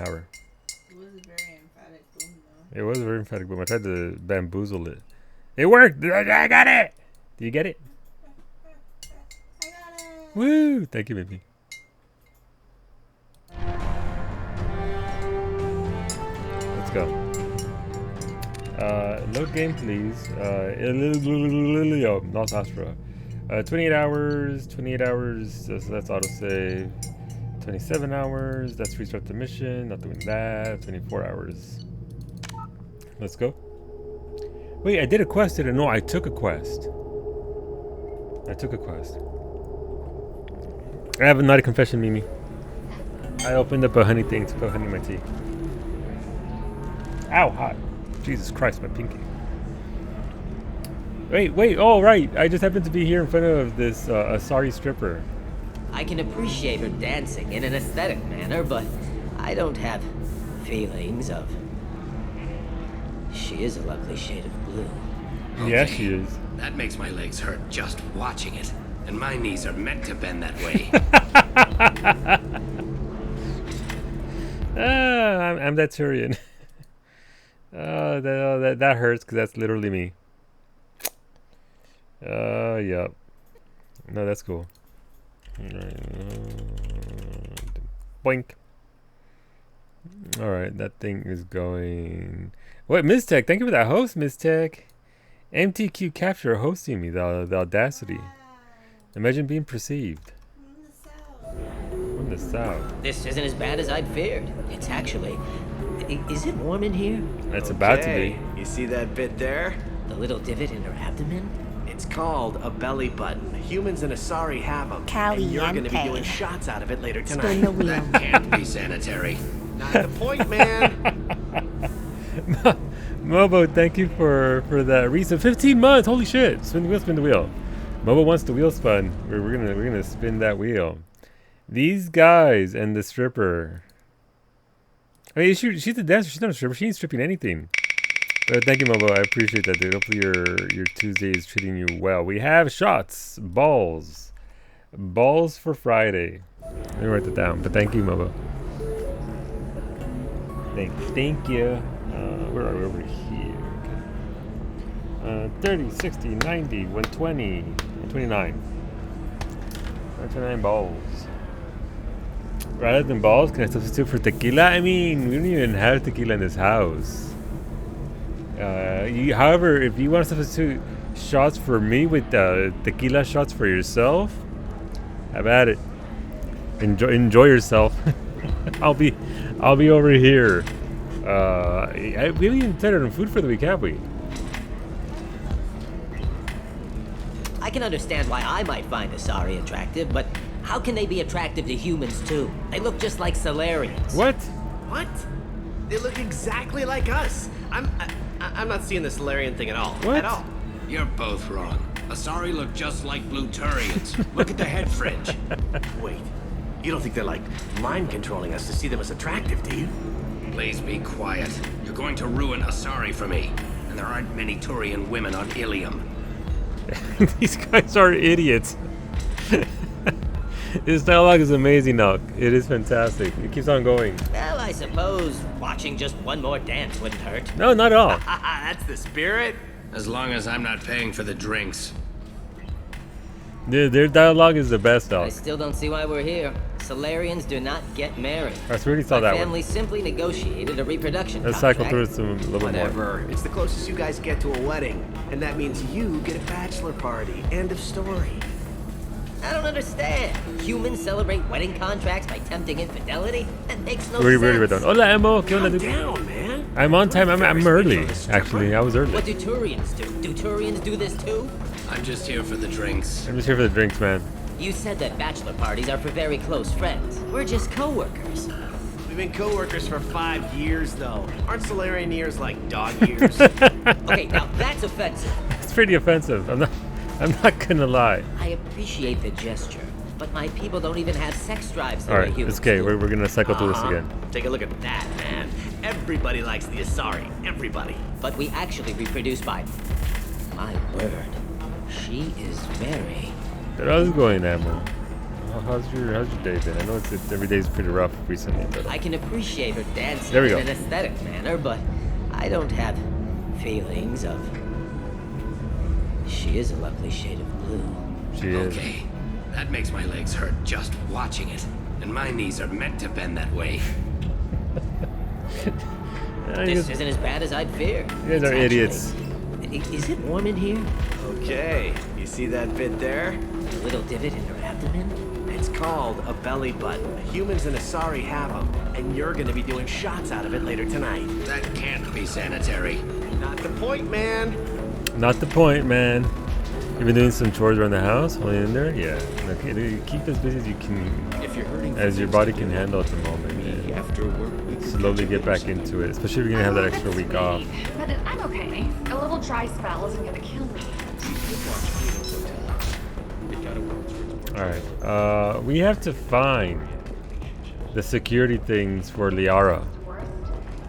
power. It was a very emphatic boom, though. It was a very emphatic boom. I tried to bamboozle it. It worked! I got it! Do you get it? I got it! Woo! Thank you, baby. Let's go. Load game, please. Not Astra. 28 hours. 28 hours. So that's autosave. 27 hours. That's restart the mission. Not doing that. 24 hours. Let's go. Wait, I did a quest. Didn't know. I took a quest. I took a quest. I have a naughty confession, Mimi. I opened up a honey thing to put honey in my tea. Ow, hot. Jesus Christ, my pinky. Wait, oh right. I just happened to be here in front of this Asari stripper. I can appreciate her dancing in an aesthetic manner, but I don't have feelings of... She is a lovely shade of blue. Yeah, she is. That makes my legs hurt just watching it. And my knees are meant to bend that way. I'm that Turian. That hurts because that's literally me. Yep. No, that's cool. Boink. Alright, that thing is going... What, Miztech? Thank you for that host, Miztech. MTQ Capture hosting me, the audacity. Imagine being perceived. From the south. This isn't as bad as I'd feared. It's actually... Is it warm in here? It's about to be. You see that bit there? The little divot in her abdomen? It's called a belly button. Humans and Asari have them. And you're going to be Caliente. doing shots out of it later Spin tonight. the wheel. That can't be sanitary. Not the point, man. Mobo, thank you for that recent 15 months. Holy shit! Spin the wheel, spin the wheel. Mobo wants the wheel spun. We're gonna spin that wheel. These guys and the stripper. I mean, she's a dancer. She's not a stripper. She ain't stripping anything. But thank you, Mobo. I appreciate that, dude. Hopefully your Tuesday is treating you well. We have shots, balls for Friday. Let me write that down. But thank you, Mobo. Thank you. Where are we over here? Okay. 30, 60, 90, 120, 129. 129 balls. Rather than balls, can I substitute for tequila? I mean, we don't even have tequila in this house. However, if you want to substitute shots for me with tequila shots for yourself, have at it. Enjoy yourself. I'll be over here. We haven't even started on food for the week, have we? I can understand why I might find Asari attractive, but how can they be attractive to humans too? They look just like Solarians. What? What? They look exactly like us. I'm not seeing the Solarian thing at all. What? At all. You're both wrong. Asari look just like Blue Turians. Look at the head fringe. Wait. You don't think they're like mind controlling us to see them as attractive, do you? Please be quiet. You're going to ruin Asari for me. And there aren't many Turian women on Ilium. These guys are idiots. This dialogue is amazing, Nock. It is fantastic. It keeps on going. Well, I suppose watching just one more dance wouldn't hurt. No, not at all. That's the spirit. As long as I'm not paying for the drinks. Their dialogue is the best, I dog. still don't see why we're here. Solarians do not get married. I already saw My that family one. simply negotiated a reproduction Let's cycle contract. through it some a little more. Whatever. It's the closest you guys get to a wedding. And that means you get a bachelor party. End of story. I don't understand. Humans celebrate wedding contracts by tempting infidelity? That makes no Really, sense. really, really done. Hola, Emo. ¿Qué Calm onda, dude? down, man. I'm on time. I'm early. Actually, I was early. What do Turians do? Do Turians do this too? I'm just here for the drinks. I'm just here for the drinks, man. You said that bachelor parties are for very close friends. We're just co-workers. We've been co-workers for 5 years, though. Aren't Solarian years like dog years? Okay, now that's offensive. It's pretty offensive. I'm not gonna lie. I appreciate the gesture, but my people don't even have sex drives the All way right, humans it's okay. do. We're gonna cycle through this again. Take a look at that, man. Everybody likes the Asari. Everybody. But we actually reproduce by... My word. She is very... There I was going, Emo. how's your day been? I know it's every day's pretty rough recently, but I can appreciate her dancing There we in go. an aesthetic manner, but I don't have feelings of. She is a lovely shade of blue. she is. Okay, that makes my legs hurt just watching it. And my knees are meant to bend that way. Yeah, you This guys, isn't as bad as I'd feared. you guys are idiots. Is it warm in here? Okay, you see that bit there? A little divot in her abdomen? It's called a belly button. Humans in Asari have them, and you're gonna be doing shots out of it later tonight. That can't be sanitary. Not the point, man. Not the point, man. You've been doing some chores around the house, holding in there? Yeah. Okay, dude, keep as busy as you can, If you're hurting as your body can handle at the moment. And after work, we can slowly get back into it, especially if you're gonna have that extra week off. But I'm okay. A little dry spell isn't gonna kill me. Alright, we have to find the security things for Liara.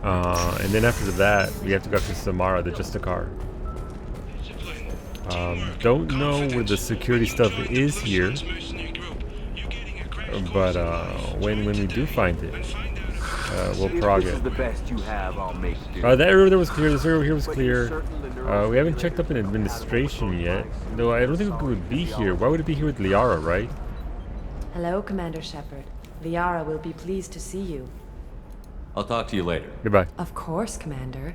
And then after that, we have to go to Samara, the Justicar. Don't know where the security stuff is here, but when we do find it, we'll prog it. the best you have, I'll make do. That area there was clear. This area here was clear. We haven't checked up in administration yet, though I don't think it would be here. Why would it be here with Liara, right? Hello, Commander Shepard. Liara will be pleased to see you. I'll talk to you later. Goodbye. Of course, Commander.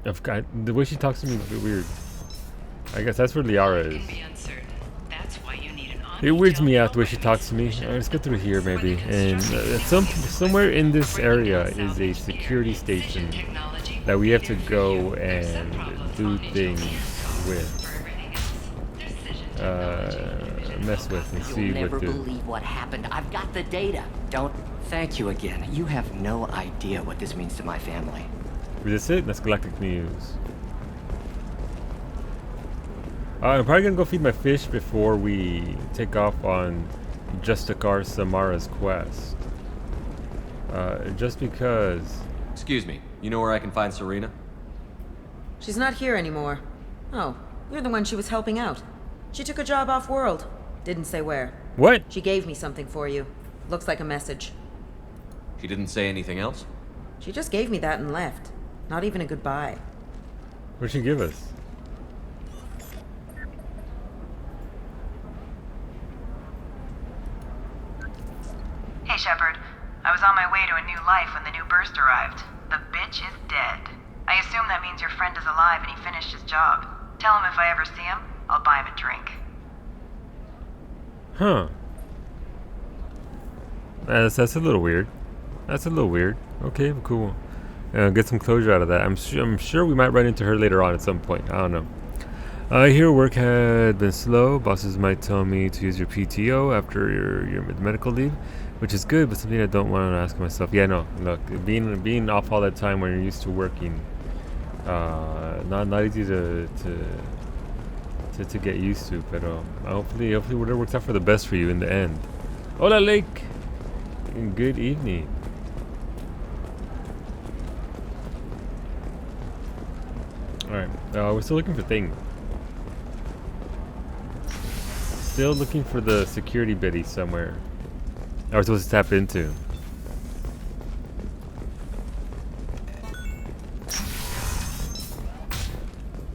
I've got, the way she talks to me is a bit weird. I guess that's where Liara is. It weirds me out the way she talks to me. Let's go through here maybe. And somewhere in this area is a security station that we have to go and do things with. Mess with and see You'll never what do. believe what happened. I've got the data. Don't thank you again. You have no idea what this means to my family. Is this it? That's Galactic News. I'm probably gonna go feed my fish before we take off on Justicar Samara's quest. Just because. Excuse me, you know where I can find Serena? She's not here anymore. Oh, you're the one she was helping out. She took a job off-world. Didn't say where. What? She gave me something for you. Looks like a message. She didn't say anything else? She just gave me that and left. Not even a goodbye. What'd she give us? Hey, Shepard. I was on my way to a new life when the new burst arrived. The bitch is dead. I assume that means your friend is alive and he finished his job. Tell him if I ever see him, I'll buy him a drink. Huh. That's a little weird. That's a little weird. Okay, cool. Get some closure out of that. I'm sure we might run into her later on at some point. I don't know. I hear work had been slow. Bosses might tell me to use your PTO after your medical leave, which is good, but something I don't want to ask myself. Yeah, no. Look, being off all that time when you're used to working, not easy to get used to. But hopefully whatever works out for the best for you in the end. Hola, Lake. And good evening. Alright, we're still looking for things. Still looking for the security biddy somewhere. That we're supposed to tap into.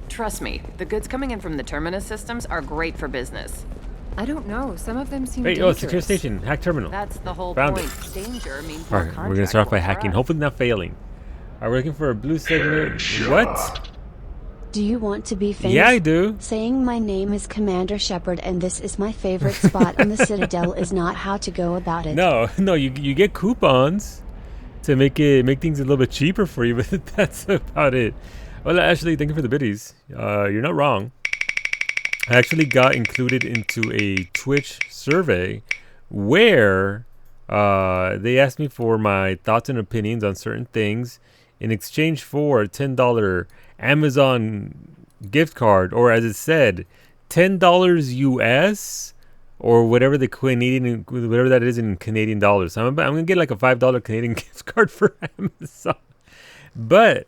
Trust me, the goods coming in from the Terminus systems are great for business. I don't know. Some of them seem Hey, dangerous. secure station, hack terminal. That's the whole Found point. it. Danger means more Alright, we're gonna start off by hacking, hopefully not failing. Alright, we're looking for a blue segment. What? Do you want to be famous? Yeah, I do. Saying my name is Commander Shepard and this is my favorite spot on the Citadel is not how to go about it. No, you get coupons to make things a little bit cheaper for you, but that's about it. Well, Ashley, thank you for the biddies. You're not wrong. I actually got included into a Twitch survey where they asked me for my thoughts and opinions on certain things in exchange for a $10 Amazon gift card, or as it said, $10 US, or whatever the Canadian, whatever that is in Canadian dollars. So I'm gonna get like a $5 Canadian gift card for Amazon, but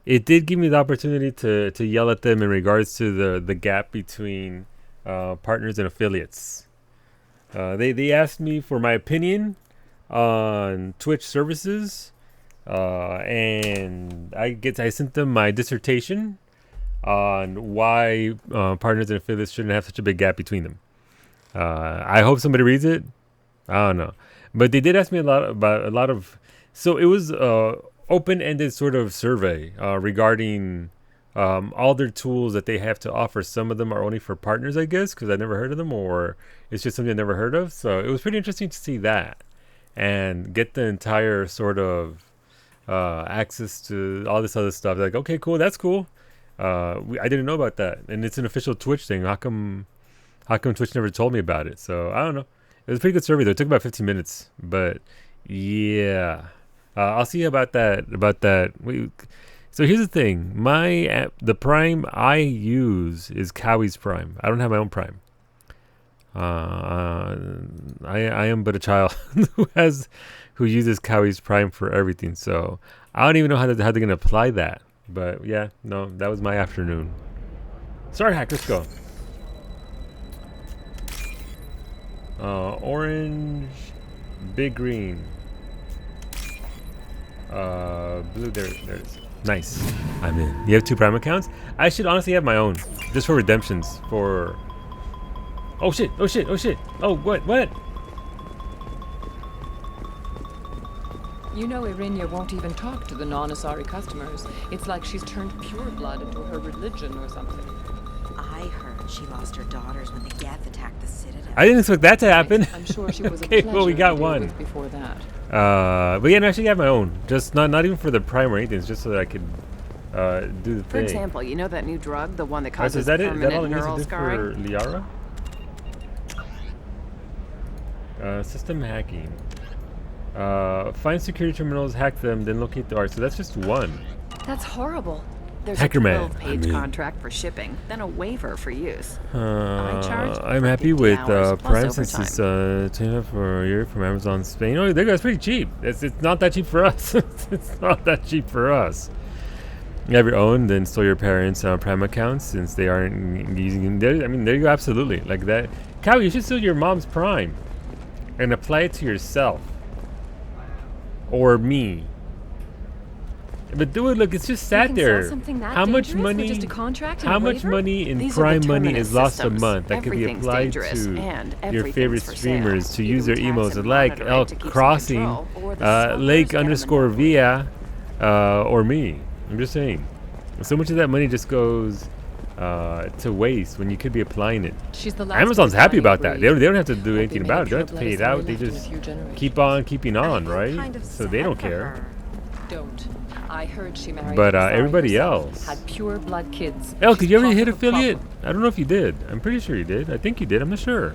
it did give me the opportunity to yell at them in regards to the gap between partners and affiliates. They asked me for my opinion on Twitch services, and I sent them my dissertation on why partners and affiliates shouldn't have such a big gap between them. I hope somebody reads it. I don't know, but they did ask me a lot of. So it was open-ended sort of survey regarding all their tools that they have to offer. Some of them are only for partners, I guess, because I never heard of them, or it's just something I never heard of. So it was pretty interesting to see that and get the entire sort of access to all this other stuff. Like, okay, cool, that's cool. I didn't know about that, and it's an official Twitch thing. How come Twitch never told me about it? So I don't know. It was a pretty good survey though. It took about 15 minutes, but yeah, I'll see about that. So here's the thing: my app, the Prime I use is Cowie's Prime. I don't have my own Prime. I am but a child who uses Cowie's Prime for everything. So I don't even know how they're gonna apply that. But yeah, no, that was my afternoon. Start hack, let's go. Orange, big green, blue. There it is. Nice. I'm in. You have 2 Prime accounts? I should honestly have my own, just for redemptions. For. Oh shit! Oh shit! Oh shit! Oh what? What? You know, Irinia won't even talk to the non-Asari customers. It's like she's turned pure blood into her religion or something. I heard she lost her daughters when the Geth attacked the Citadel. I didn't expect that to happen. I'm sure she was okay, a pleasure well, we got to deal one. with before that. But yeah, no, I actually have my own. Just not even for the Prime or anything. It's just so that I could do the thing. For example, you know that new drug, the one that Alright, so causes is that it? Is that all permanent it needs to neural do scarring? for Liara? System hacking. Find security terminals, hack them, then locate the art. So that's just one. That's horrible. There's Hacker a man, 12-page contract for shipping, then a waiver for use. I'm happy with Prime since it's $10 for a year from Amazon Spain. Oh, that's pretty cheap. It's not that cheap for us. It's not that cheap for us. You have your own, then store your parents' Prime accounts since they aren't using them. I mean, there you go, absolutely. Like that. Cow, you should steal your mom's Prime and apply it to yourself. Or me. But do it, look, it's just sat there. How much money in Prime money is lost a month that could be applied to your favorite streamers to use their emotes like Elk Crossing, Lake_Via, or me. I'm just saying. So much of that money just goes to waste when you could be applying it. Amazon's happy about that. They don't have to do anything about it. They don't have to pay it out. They just keep on keeping on, right? So they don't care. Don't. I heard she married. But everybody else had pure blood kids. Elk, did you ever hit affiliate? I don't know if you did. I'm pretty sure you did. I think you did. I'm not sure.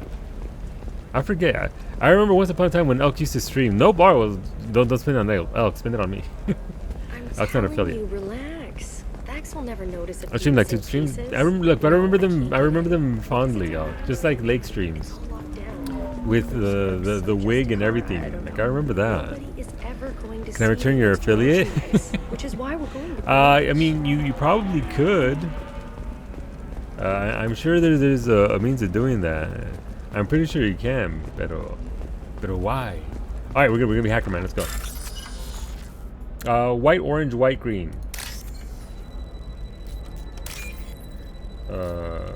I forget. I remember once upon a time when Elk used to stream. No bar was. Don't spend it on Elk. Spend it on me. I'm telling you, relax. Vax will never notice if I streamed like 2 streams. I remember them. I remember them fondly, y'all. Just like Lake streams with the wig and everything. Like I remember that. Can I return your affiliate? Which is why we're going to I mean, you probably could. I'm sure there's a means of doing that. I'm pretty sure you can, but why? All right, we're gonna be Hacker Man. Let's go. White, orange, white, green. I'm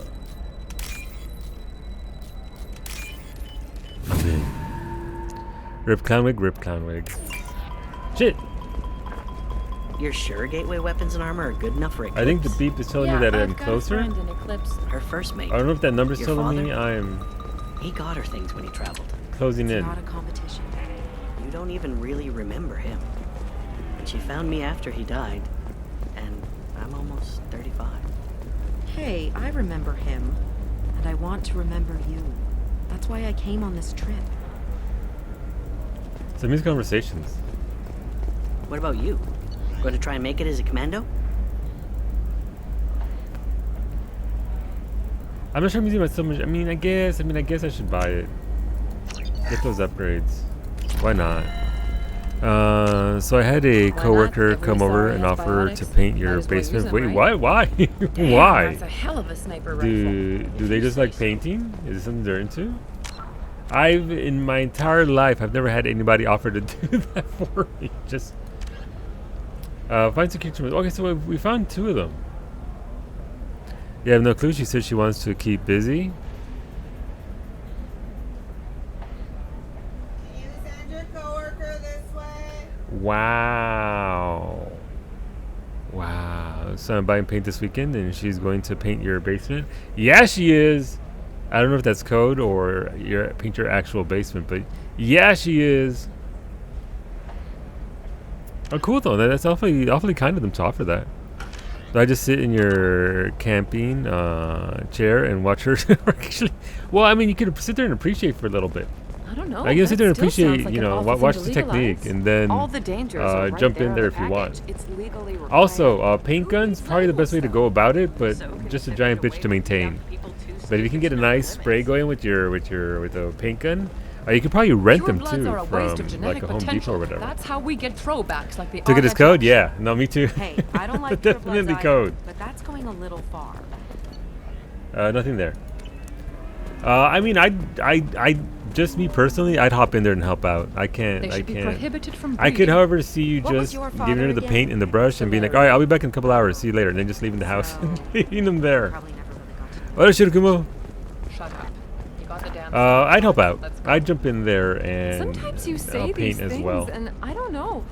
in. Rip Clownwig. Shit! You're sure gateway weapons and armor are good enough for Eclipse? I think the beep is telling me that I'm closer. Her first mate. I don't know if that number's Your telling father? me I'm He got her things when he traveled. closing in. Not a competition. You don't even really remember him. And she found me after he died. And I'm almost 35. Hey, I remember him. And I want to remember you. That's why I came on this trip. Some of these conversations. What about you? Going to try and make it as a commando? I'm not sure I'm using my so much. I mean, I guess I should buy it. Get those upgrades. Why not? So I had a coworker come over and offer to paint your basement. Wait, why? Why? Why? That's a hell of a sniper rifle. Do they just like painting? Is it something they're into? In my entire life, I've never had anybody offer to do that for me. Just find security. Okay, so we found 2 of them. You have no clue. She said she wants to keep busy. Can you send your coworker this way? Wow. Wow. So I'm buying paint this weekend, and she's going to paint your basement. Yeah, she is. I don't know if that's code or paint your actual basement, but yeah, she is. Oh, cool though. That's awfully kind of them to offer that. So I just sit in your camping chair and watch her. Actually, well, I mean, you could sit there and appreciate for a little bit. I don't know. I guess sit there and appreciate, like you know, watch the technique, and then all the dangers are right jump there in on there the if you want. It's legally required. Also, paint guns probably the best way to go about it, but just a giant bitch to maintain. But if you can get a nice spray going with a paint gun, you could probably rent them too from like a Home Depot or whatever. That's how we get throwbacks like the Took it as code? Yeah. No, me too. Hey, I don't like definitely code. but that's going a little far. Nothing there. I mean, I just me personally, I'd hop in there and help out. I can't. They should be prohibited from I could, breeding. however, see you What was just your giving her father the again? paint and the brush and being like, all right, I'll be back in a couple hours. See you later, and then just leaving the house and leaving them there. What is Shirakumo? Shut up. You got the damn I'd help out. I'd jump in there and Sometimes you say paint these as things, well. and I don't know.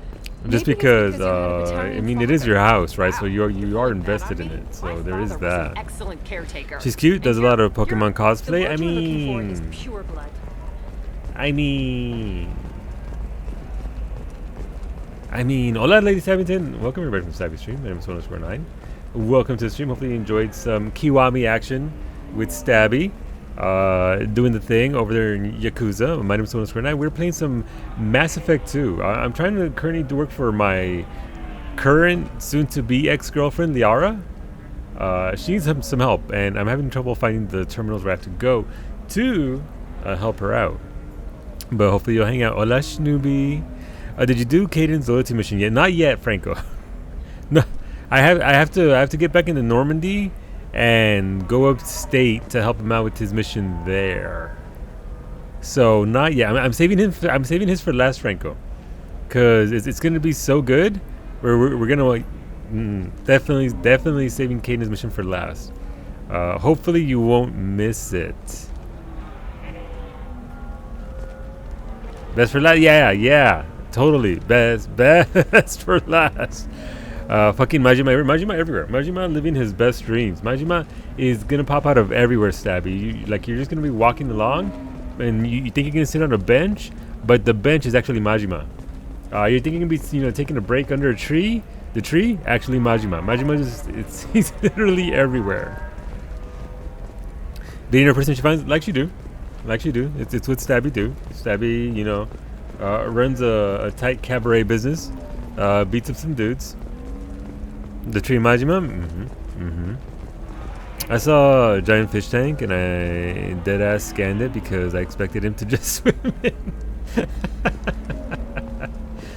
Just Maybe it's because, you have a I Italian mean, it is your father. house, right? So you are invested in it. So there is that. Excellent caretaker. She's cute. Does a lot of Pokemon The cosplay. blood you're looking for is pure blood. I mean, hola, Lady Savington. Welcome everybody from Savvy Stream. My name is Square9. Welcome to the stream. Hopefully you enjoyed some Kiwami action with Stabby. Doing the thing over there in Yakuza. My name is Square9. We're playing some Mass Effect 2. I'm trying to currently do work for my current, soon-to-be ex-girlfriend, Liara. She needs some help, and I'm having trouble finding the terminals where I have to go to help her out. But hopefully you'll hang out. Hola, Snoopy. Did you do Caden's loyalty mission yet? Not yet, Franco. No, I have to get back into Normandy and go upstate to help him out with his mission there. So not yet. I'm saving his for last, Franco, because it's gonna be so good. We're gonna definitely saving Caden's mission for last. Hopefully you won't miss it. Best for last? Yeah, totally. Best for last. Fucking Majima everywhere. Majima living his best dreams. Majima is gonna pop out of everywhere, Stabby. You're just gonna be walking along, and you think you're gonna sit on a bench, but the bench is actually Majima. You think you're gonna be, taking a break under a tree. The tree, actually Majima. Majima he's literally everywhere. Being a person she finds like she do. It's what Stabby do. Stabby, runs a tight cabaret business, beats up some dudes. The tree Majima? I saw a giant fish tank and I deadass scanned it because I expected him to just swim in.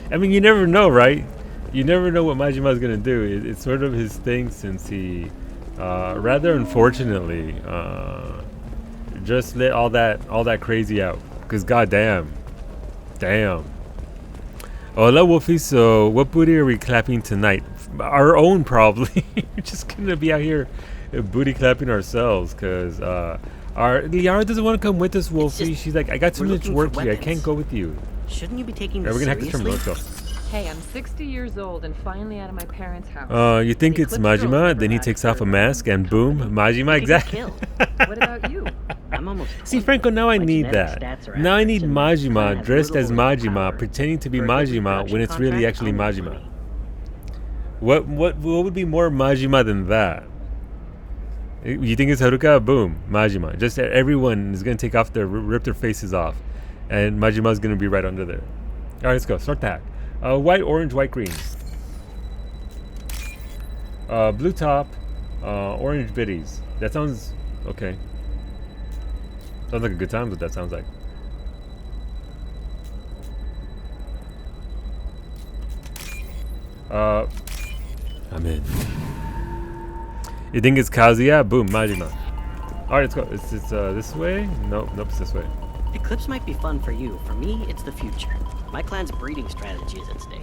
I mean, you never know, right? You never know what Majima's gonna do. It's sort of his thing since he, rather unfortunately, just let all that crazy out. Cause goddamn. Hola, Wolfie. So, what booty are we clapping tonight? Our own, probably. We're just gonna be out here booty clapping ourselves, cause Liara doesn't want to come with us, Wolfie. She's like, I got too much work here. I can't go with you. Shouldn't you be taking We're this gonna have to turn seriously? let's go. Hey, I'm 60 years old and finally out of my parents' house. You think it's Majima? Then he takes off a mask and boom, Majima. Exactly. What about you? I'm almost. See, Franco, now I My need genetic that. stats are Now I need average, and I Majima have dressed as little Majima, power. pretending to be For a good Majima production when it's really contract, actually I'll make Majima. money. What would be more Majima than that? You think it's Haruka? Boom, Majima. Just everyone is gonna take off rip their faces off, and Majima's gonna be right under there. All right, let's go. Start the hack. White, orange, white, green. Blue top, orange biddies. That sounds okay. Sounds like a good time, but that sounds like. I'm in. You think it's Kazuya? Boom, Majima. Alright, let's go. It's this way? Nope, it's this way. Eclipse might be fun for you. For me, it's the future. My clan's breeding strategy is at stake.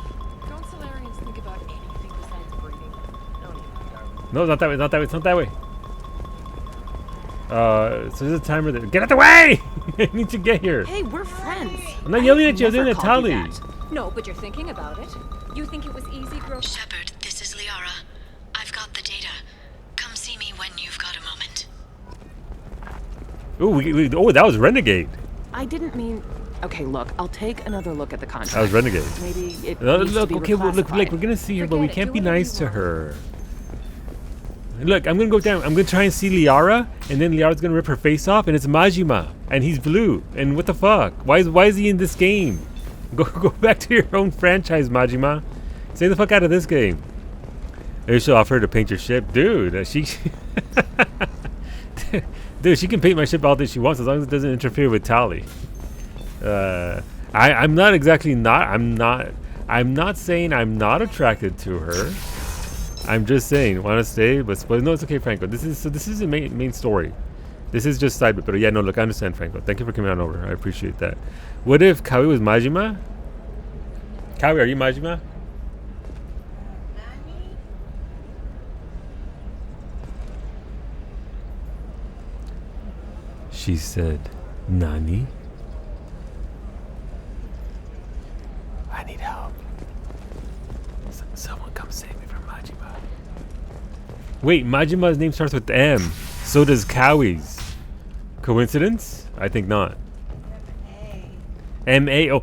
Don't Solarians think about anything besides breeding? No, not that way, not that way, it's not that way. So there's a timer there. Get out the way! I need to get here. Hey, we're friends. I'm not yelling at you, I'm doing a tally. No, but you're thinking about it. You think it was easy, girl? Shepard, this is Liara. I've got the data. Come see me when you've got a moment. Ooh, oh, that was Renegade. I didn't mean... Okay, look, I'll take another look at the contract. That was Renegade. Maybe it No, needs look, to be okay, well, look, Blake, we're gonna see her, but we can't be nice to her. Look, I'm gonna go down. I'm gonna try and see Liara, and then Liara's gonna rip her face off, and it's Majima, and he's blue. And what the fuck? Why is he in this game? Go back to your own franchise, Majima. Stay the fuck out of this game. Maybe she'll offer her to paint your ship, dude. Dude, she can paint my ship all that she wants as long as it doesn't interfere with Tali. I'm not exactly not. I'm not saying I'm not attracted to her. I'm just saying, want to stay, but no, it's okay, Franco. This is the main story. This is just side bit, but yeah, no, look, I understand, Franco. Thank you for coming on over. I appreciate that. What if Kawi was Majima? Kawi, are you Majima? She said, Nani? I need help. Someone come save me from Majima. Wait, Majima's name starts with M. So does Kawi's. Coincidence? I think not. M-A. Oh.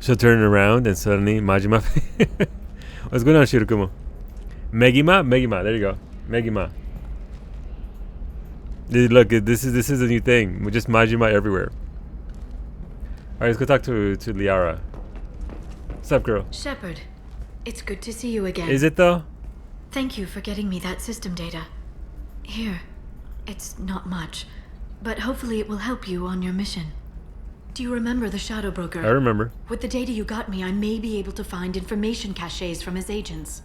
She'll turn around and suddenly Majima. What's going on, Shirokumo? Megima? Megima. There you go. Megima. Dude, look, this is a new thing. We're just Majima everywhere. Alright, let's go talk to Liara. What's up, girl? Shepard, it's good to see you again. Is it though? Thank you for getting me that system data. Here, it's not much, but hopefully it will help you on your mission. Do you remember the Shadow Broker? I remember. With the data you got me, I may be able to find information caches from his agents.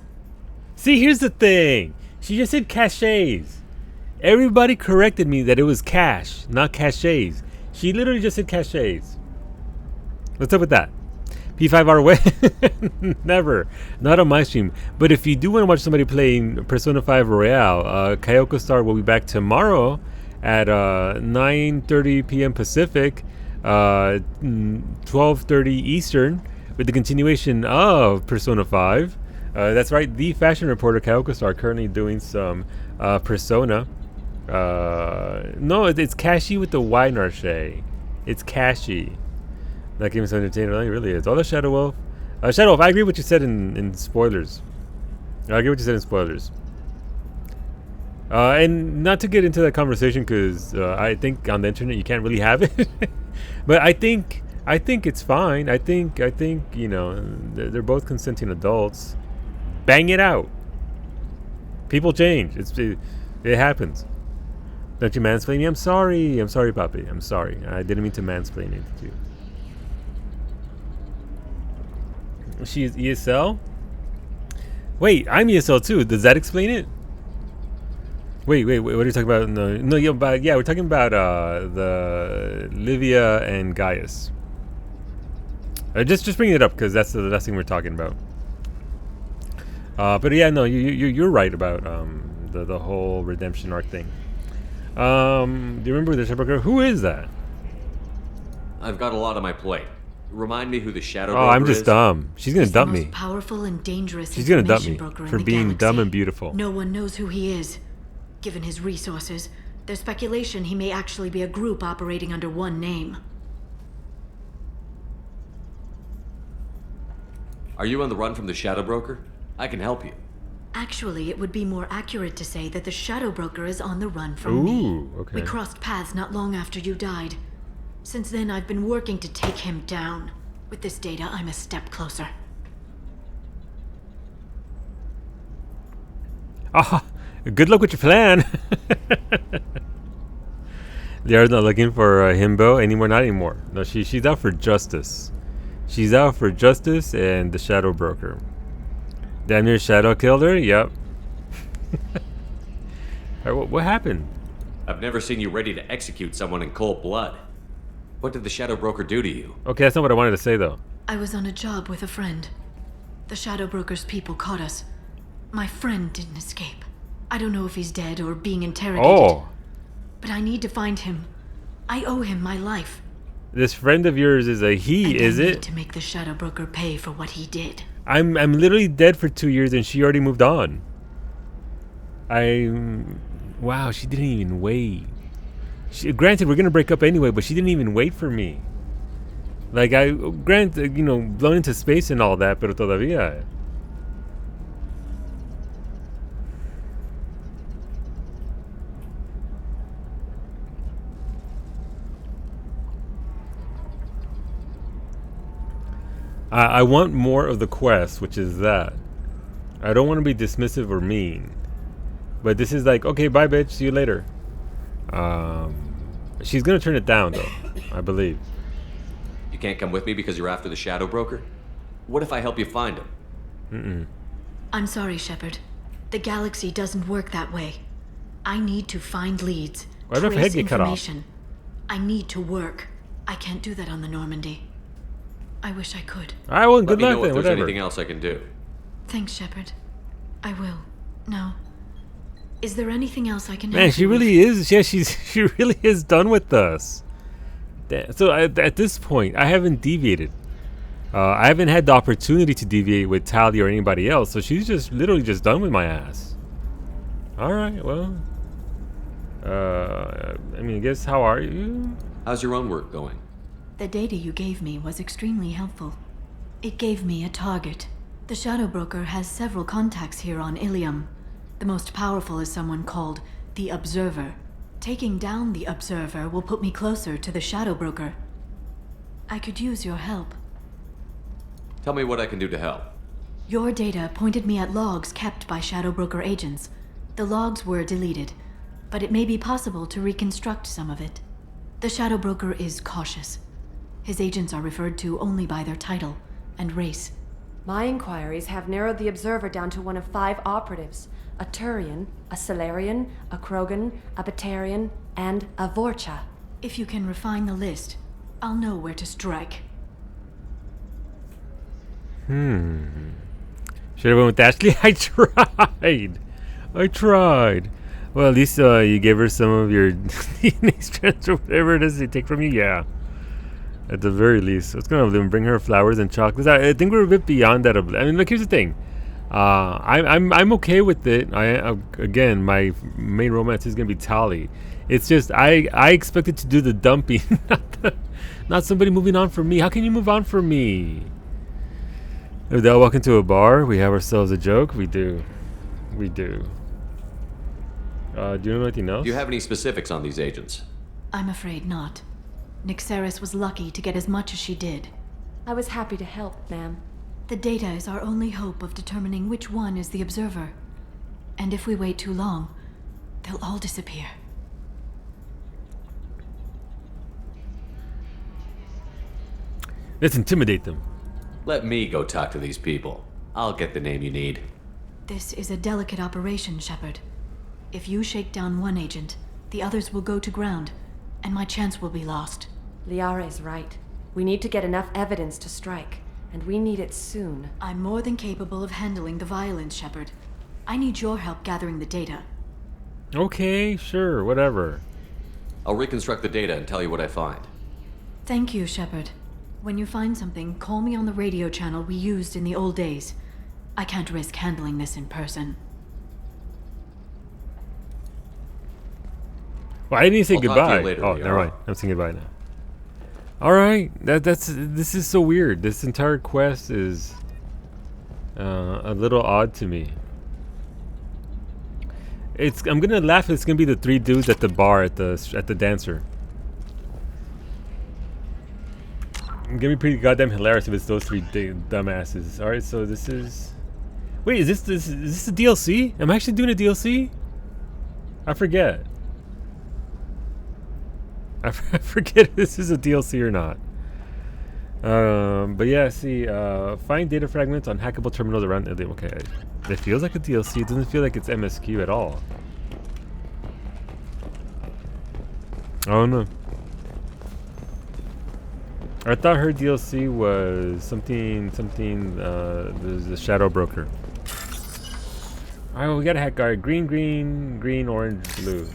See, here's the thing. She just said caches. Everybody corrected me that it was cache, not caches. She literally just said caches. What's up with that? P5R way? Never. Not on my stream. But if you do want to watch somebody playing Persona 5 Royale, Kyoko Star will be back tomorrow at 9:30 p.m. Pacific, 12:30 Eastern, with the continuation of Persona 5. That's right, the fashion reporter Kyoko Star currently doing some Persona. No, it's Kashi with the Y, Narshe. It's Kashi. That game is entertaining. It really is. All the Shadow Wolf. Shadow Wolf, I agree with what you said in spoilers. I agree with what you said in spoilers. And not to get into that conversation, because I think on the internet you can't really have it. But I think it's fine. I think you know, they're both consenting adults. Bang it out. People change. It happens. Don't you mansplain me? I'm sorry, Papi. I'm sorry. I didn't mean to mansplain it to you. She is ESL? Wait, I'm ESL too. Does that explain it? Wait. What are you talking about? No, yeah, we're talking about the Livia and Gaius. Just bring it up because that's the last thing we're talking about. But yeah, no, you're right about the whole redemption arc thing. Do you remember the Shadow Broker? Who is that? I've got a lot on my plate. Remind me who the Shadow Broker is. Oh, I'm just dumb. She's gonna dump me. Powerful and dangerous. She's gonna dump me broker for in the being galaxy. dumb and beautiful. No one knows who he is. Given his resources, there's speculation he may actually be a group operating under one name. Are you on the run from the Shadow Broker? I can help you. Actually, it would be more accurate to say that the Shadow Broker is on the run from me. Okay. We crossed paths not long after you died. Since then, I've been working to take him down. With this data, I'm a step closer. Ah, good luck with your plan. Liara's not looking for a himbo anymore. Not anymore. No, she's out for justice. She's out for justice and the Shadow Broker. Damn near Shadow killed her? Yep. Alright, what happened? I've never seen you ready to execute someone in cold blood. What did the Shadow Broker do to you? Okay, that's not what I wanted to say, though. I was on a job with a friend. The Shadow Broker's people caught us. My friend didn't escape. I don't know if he's dead or being interrogated. Oh. But I need to find him. I owe him my life. This friend of yours is a he, and is I need it? to make the Shadow Broker pay for what he did. I'm literally dead for 2 years and she already moved on. Wow, she didn't even wait. Granted, we're gonna break up anyway, but she didn't even wait for me. Like, granted, you know, blown into space and all that, pero todavía. I want more of the quest, which is that. I don't want to be dismissive or mean. But this is like, okay, bye, bitch. See you later. She's going to turn it down, though, I believe. You can't come with me because you're after the Shadow Broker? What if I help you find him? Mm-mm. I'm sorry, Shepard. The galaxy doesn't work that way. I need to find leads. Why did my head get cut off? Information. I need to work. I can't do that on the Normandy. I wish I could. Alright, well, good Let me luck know then, if there's whatever. anything else I can do. Thanks, Shepard. I will. Now, is there anything else I can Man, help she you with? really is. Yeah, she really is done with us. So at this point, I haven't deviated. I haven't had the opportunity to deviate with Tali or anybody else. So she's just literally just done with my ass. All right, well. I mean, I guess, how are you? How's your own work going? The data you gave me was extremely helpful. It gave me a target. The Shadow Broker has several contacts here on Ilium. The most powerful is someone called the Observer. Taking down the Observer will put me closer to the Shadow Broker. I could use your help. Tell me what I can do to help. Your data pointed me at logs kept by Shadow Broker agents. The logs were deleted, but it may be possible to reconstruct some of it. The Shadow Broker is cautious. His agents are referred to only by their title and race. My inquiries have narrowed the Observer down to one of 5 operatives. A Turian, a Salarian, a Krogan, a Batarian, and a Vorcha. If you can refine the list, I'll know where to strike. Should have went with Ashley? I tried. Well, at least you gave her some of your DNA strands or whatever it is they take from you. Yeah. At the very least. It's going to bring her flowers and chocolates. I think we're a bit beyond that. I mean, look, here's the thing. I'm okay with it. Again, my main romance is going to be Tali. It's just, I expected to do the dumping. Not somebody moving on for me. How can you move on for me? If they all walk into a bar, we have ourselves a joke. We do. We do. Do you know anything else? Do you have any specifics on these agents? I'm afraid not. Nyxeris was lucky to get as much as she did. I was happy to help, ma'am. The data is our only hope of determining which one is the Observer. And if we wait too long, they'll all disappear. Let's intimidate them. Let me go talk to these people. I'll get the name you need. This is a delicate operation, Shepard. If you shake down one agent, the others will go to ground, and my chance will be lost. Liara is right. We need to get enough evidence to strike, and we need it soon. I'm more than capable of handling the violence, Shepard. I need your help gathering the data. Okay, sure, whatever. I'll reconstruct the data and tell you what I find. Thank you, Shepard. When you find something, call me on the radio channel we used in the old days. I can't risk handling this in person. Well, I didn't say I'll talk to goodbye. you later, Oh, Liara. never mind. I'm saying goodbye now. All right, this is so weird. This entire quest is a little odd to me. I'm gonna laugh. It's gonna be the 3 dudes at the bar at the dancer. It's gonna be pretty goddamn hilarious if it's those 3 dumbasses. All right, so this is. Wait, is this a DLC? Am I actually doing a DLC? I forget. I forget if this is a DLC or not. But yeah, see, find data fragments on hackable terminals around. Okay, it feels like a DLC. It doesn't feel like it's MSQ at all. Oh no. I thought her DLC was something. There's the Shadow Broker. All right, we gotta hack guard. Green, orange, blue.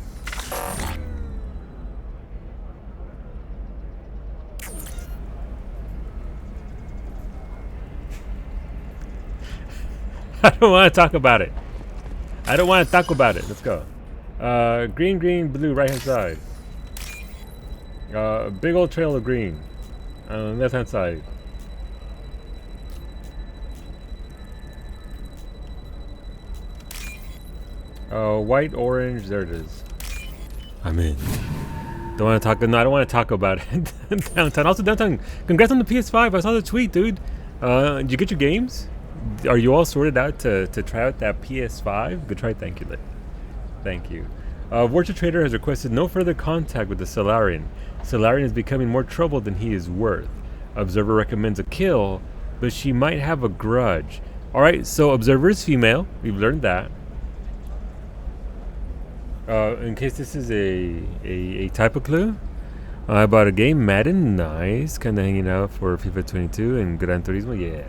I don't want to talk about it. Let's go. Green, blue, right hand side. Big old trail of green. Left hand side. White, orange, there it is. I'm in. Don't want to talk. No, I don't want to talk about it. Downtown. Also, downtown. Congrats on the PS5. I saw the tweet, dude. Did you get your games? Are you all sorted out to try out that PS5? Good try. Thank you. Thank you. Vorcha Trader has requested no further contact with the Salarian. Salarian is becoming more trouble than he is worth. Observer recommends a kill, but she might have a grudge. Alright, so Observer is female. We've learned that. In case this is a type of clue, I bought a game, Madden. Nice. Kind of hanging out for FIFA 22 and Gran Turismo. Yeah.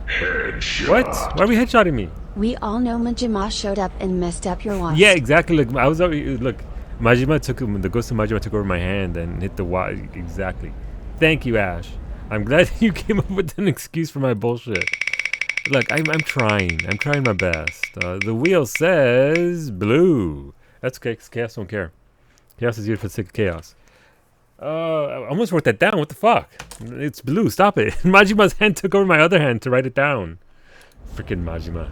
Headshot. What? Why are we headshotting me? We all know Majima showed up and messed up your watch. Yeah, exactly. Look, I was look. Majima the ghost of Majima took over my hand and hit the watch. Exactly. Thank you, Ash. I'm glad you came up with an excuse for my bullshit. Look, I'm trying. I'm trying my best. The wheel says blue. That's okay, 'cause Chaos don't care. Chaos is here for the sake of chaos. I almost wrote that down. What the fuck? It's blue. Stop it. Majima's hand took over my other hand to write it down. Freaking Majima.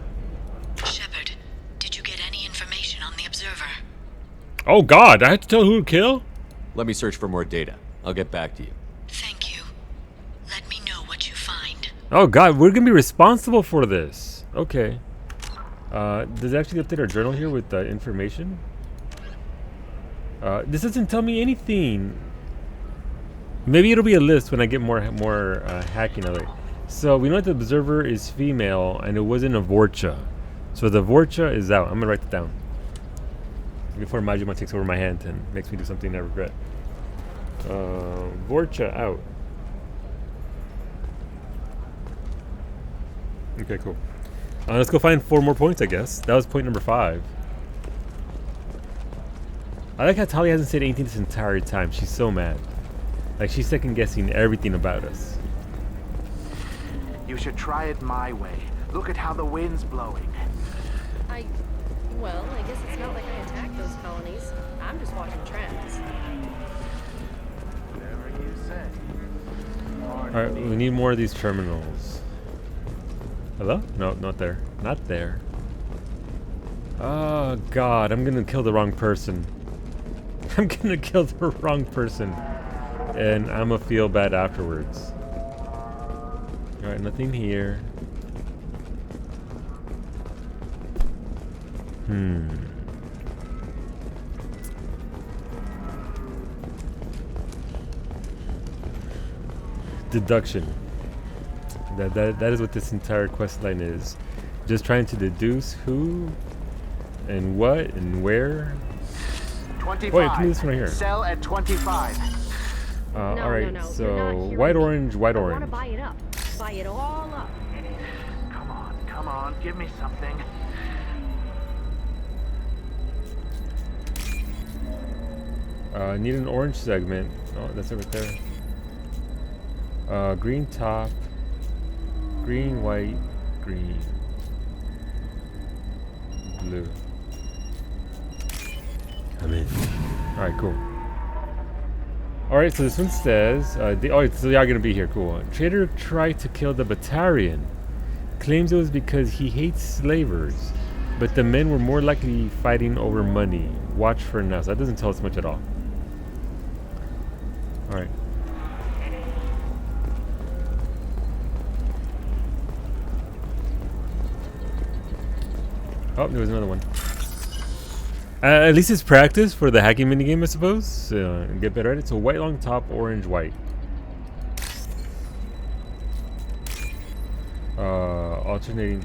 Shepard, did you get any information on the Observer? Oh God, I have to tell who to kill? Let me search for more data. I'll get back to you. Thank you. Let me know what you find. Oh God, we're gonna be responsible for this. Okay. Does it actually update our journal here with information? This doesn't tell me anything. Maybe it'll be a list when I get more hacking of it. So we know that the Observer is female and it wasn't a Vorcha. So the Vorcha is out. I'm gonna write it down before Majima takes over my hand and makes me do something I regret. Vorcha out. Okay, cool. Let's go find 4 more points, I guess. That was point number 5. I like how Talia hasn't said anything this entire time. She's so mad. Like, she's second guessing everything about us. You should try it my way. Look at how the wind's blowing. Well, I guess it's not like I attacked those colonies. I'm just watching trends. Whatever you say. Alright, we need more of these terminals. Hello? No, not there. Not there. Oh God, I'm gonna kill the wrong person. I'm gonna kill the wrong person. And I'm gonna feel bad afterwards. Alright, nothing here. Deduction. That is what this entire quest line is. Just trying to deduce who and what and where. 25. Wait, can do this right here. Sell at 25. Alright, so white, orange, white, I orange. want to buy it up. Buy it all up. Come on, give me something. Need an orange segment. Oh, that's it right there. Green top. Green, white, green. Blue. I'm in. Alright, cool. Alright, so this one says, so they are going to be here, cool. Trader tried to kill the Batarian. Claims it was because he hates slavers, but the men were more likely fighting over money. Watch for now. So that doesn't tell us much at all. Alright. Oh, there was another one. At least it's practice for the hacking minigame, I suppose. Get better at it. So white long top, orange white. Alternating.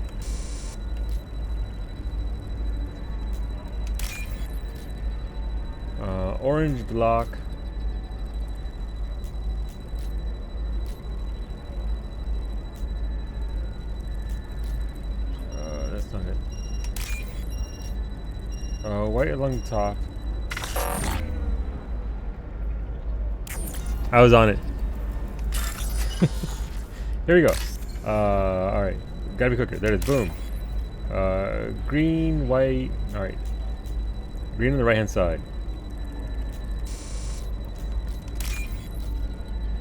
Orange block. That's not it. White along the top. I was on it. Here we go. Alright. Gotta be quicker. There it is. Boom. Green, white. Alright. Green on the right hand side.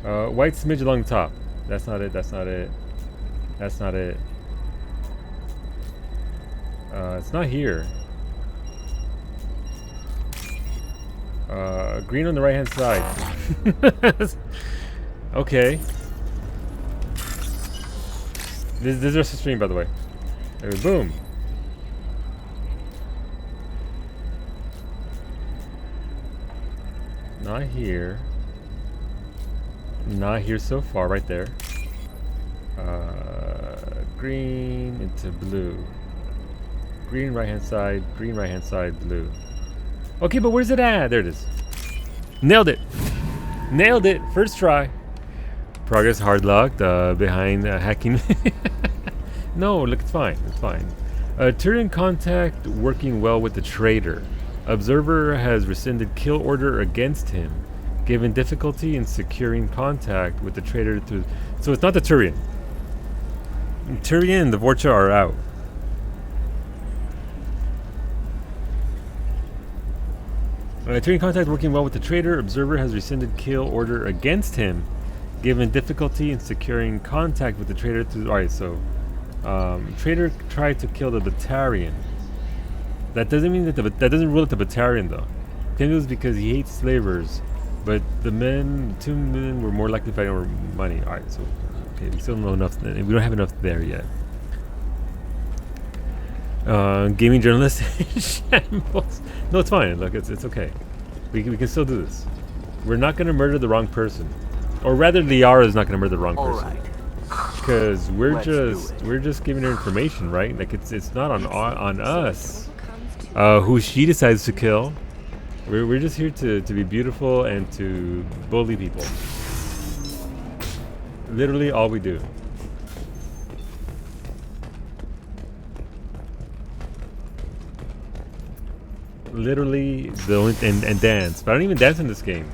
White smidge along the top. That's not it. That's not it. That's not it. It's not here. Green on the right hand side. Okay. This is just a stream, by the way. There, boom. Not here. Not here so far, right there. Green into blue. Green right hand side, blue. Okay, but where's it at? There it is. Nailed it. Nailed it. First try. Progress hard locked behind hacking. No, look, it's fine. It's fine. Turian contact working well with the traitor. Observer has rescinded kill order against him, given difficulty in securing contact with the traitor through. So it's not the Turian. Turian and the Vorcha are out. Turian contact working well with the traitor. Observer has rescinded kill order against him, given difficulty in securing contact with the traitor through. Alright, so traitor tried to kill the Batarian. That doesn't mean that that doesn't rule out the Batarian though. Maybe it was because he hates slavers, but the two men were more likely fighting over money. Alright, so okay, we still don't know enough. We don't have enough there yet. Gaming journalist shambles. No, it's fine. Look, it's okay. We can still do this. We're not gonna murder the wrong person, or rather, Liara is not gonna murder the wrong person. Because we're just giving her information, right? Like it's not on us. Who she decides to kill. We're just here to be beautiful and to bully people. Literally all we do. Literally the only and dance. But I don't even dance in this game.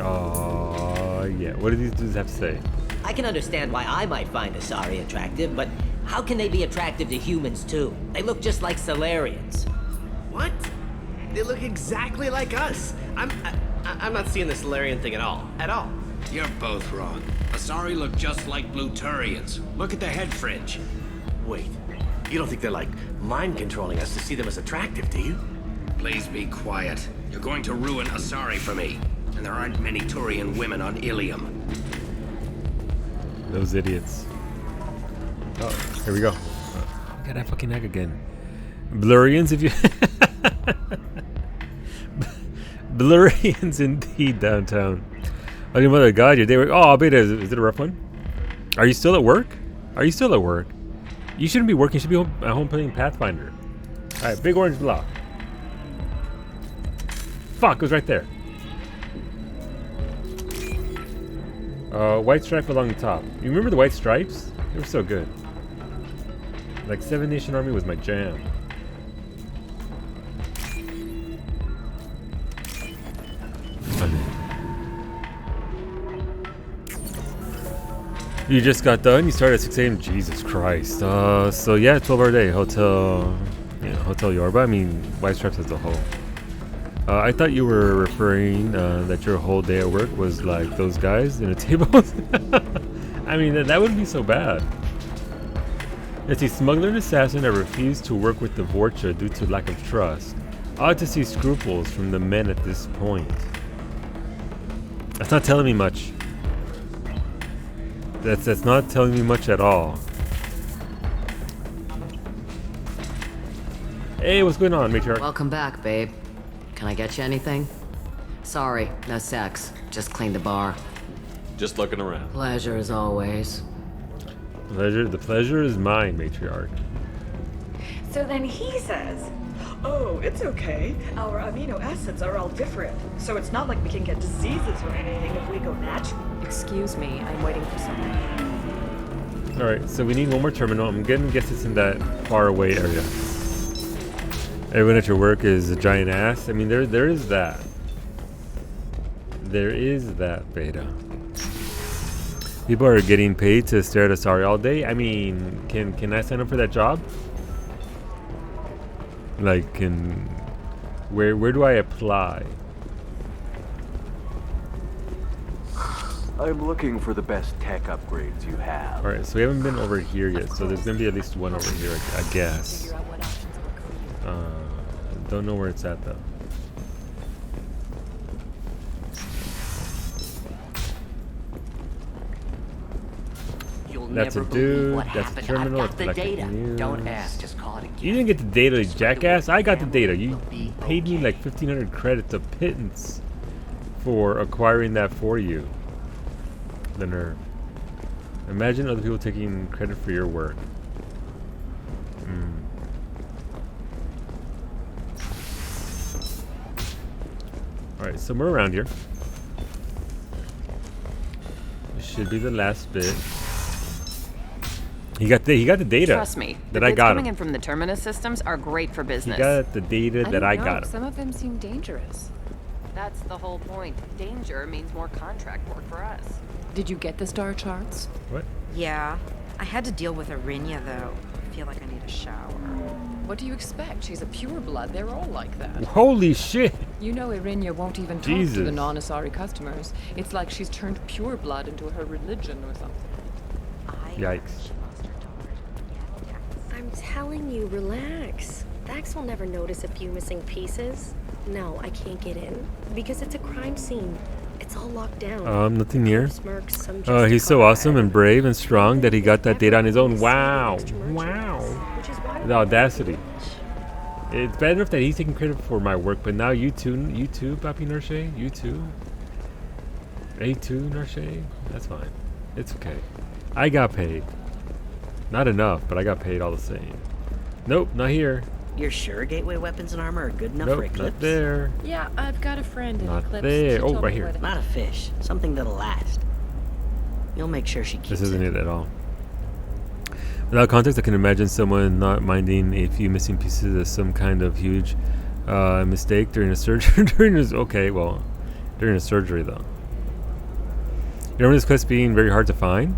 Oh yeah. What do these dudes have to say? I can understand why I might find Asari attractive, but how can they be attractive to humans too? They look just like Salarians. What? They look exactly like us. I'm not seeing the Salarian thing at all. At all. You're both wrong. Asari look just like Blue Turians. Look at the head fringe. Wait. You don't think they're like mind controlling us to see them as attractive, do you? Please be quiet. You're going to ruin Asari for me. And there aren't many Turian women on Ilium. Those idiots. Oh, here we go. I got that fucking egg again. Blurians, if you... Blurians indeed, downtown. Oh, your mother, God, your day work. Oh, beta, is it a rough one? Are you still at work? Are you still at work? You shouldn't be working. You should be at home playing Pathfinder. Alright, big orange block. Fuck, it was right there. White stripe along the top. You remember the white stripes? They were so good. Like 7 Nation Army was my jam. You just got done? You started at 6 a.m.? Jesus Christ. So yeah, 12-hour day. Hotel Yorba. I mean, White Stripes as a whole. I thought you were referring that your whole day at work was like those guys in a table. I mean, that wouldn't be so bad. It's a smuggler and assassin that refused to work with the Vorcha due to lack of trust. Odd to see scruples from the men at this point. That's not telling me much. That's not telling me much at all. Hey, what's going on, Matriarch? Welcome back, babe. Can I get you anything? Sorry, no sex. Just cleaned the bar. Just looking around. Pleasure as always. The pleasure is mine, matriarch. So then he says, oh, it's okay. Our amino acids are all different. So it's not like we can get diseases or anything if we go natural. Excuse me, I'm waiting for someone. Alright, so we need one more terminal. I'm gonna guess it's in that far away area. Everyone at your work is a giant ass. I mean, there is that. There is that, Beta. People are getting paid to stare at Asari all day. I mean, can I sign up for that job? Like, where do I apply? I'm looking for the best tech upgrades you have. Alright, so we haven't been over here yet, so there's gonna be at least one over here, I guess. Don't know where it's at though. That's a dude. That's a terminal. It's collecting news. Don't ask, just call it a gift. You didn't get the data, you jackass. I got the data. You paid me like 1,500 credits a pittance for acquiring that for you. The nerve. Imagine other people taking credit for your work. Alright, somewhere around here. This should be the last bit. He got the data. Trust me, that the I goods got coming him. in from the Terminus systems are great for business. He got the data that I got him. Some of them seem dangerous. That's the whole point. Danger means more contract work for us. Did you get the star charts? What? Yeah. I had to deal with Arinya, though. I feel like I need a shower. What do you expect? She's a pureblood. They're all like that. Holy shit! You know Arinya won't even talk to the non-Asari customers. It's like she's turned pureblood into her religion or something. Yikes. I'm telling you, relax. Vax will never notice a few missing pieces. No, I can't get in. Because it's a crime scene. It's all locked down. Nothing here. Smirks, some He's so awesome and brave and strong that he got that data on his own. Wow. Wow. The audacity. It's bad enough that he's taking credit for my work, but now you too, Papi Narche? You too? A2 Narche? That's fine. It's okay. I got paid. Not enough, but I got paid all the same. Nope, not here. You're sure gateway weapons and armor are good enough for Nope, Eclipse? not there. Yeah, I've got a friend in Not Eclipse. there. She Oh, told right me here. where to- Not a fish. Something that'll last. You'll make sure she keeps This isn't it at all. Without context, I can imagine someone not minding a few missing pieces as some kind of huge mistake during a surgery. During a surgery, though. You remember this quest being very hard to find?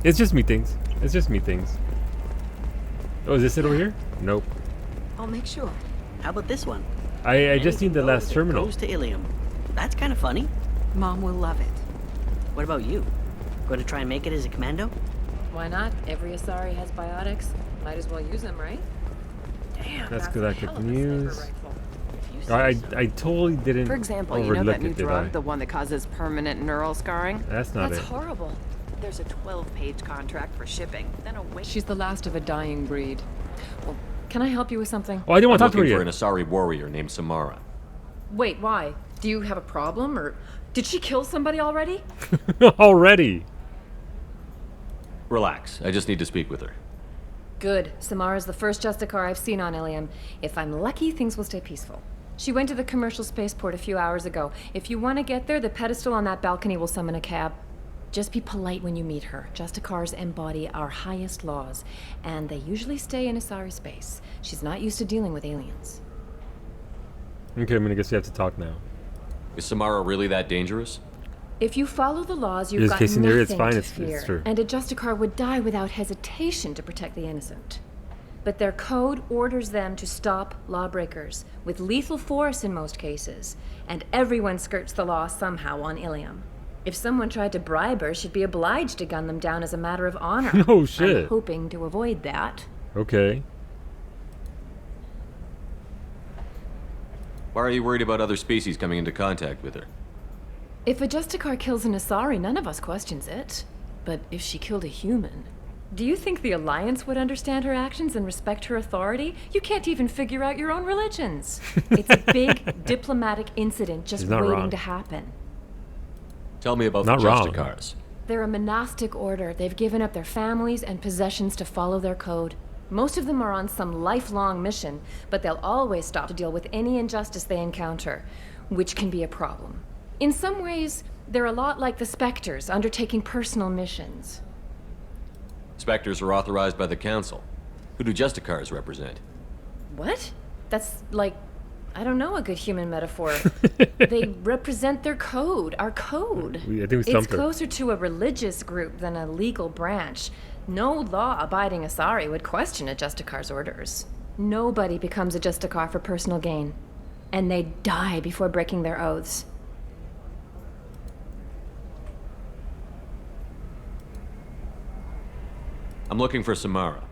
It's just me things. It's just me things. Oh, is this it over here? Nope. I'll make sure. How about this one? I just need the last terminal. Goes to Ilium. That's kind of funny. Mom will love it. What about you? Going to try and make it as a commando? Why not? Every Asari has biotics. Might as well use them, right? Damn, That's a galactic hell of a news. sniper rifle. I totally didn't. For example, you know overlook that new it, did drug, I? the one that causes permanent neural scarring? That's not That's it. horrible. There's a 12-page contract for shipping, then a wait. She's the last of a dying breed. Well, can I help you with something? Oh, I didn't want to talk to her looking yet. for an Asari warrior named Samara. Wait, why? Do you have a problem, or did she kill somebody already? Already. Relax. I just need to speak with her. Good. Samara's the first Justicar I've seen on Ilium. If I'm lucky, things will stay peaceful. She went to the commercial spaceport a few hours ago. If you want to get there, the pedestal on that balcony will summon a cab. Just be polite when you meet her. Justicars embody our highest laws, and they usually stay in Asari space. She's not used to dealing with aliens. Okay, I'm gonna guess you have to talk now. Is Samara really that dangerous? If you follow the laws, you've Just got case nothing scenario, it's fine, to it's fear. true. And a Justicar would die without hesitation to protect the innocent. But their code orders them to stop lawbreakers, with lethal force in most cases. And everyone skirts the law somehow on Ilium. If someone tried to bribe her, she'd be obliged to gun them down as a matter of honor. Oh, shit. I'm hoping to avoid that. Okay. Why are you worried about other species coming into contact with her? If a Justicar kills an Asari, none of us questions it. But if she killed a human, do you think the Alliance would understand her actions and respect her authority? You can't even figure out your own religions. It's a big diplomatic incident just She's not waiting wrong. to happen. Tell me about Not the wrong. Justicars. They're a monastic order. They've given up their families and possessions to follow their code. Most of them are on some lifelong mission, but they'll always stop to deal with any injustice they encounter, which can be a problem. In some ways, they're a lot like the Spectres, undertaking personal missions. Spectres are authorized by the Council. Who do Justicars represent? What? That's like, I don't know, a good human metaphor. They represent their code, our code. I think we It's stumped her. closer to a religious group than a legal branch. No law-abiding Asari would question a Justicar's orders. Nobody becomes a Justicar for personal gain. And they die before breaking their oaths. I'm looking for Samara.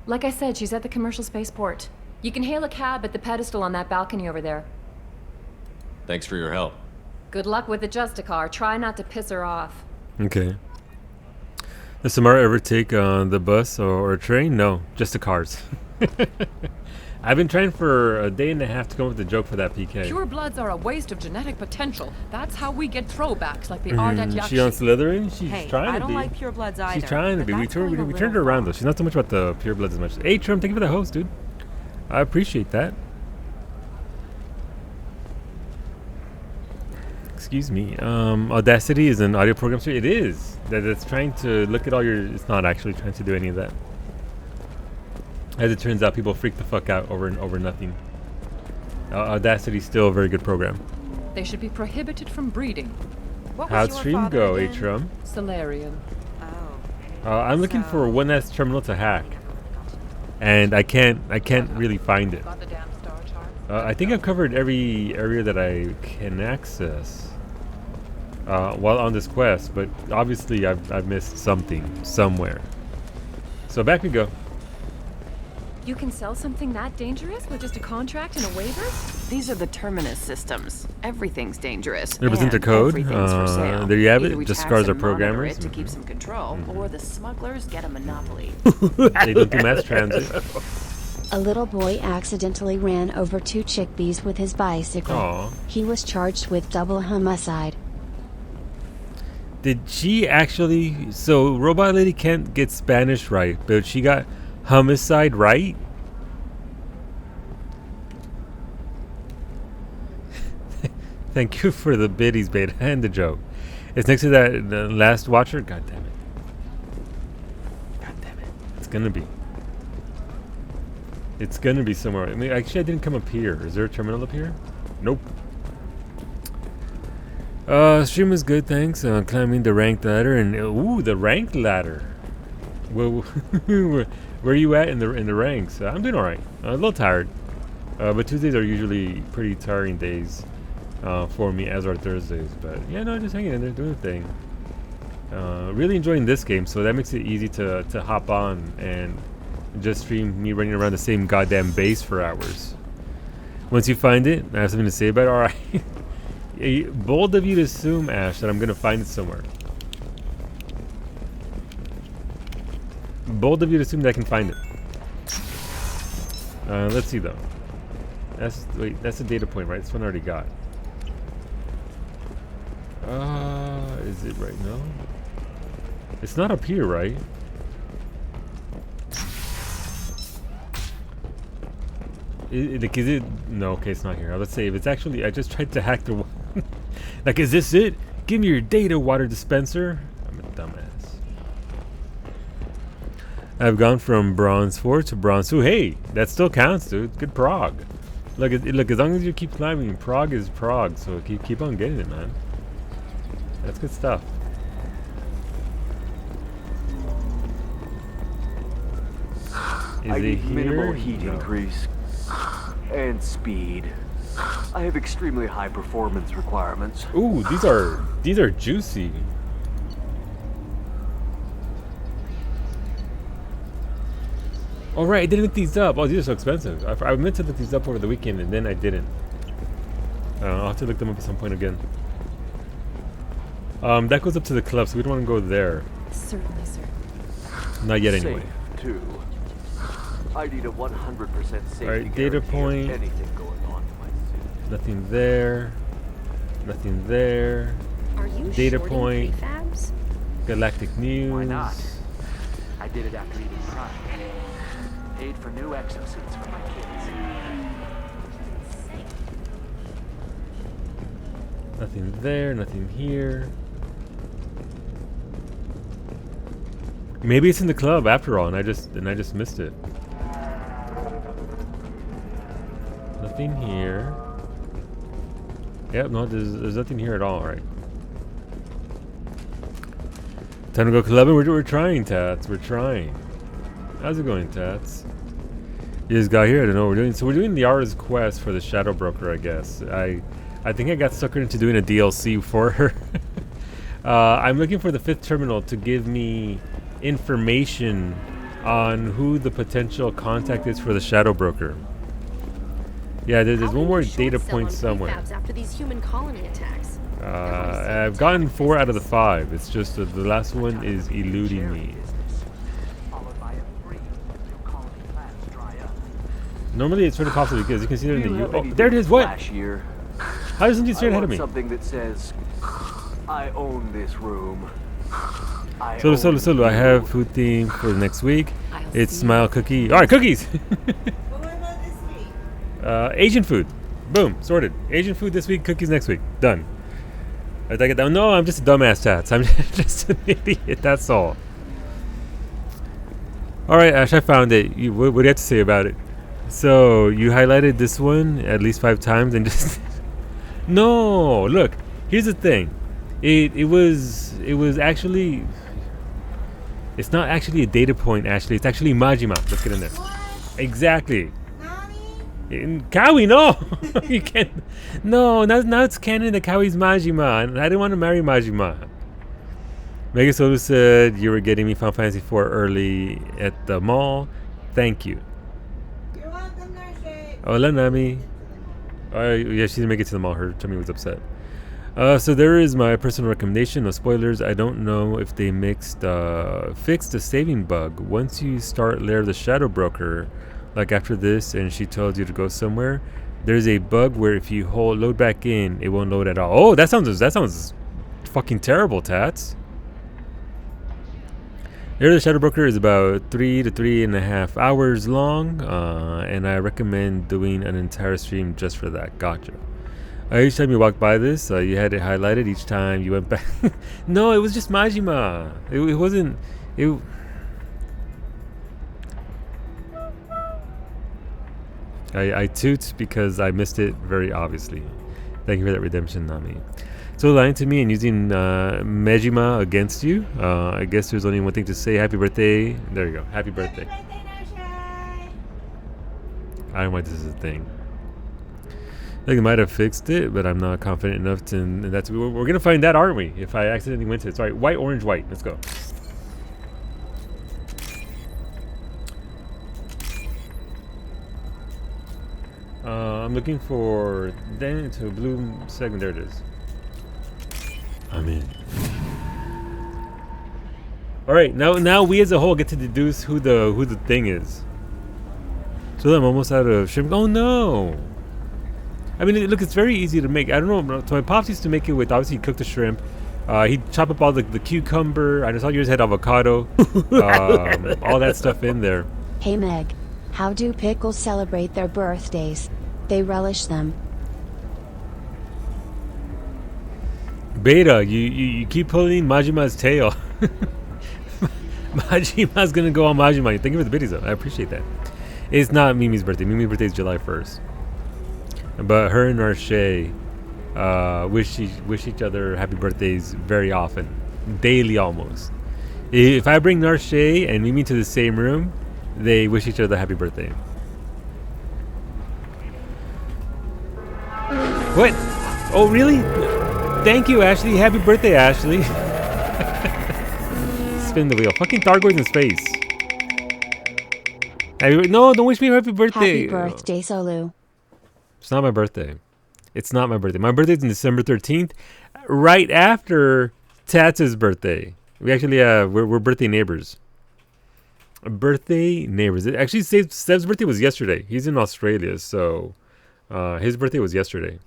Like I said, she's at the commercial spaceport. You can hail a cab at the pedestal on that balcony over there. Thanks for your help. Good luck with the Justicar. Try not to piss her off. Okay. Does Samara ever take the bus or train? No, just the cars. I've been trying for a day and a half to come up with a joke for that PK. Pure bloods are a waste of genetic potential. That's how we get throwbacks like the Ardet Yakshi. She on Slytherin? She's Hey, trying to be. I don't like purebloods either. She's trying to but be. We that's going a turned little her around far. though. She's not so much about the purebloods as much. Hey Trim, thank you for the host, dude. I appreciate that. Excuse me. Audacity is an audio program. It is. That's trying to look at all your. It's not actually trying to do any of that. As it turns out, people freak the fuck out over nothing. Audacity is still a very good program. They should be prohibited from breeding. How'd stream go, Atrum? Solarian. I'm looking for one S terminal to hack, and I can't really find it. I think I've covered every area that I can access while on this quest, but obviously I've missed something somewhere. So back we go. You can sell something that dangerous with just a contract and a waiver? These are the Terminus systems. Everything's dangerous. Represent the and code. everything's for sale. There you have Either it. we Just tax scars are and monitor programmers. it to keep some control, or the smugglers get a monopoly. They don't do mass transit. A little boy accidentally ran over 2 chickpeas with his bicycle. Aw. He was charged with double homicide. Did she actually? So Robot Lady can't get Spanish right, but she got homicide right. Thank you for the biddies, bait and the joke. It's next to that the Last Watcher. God damn it! God damn it! It's gonna be. It's gonna be somewhere. I mean, actually, I didn't come up here. Is there a terminal up here? Nope. Stream was good, thanks. Climbing the ranked ladder and ooh, the ranked ladder. Well, where are you at in the ranks? I'm doing all right. A little tired, but Tuesdays are usually pretty tiring days for me, as are Thursdays. But yeah, no, just hanging in there, doing the thing. Really enjoying this game, so that makes it easy to hop on and just stream me running around the same goddamn base for hours. Once you find it, I have something to say about it. All right. Bold of you to assume, Ash, that I'm gonna find it somewhere. Bold of you to assume that I can find it. Let's see though. That's a data point, right? This one I already got. Is it right now? It's not up here, right? Like, is it? No, okay, it's not here. Let's say if it's actually. I just tried to hack the. Like, is this it? Give me your data, water dispenser. I'm a dumbass. I've gone from bronze 4 to bronze 2. Hey, that still counts, dude. Good prog. Look, look. As long as you keep climbing, prog is prog. So keep on getting it, man. That's good stuff. I need minimal heat increase and speed. I have extremely high performance requirements. Ooh, these are juicy. All right, I didn't look these up. Oh, these are so expensive. I meant to look these up over the weekend and then I didn't. I'll have to look them up at some point again. That goes up to the club, so we don't want to go there. Certainly, sir. Not yet, anyway. Safe, too. I need a 100% safety. Alright, data point. Anything going on to my suit. Nothing there. Nothing there. Are you data shorting point. prefabs? Galactic News. Why not? I did it after eating Prime. Paid for new exosuits for my kids. Nothing there, nothing here. Maybe it's in the club after all, and I just missed it. Nothing here. Yep, no, there's nothing here at all. All right. Time to go clubbing. We're trying, Tats. We're trying. How's it going, Tats? You just got here. I don't know what we're doing. So we're doing the artist quest for the Shadow Broker, I guess. I think I got suckered into doing a DLC for her. I'm looking for the 5th terminal to give me information on who the potential contact is for the Shadow Broker. Yeah, there's one more data point somewhere. After these human colony attacks. I've gotten 4 out of the 5. It's just the last one is eluding me. Normally it's sort of possible because you can see it in the oh, there it is. What? How does something straight ahead of me? Something that says, "I own this room." Solo. I have food theme for the next week. It's Smile Cookie. All right, cookies. Asian food. Boom, sorted. Asian food this week, cookies next week. Done. I get down. No, I'm just a dumbass, Tats. I'm just an idiot. That's all. All right, Ash, I found it. What do you have to say about it? So you highlighted this one at least 5 times and just no. Look, here's the thing. It was actually. It's not actually a data point. Actually, it's actually Majima. Let's get in there. Exactly. Kawi, no! You can't. No, now it's canon that Kawi's Majima, and I didn't want to marry Majima. Megasolu said you were getting me Final Fantasy IV early at the mall. Thank you. You're welcome, Nurse. Hola, Nami. Yeah, she didn't make it to the mall. Her tummy was upset. So there is my personal recommendation. No spoilers. I don't know if they fixed the saving bug. Once you start Lair of the Shadow Broker, like after this, and she told you to go somewhere, there's a bug where if you load back in, it won't load at all. Oh, that sounds fucking terrible, Tats. Lair of the Shadow Broker is about 3 to 3.5 hours long, and I recommend doing an entire stream just for that. Gotcha. Each time you walked by this, you had it highlighted. Each time you went back. No, it was just Majima. It wasn't. I toot because I missed it very obviously. Thank you for that redemption, Nami. So lying to me and using Majima against you. I guess there's only one thing to say. Happy birthday. There you go. Happy birthday. I don't know why this is a thing. I think they might have fixed it, but I'm not confident enough to. And that's we're gonna find that, aren't we? If I accidentally went to it. Sorry, white, orange, white. Let's go. I'm looking for then into a blue segment. There it is. I'm in. All right, now we as a whole get to deduce who the thing is. So I'm almost out of shrimp. Oh no! I mean, look, it's very easy to make. I don't know. So my pops used to make it with, obviously, he cooked the shrimp. He'd chop up all the cucumber. I just saw yours had avocado. All that stuff in there. Hey Meg, how do pickles celebrate their birthdays? They relish them. Beta, you keep pulling Majima's tail. Majima's gonna go on Majima. Thank you for the biddies, though. I appreciate that. It's not Mimi's birthday. Mimi's birthday is July 1st. But her and Narshe wish each other happy birthdays very often, daily almost. If I bring Narshe and Mimi to the same room, they wish each other happy birthday. What? Oh, really? Thank you, Ashley. Happy birthday, Ashley. Spin the wheel. Fucking Thargoids in space. No, don't wish me happy birthday. Happy birthday, Solu. It's not my birthday. It's not my birthday. My birthday's on December 13th, right after Tats' birthday. We actually we're birthday neighbors. Birthday neighbors. Actually, Seb's birthday was yesterday. He's in Australia, so his birthday was yesterday.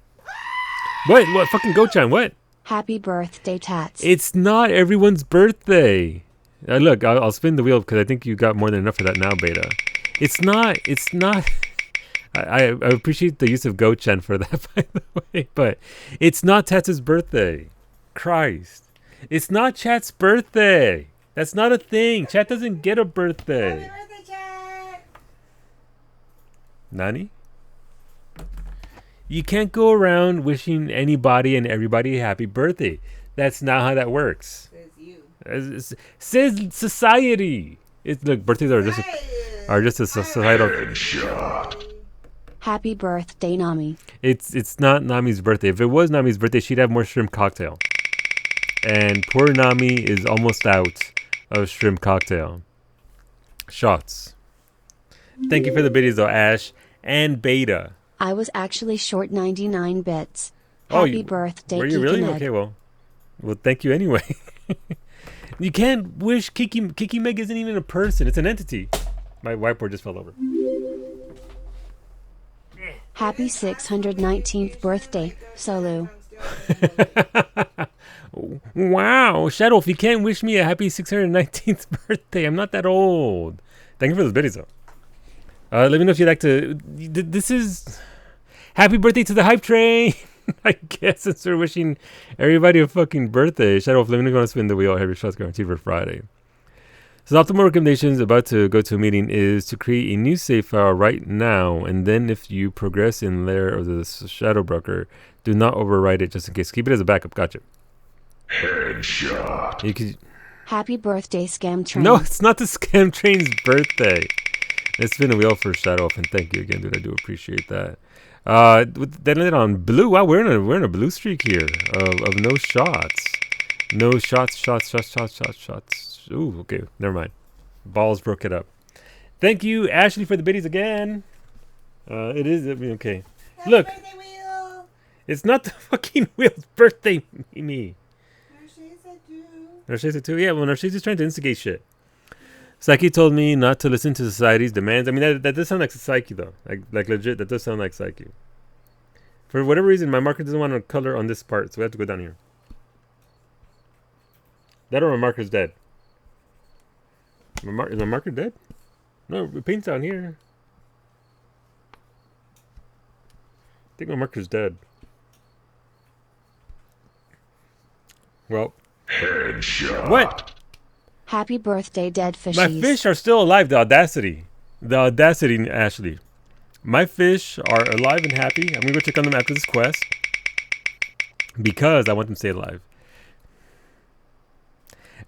What? Fucking Go-chan, what? Happy birthday, Tats. It's not everyone's birthday. Look, I'll spin the wheel because I think you got more than enough for that now, Beta. It's not. I appreciate the use of Go-Chan for that, by the way, but it's not Tats' birthday. Christ. It's not Chat's birthday. That's not a thing. Chat doesn't get a birthday. Happy birthday, Chat! Nani? You can't go around wishing anybody and everybody a happy birthday. That's not how that works. Says society. Look, birthdays are just a societal. Happy birthday, Nami. It's not Nami's birthday. If it was Nami's birthday, she'd have more shrimp cocktail. And poor Nami is almost out of shrimp cocktail. Shots. Thank you for the biddies though, Ash and Beta. I was actually short 99 bits. Happy birthday, were you really? Kiki Meg. Okay, well, thank you anyway. You can't wish Kiki Meg isn't even a person. It's an entity. My whiteboard just fell over. Happy 619th birthday, Solu. Wow, Shadow, if you can't wish me a happy 619th birthday, I'm not that old. Thank you for those biddies though. Let me know if you'd like to. This is happy birthday to the hype train. I guess since we're wishing everybody a fucking birthday. Shadow, let me know if you want to spin the wheel. Have your shots guaranteed for Friday. So the optimal recommendations about to go to a meeting is to create a new save file right now, and then if you progress in Lair of the Shadow Broker, do not overwrite it just in case. Keep it as a backup. Gotcha. Headshot. Happy birthday, Scam Train. No, it's not the Scam Train's birthday. Let's spin a wheel for Shadow, and thank you again, dude. I do appreciate that. Then it on blue. Wow, we're in a blue streak here of no shots. No shots. Ooh, okay, never mind. Balls broke it up. Thank you, Ashley, for the biddies again. It is, okay. Look, it's not the fucking wheel's birthday, Mimi. Narcisa too. Yeah, well, Narcisa's trying to instigate shit. Psyche told me not to listen to society's demands. I mean, that does sound like Psyche, though. Like legit, that does sound like Psyche. For whatever reason, my marker doesn't want to color on this part, so we have to go down here. That or my marker's dead. Is my marker dead? No, it paint's down here. I think my marker's dead. Well. Headshot. What? Happy birthday, dead fishies. My fish are still alive. The audacity, Ashley. My fish are alive and happy. I'm gonna go check on them after this quest because I want them to stay alive.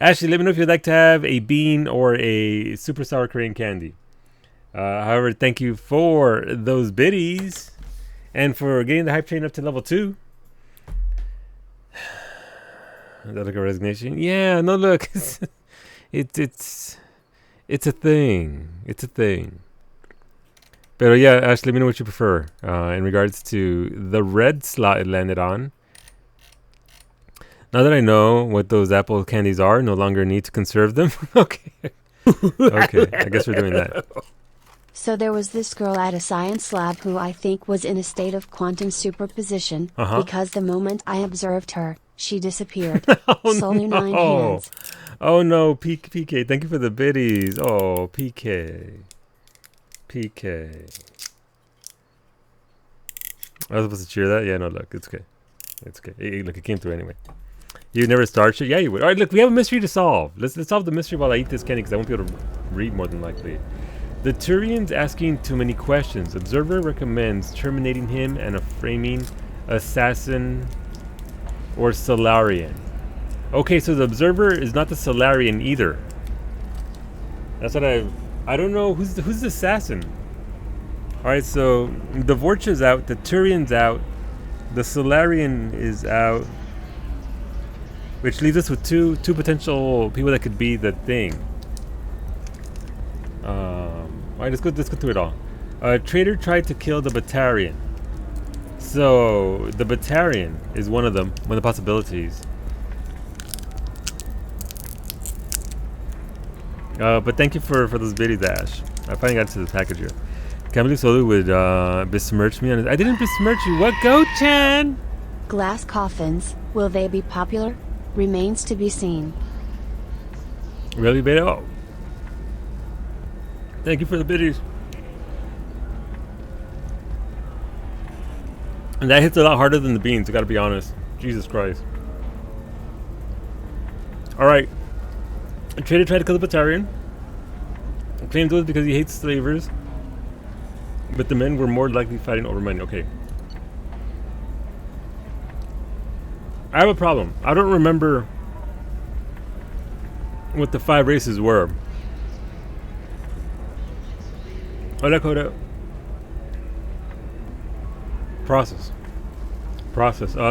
Ashley, let me know if you'd like to have a bean or a super sour cream candy. However, thank you for those biddies and for getting the hype train up to level 2. Is that like a resignation? Yeah, no, look. It's a thing. It's a thing. But yeah, Ash, let me know what you prefer in regards to the red slot it landed on. Now that I know what those apple candies are, no longer need to conserve them. Okay. Okay, I guess we're doing that. So there was this girl at a science lab who I think was in a state of quantum superposition because the moment I observed her, she disappeared. Solu 9 hands. Oh no, PK, thank you for the biddies. Oh, PK. I was supposed to cheer that? Yeah, no, look, it's okay. It's okay. Look, it came through anyway. You never start shit? Yeah, you would. All right, look, we have a mystery to solve. Let's solve the mystery while I eat this candy because I won't be able to read more than likely. The Turian's asking too many questions. Observer recommends terminating him and framing assassin or Solarian. Okay, so the Observer is not the Solarian either. That's what I don't know who's the assassin. All right, so the Vorcha's out, the Turian's out, the Solarian is out, which leaves us with two potential people that could be the thing. All right, let's go through it all. Traitor tried to kill the Batarian. So the Batarian is one of them, one of the possibilities. But thank you for those biddies, Ash. I finally got to the package here. Can't believe Solu would besmirch me on it. I didn't besmirch you. What? Go, Chan! Glass coffins, Will they be popular? Remains to be seen. Really, Beto? Thank you for the biddies. And that hits a lot harder than the beans, I gotta be honest. Jesus Christ. Alright. A trader tried to kill the Batarian. Claimed it was because he hates slavers. But the men were more likely fighting over money. Okay. I have a problem. I don't remember what the 5 races were. Hola, Coda. Process.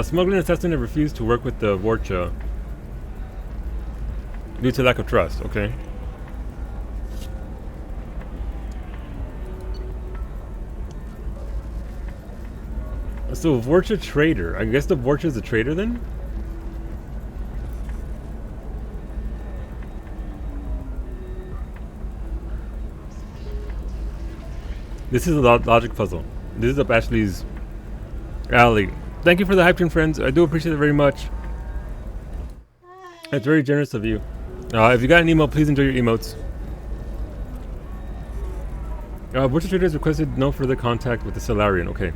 Smuggling assassin have refused to work with the Vorcha due to lack of trust. Okay. So Vorcha trader. I guess the Vorcha is a trader then? This is a logic puzzle. This is up Ashley's alley. Thank you for the hype train, friends. I do appreciate it very much. It's very generous of you. If you got an email, please enjoy your emotes. Vorcha traders requested no further contact with the Salarian. Okay.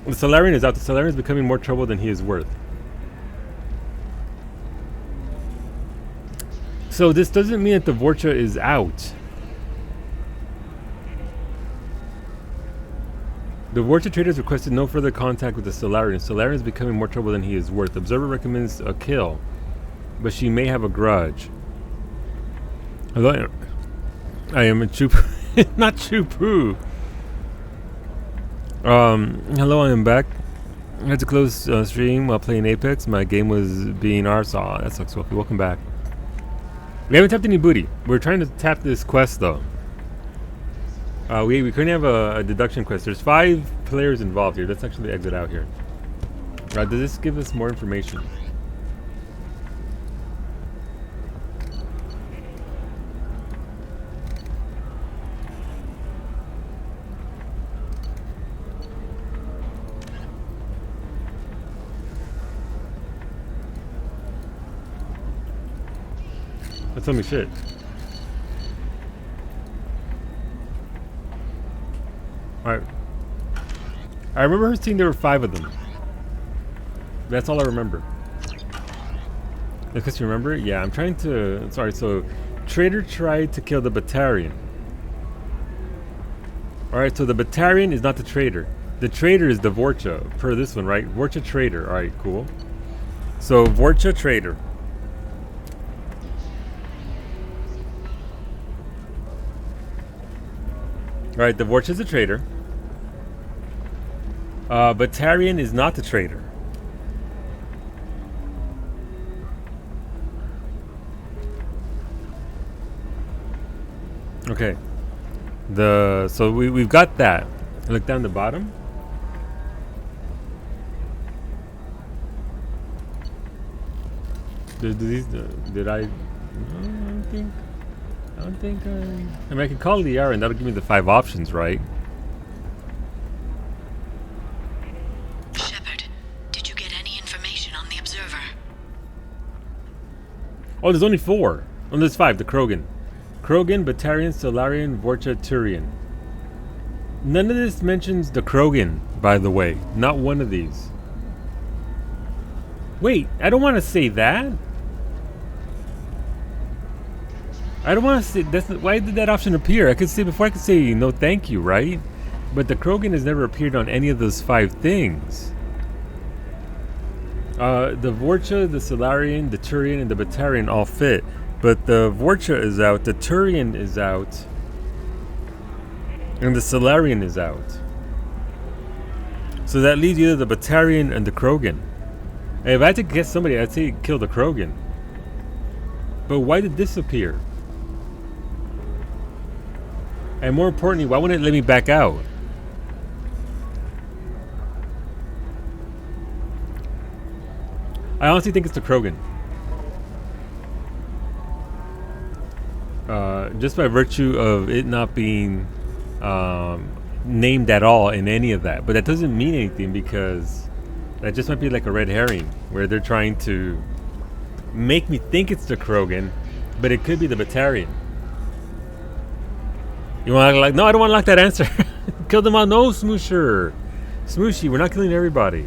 The Salarian is out. The Salarian is becoming more trouble than he is worth. So this doesn't mean that the Vorcha is out. The Vorcha traders requested no further contact with the Salarian. Salarian is becoming more trouble than he is worth. Observer recommends a kill, but she may have a grudge. Hello, I am a Chup, not Chupu. Hello, I am back. I had to close stream while playing Apex. My game was being arsaw. That sucks, Wolfie. Welcome back. We haven't tapped any booty. We're trying to tap this quest though. We currently have a deduction quest. There's 5 players involved here. Let's actually exit out here. Does this give us more information? That's tell me shit. Alright. I remember her seeing there were 5 of them. That's all I remember. Because you remember? Yeah, I'm trying to... Sorry, so... Trader tried to kill the Batarian. Alright, so the Batarian is not the trader. The trader is the Vorcha, per this one, right? Vorcha trader. Alright, cool. So, Vorcha trader. Alright, the Vorcha is a trader. Batarian is not the trader. Okay. So we've got that. Look down the bottom. Did I don't think I mean, I can call Liara and that'll give me the 5 options, right? Shepard, did you get any information on the Observer? Oh, there's only 4. Oh, there's 5. The Krogan. Krogan, Batarian, Salarian, Vorcha, Turian. None of this mentions the Krogan, by the way. Not one of these. Wait, I don't want to say that. I don't want to say that's. Why did that option appear? I could say before I could say no thank you, right? But the Krogan has never appeared on any of those 5 things. The Vorcha, the Salarian, the Turian, and the Batarian all fit. But the Vorcha is out, the Turian is out, and the Salarian is out. So that leaves either the Batarian and the Krogan. And if I had to guess somebody, I'd say kill the Krogan. But why did this appear? And more importantly, why wouldn't it let me back out? I honestly think it's the Krogan. Just by virtue of it not being named at all in any of that. But that doesn't mean anything because That just might be like a red herring, where they're trying to make me think it's the Krogan, but it could be the Batarian. You want to like? No, I don't want to like that answer. Kill them all. No, Smoosher. Smooshy, we're not killing everybody.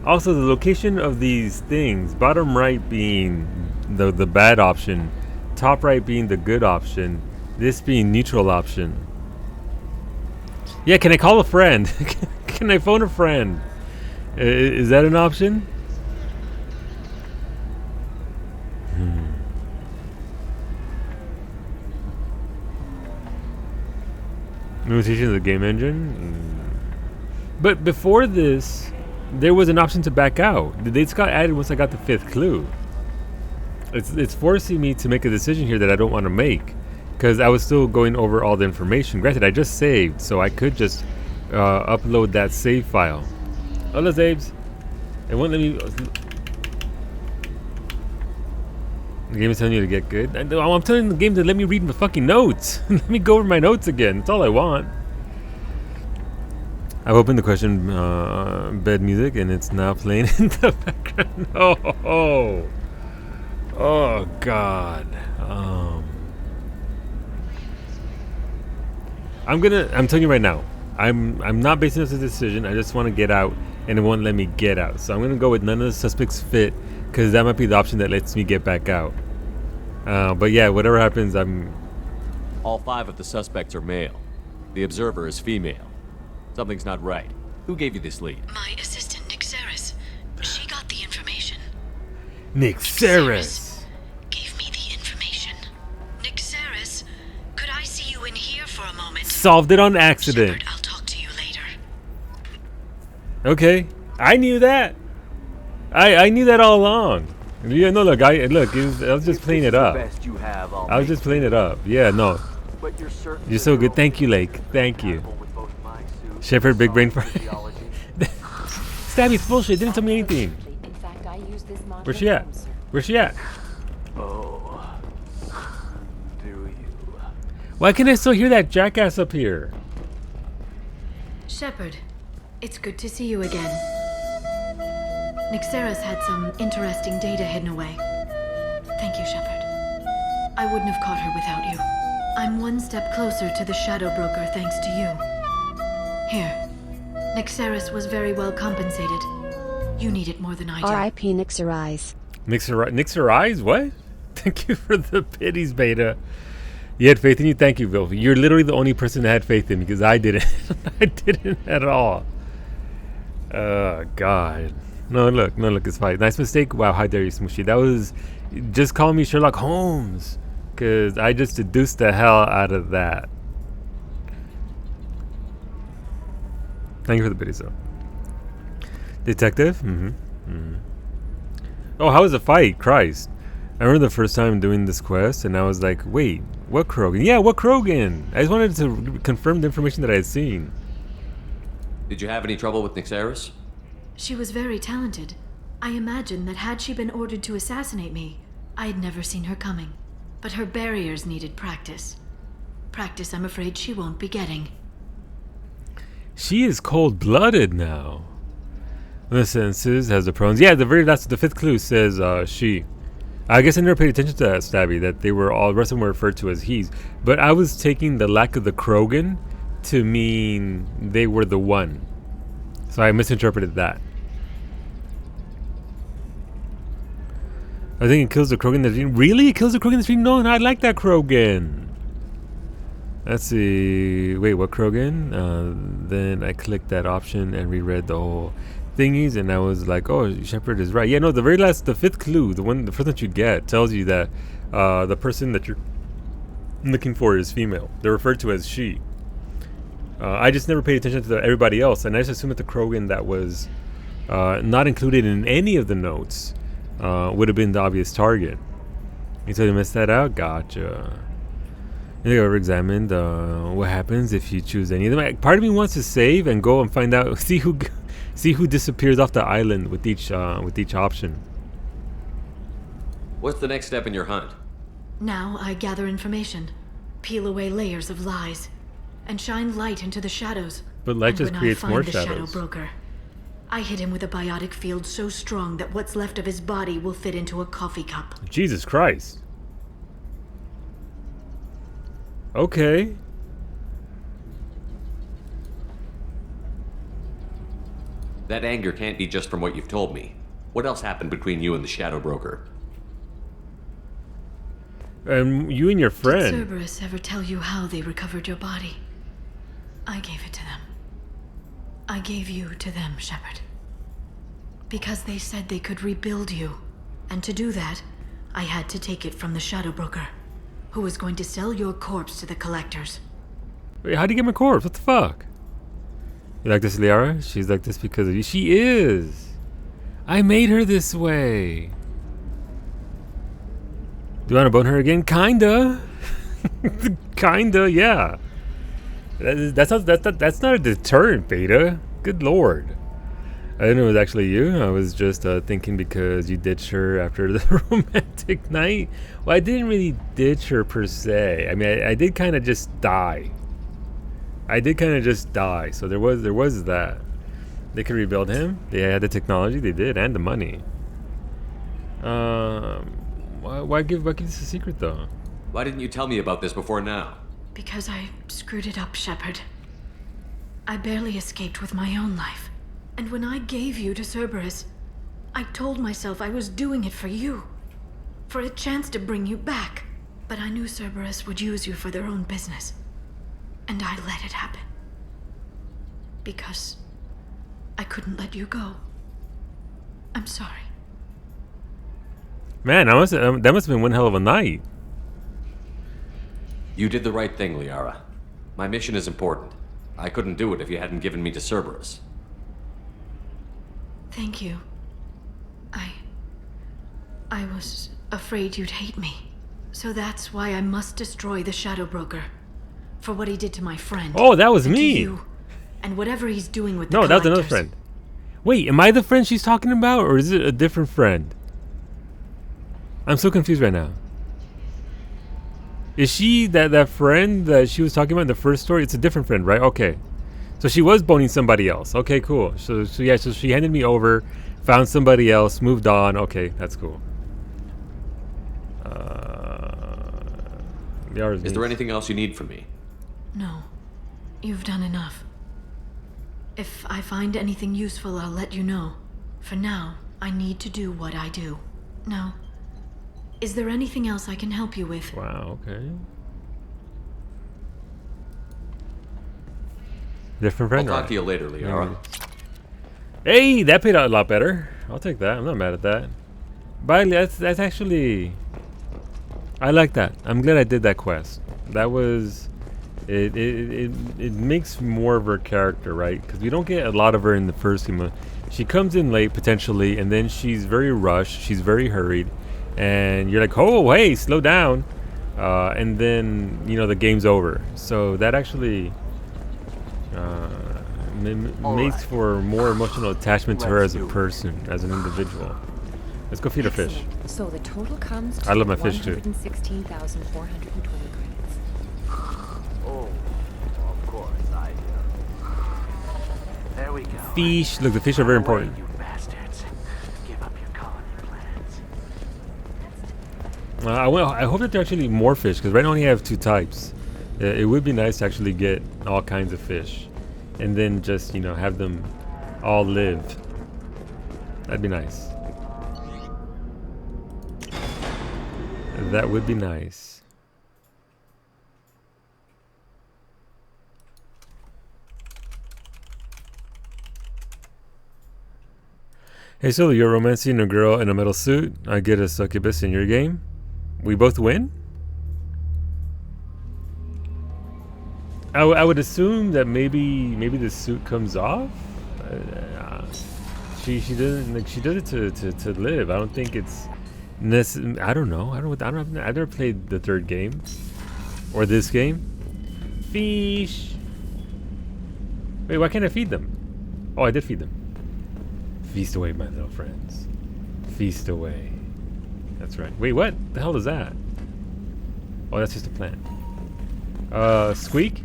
Also, the location of these things, bottom right being the bad option, top right being the good option, this being neutral option. Yeah, can I call a friend? Can I phone a friend? Is that an option? Limitation of the game engine? But before this, there was an option to back out. They just got added once I got the 5th clue. It's forcing me to make a decision here that I don't want to make, because I was still going over all the information. Granted, I just saved, so I could just upload that save file. Hola, saves. It won't let me. The game is telling you to get good. I'm telling the game to let me read my fucking notes. Let me go over my notes again. That's all I want. I've opened the question bed music and it's now playing in the background. Oh God. I'm telling you right now, I'm not basing this on a decision. I just want to get out and it won't let me get out. So I'm gonna go with none of the suspects fit, because that might be the option that lets me get back out. But yeah, whatever happens, All 5 of the suspects are male. The observer is female. Something's not right. Who gave you this lead? My assistant, Nixeris. She got the information. Nixeris gave me the information. Nixeris, could I see you in here for a moment? Solved it on accident. Shepard, I'll talk to you later. Okay, I knew that. I knew that all along. Yeah, no, look, I was just playing it up. I was just playing it up. Yeah, no. You're so good. Thank you, Lake. Thank you. Shepard, big brain for Stabby's bullshit. Didn't tell me anything. In fact, I use this Where's she at? Where's she at? Oh, do you? Why can I still hear that jackass up here? Shepard, it's good to see you again. Nixeris had some interesting data hidden away. Thank you, Shepard. I wouldn't have caught her without you. I'm one step closer to the Shadow Broker thanks to you. Here. Nixeris was very well compensated. You need it more than I do. R.I.P. Nixeris. Nixeris? What? Thank you for the pities, Beta. You had faith in you? Thank you, Vilf. You're literally the only person that had faith in me, because I didn't. I didn't at all. Oh, God. No, look, it's fine. Nice mistake. Wow, how dare you, Smooshy. That was just calling me Sherlock Holmes, because I just deduced the hell out of that. Thank you for the biddies, though. Detective? Oh, how was the fight? Christ. I remember the first time doing this quest, and I was like, wait, what Krogan? Yeah, what Krogan? I just wanted to confirm the information that I had seen. Did you have any trouble with Nixeris? She was very talented. I imagine that had she been ordered to assassinate me, I'd never seen her coming. But her barriers needed practice. Practice I'm afraid she won't be getting. She is cold-blooded now. The sentences has the pronouns. Yeah, the 5th clue says she. I guess I never paid attention to that, Stabby, that they were all, the rest of them were referred to as he's. But I was taking the lack of the Krogan to mean they were the one. So I misinterpreted that. I think it kills the Krogan that's being... Really? It kills the Krogan that's being known? I like that Krogan. Let's see. Wait, what Krogan? Then I clicked that option and reread the whole thingies, and I was like, oh, Shepard is right. Yeah, no, the 5th clue, the first that you get, tells you that the person that you're looking for is female. They're referred to as she. I just never paid attention to everybody else, and I just assumed that the Krogan that was not included in any of the notes would have been the obvious target. You said you missed that out? Gotcha. I think I've ever examined what happens if you choose any of them. Part of me wants to save and go and find out, see who disappears off the island with each option. What's the next step in your hunt? Now I gather information, peel away layers of lies, and shine light into the shadows. But light just when creates I more find the shadows. Shadow Broker, I hit him with a biotic field so strong that what's left of his body will fit into a coffee cup. Jesus Christ. Okay. That anger can't be just from what you've told me. What else happened between you and the Shadow Broker? You and your friend. Did Cerberus ever tell you how they recovered your body? I gave it to them. I gave you to them, Shepard. Because they said they could rebuild you. And to do that, I had to take it from the Shadow Broker, who was going to sell your corpse to the collectors. Wait, how'd you get my corpse? What the fuck? You like this, Liara? She's like this because of you. She is. I made her this way. Do you want to bone her again? Kinda. Kinda, yeah. That's not a deterrent, Beta. Good lord. I didn't know it was actually you. I was just thinking because you ditched her after the romantic night. Well, I didn't really ditch her per se. I mean, I did kind of just die. So there was that. They could rebuild him. They had the technology. They did, and the money. Why give this a secret though? Why didn't you tell me about this before now? Because I screwed it up, Shepard. I barely escaped with my own life. And when I gave you to Cerberus, I told myself I was doing it for you. For a chance to bring you back. But I knew Cerberus would use you for their own business. And I let it happen. Because I couldn't let you go. I'm sorry. Man, that must have been one hell of a night. You did the right thing, Liara. My mission is important. I couldn't do it if you hadn't given me to Cerberus. Thank you. I was afraid you'd hate me. So that's why I must destroy the Shadow Broker. For what he did to my friend. Oh, that was and me. To you, and whatever he's doing with the No, that was another collectors. friend. Wait, am I the friend she's talking about, or is it a different friend? I'm so confused right now. Is she that friend that she was talking about in the first story? It's a different friend, right? Okay. So she was boning somebody else. Okay, cool. So she handed me over, found somebody else, moved on. Okay, that's cool. Is there anything else you need from me? No. You've done enough. If I find anything useful, I'll let you know. For now, I need to do what I do. Now, is there anything else I can help you with? Wow, okay. Different friend. I'll talk to you later, Liara. Hey, that paid out a lot better. I'll take that. I'm not mad at that. Bye, that's actually... I like that. I'm glad I did that quest. That was... It makes more of her character, right? Because we don't get a lot of her in the first game. She comes in late, potentially, and then she's very rushed. She's very hurried. And you're like, oh, hey, slow down. And then, you know, the game's over. So that actually makes for more emotional attachment to her as a person, as an individual. Let's go feed her fish. So the total comes to I love my fish too. 116,420 credits. Oh, of course, I do. There we go. Fish. Look, the fish are very important. You bastards. Give up your colony plans. I hope that there are actually more fish, because right now we only have 2 types. It would be nice to actually get all kinds of fish. And then just, you know, have them all live. That'd be nice. That would be nice. Hey, so you're romancing a girl in a metal suit. I get a succubus in your game. We both win? I would assume that maybe the suit comes off. She doesn't, like, she does it to live. I don't think it's I don't know. I've never played the 3rd game or this game. Fish. Wait, why can't I feed them? Oh, I did feed them. Feast away, my little friends. Feast away. That's right. Wait, what the hell is that? Oh, that's just a plant. Squeak?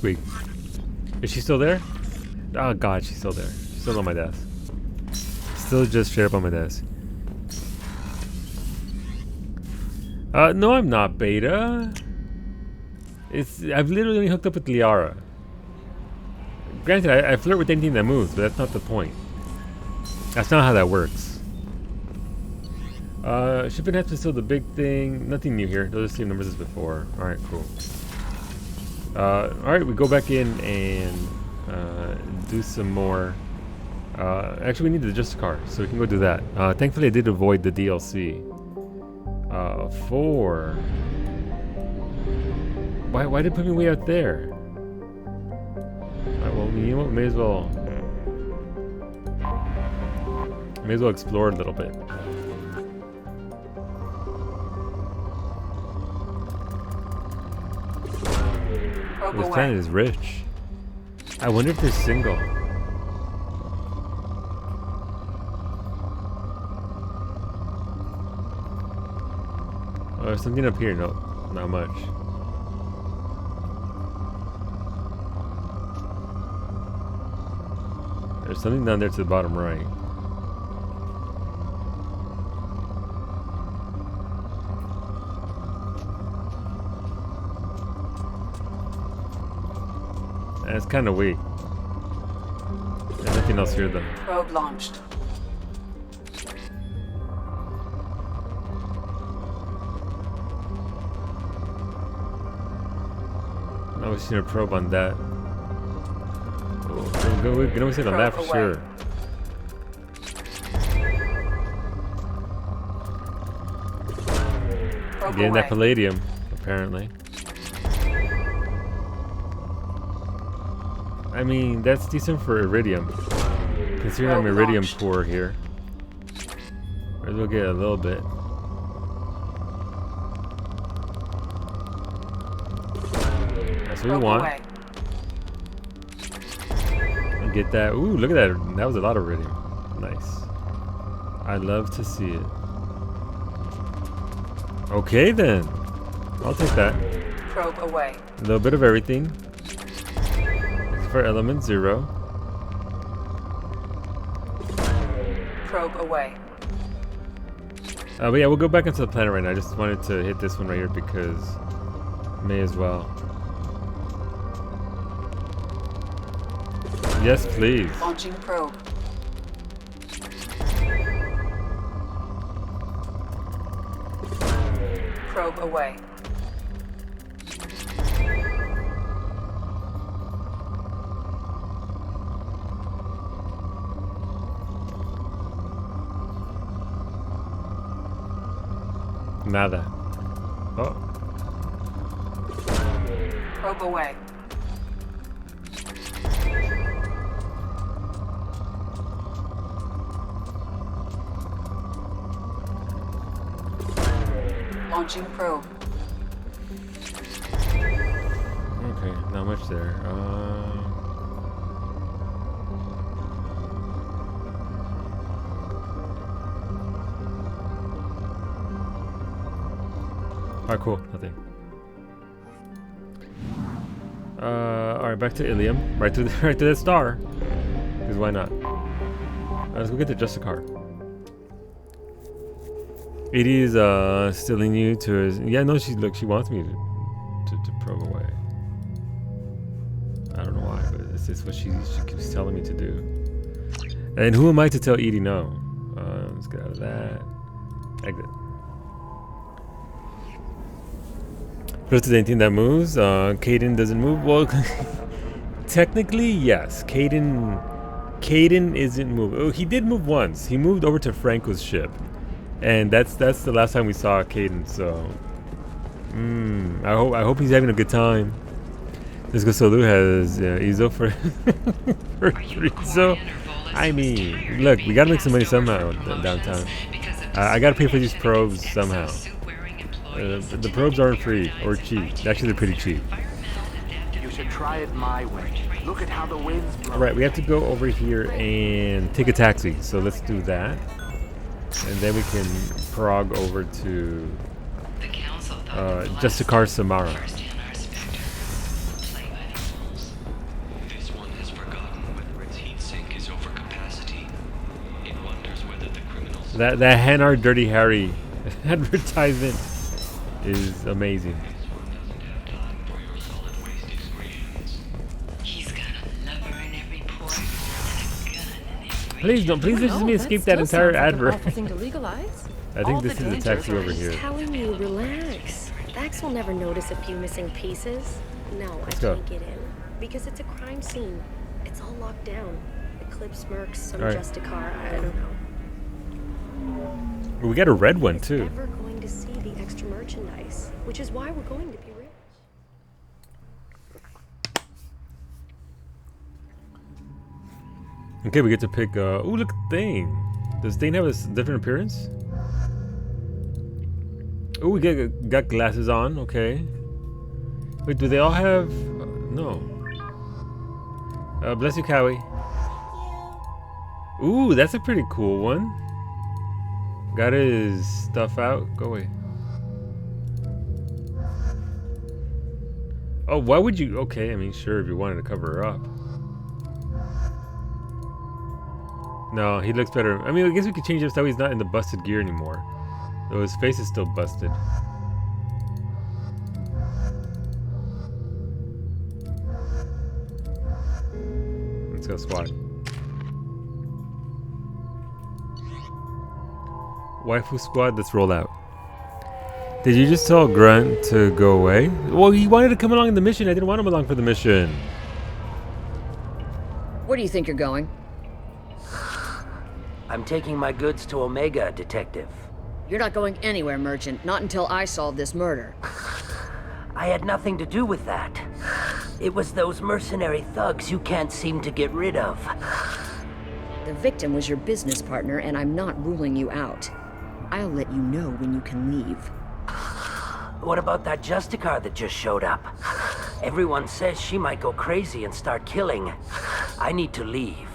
squeak. Is she still there? Oh god, she's still there. She's still on my desk. Still just straight up on my desk. No, I'm not Beta. I've literally hooked up with Liara. Granted, I flirt with anything that moves, but that's not the point. That's not how that works. Shipping hatch is still the big thing. Nothing new here. Those are the same numbers as before. Alright, cool. Alright, we go back in and do some more. Actually, we need the Justicar, so we can go do that. Thankfully, I did avoid the DLC. 4. Why did it put me way out there? Alright, well, you know what? May as well explore a little bit. This planet is rich. I wonder if they're single. Oh, there's something up here. No, not much. There's something down there to the bottom right. It's kind of weak. There's nothing else here though. Probe launched. I was seeing a probe on that. Oh, we can always hit on that for sure. Getting that palladium, apparently. I mean, that's decent for iridium. Considering I'm iridium poor here. Might as well get a little bit. That's what we want. And get that. Ooh, look at that. That was a lot of iridium. Nice. I love to see it. Okay then. I'll take that. Probe away. A little bit of everything. For element 0. Probe away. But yeah, we'll go back into the planet right now. I just wanted to hit this one right here because may as well. Yes, please. Launching probe. Probe away. Nada. Oh. Probe away. Launching probe. Okay, not much there. Alright, cool. Nothing. Alright, back to Ilium. Right to that star. Because why not? Let's go get the Justicar. It is stealing you to his. Yeah, no, she wants me to probe away. I don't know why, but it's just what she keeps telling me to do. And who am I to tell Edie no? Let's get out of that. Exit. If there's anything that moves, Kaidan doesn't move. Well, technically, yes. Kaidan isn't moving. Oh, he did move once. He moved over to Franco's ship, and that's the last time we saw Kaidan. So, I hope he's having a good time. This Solu has Izo for Izo. I mean, look, we gotta make some money somehow downtown. I gotta pay for these probes somehow. The probes aren't free or cheap. Actually, they're pretty cheap. You should try it my way. Look at how the winds blow. Alright, we have to go over here and take a taxi. So let's do that. And then we can prog over to Justicar Samara. That Hanar Dirty Harry advertisement is amazing. Please don't let me escape that entire advert. Thing to legalize. I think this is a taxi over here. I'm telling you, relax. Vax will never notice a few missing pieces. No, I can't get in. Because it's a crime scene. It's all locked down. Eclipse Mercs, some Justicar, I don't know. We got a red one too. We're never going to see the extra merchandise, which is why we're going to be rich. Okay, we get to pick. Oh, look, Thane. Does Thane have a different appearance? Oh, we got glasses on. Okay. Wait, do they all have? No. Bless you, Cowie. Ooh, that's a pretty cool one. Got his stuff out. Go away. Oh, why would you? Okay, I mean, sure, if you wanted to cover her up. No, he looks better. I mean, I guess we could change it so he's not in the busted gear anymore. Though his face is still busted. Let's go SWAT. Waifu squad, let's roll out. Did you just tell Grunt to go away? Well, he wanted to come along in the mission. I didn't want him along for the mission. Where do you think you're going? I'm taking my goods to Omega, Detective. You're not going anywhere, Merchant. Not until I solve this murder. I had nothing to do with that. It was those mercenary thugs you can't seem to get rid of. The victim was your business partner, and I'm not ruling you out. I'll let you know when you can leave. What about that Justicar that just showed up? Everyone says she might go crazy and start killing. I need to leave.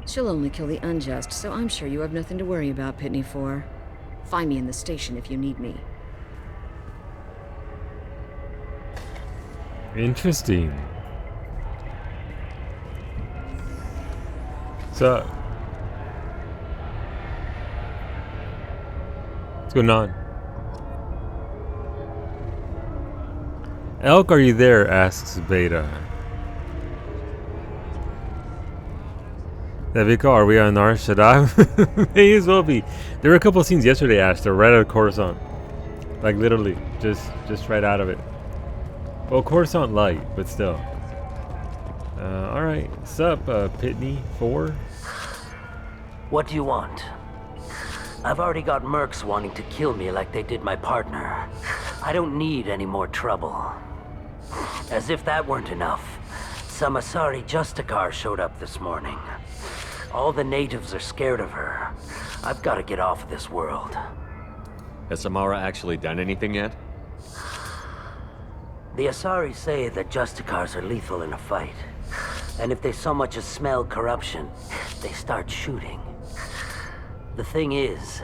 She'll only kill the unjust, so I'm sure you have nothing to worry about, Pitney 4. Find me in the station if you need me. Interesting. So, what's going on? Elk, are you there? Asks Beta. That vehicle, are we on Nar Shaddaa? May as well be. There were a couple of scenes yesterday, Ash. They're right out of Coruscant. Like literally, just right out of it. Well, Coruscant light, but still. Alright, sup, Pitney 4? What do you want? I've already got mercs wanting to kill me like they did my partner. I don't need any more trouble. As if that weren't enough, some Asari Justicar showed up this morning. All the natives are scared of her. I've got to get off of this world. Has Samara actually done anything yet? The Asari say that Justicars are lethal in a fight. And if they so much as smell corruption, they start shooting. The thing is,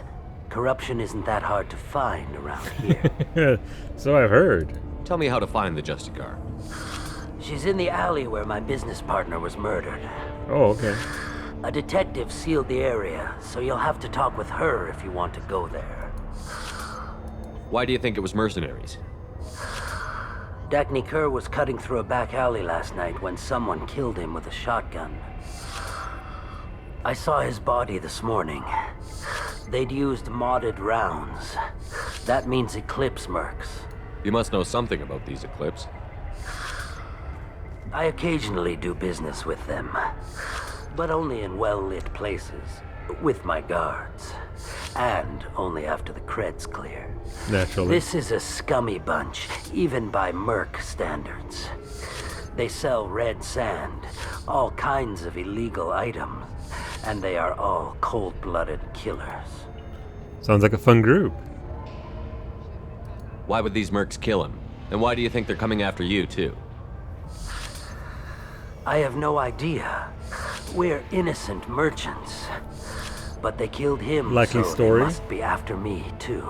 corruption isn't that hard to find around here. So I've heard. Tell me how to find the Justicar. She's in the alley where my business partner was murdered. Oh, okay. A detective sealed the area, so you'll have to talk with her if you want to go there. Why do you think it was mercenaries? Dagny Kerr was cutting through a back alley last night when someone killed him with a shotgun. I saw his body this morning. They'd used modded rounds. That means Eclipse mercs. You must know something about these Eclipse. I occasionally do business with them, but only in well-lit places, with my guards, and only after the cred's clear. Naturally. This is a scummy bunch, even by merc standards. They sell red sand, all kinds of illegal items, and they are all cold-blooded killers. Sounds like a fun group. Why would these mercs kill him? And why do you think they're coming after you, too? I have no idea. We're innocent merchants. But they killed him, Likely so story. They must be after me, too.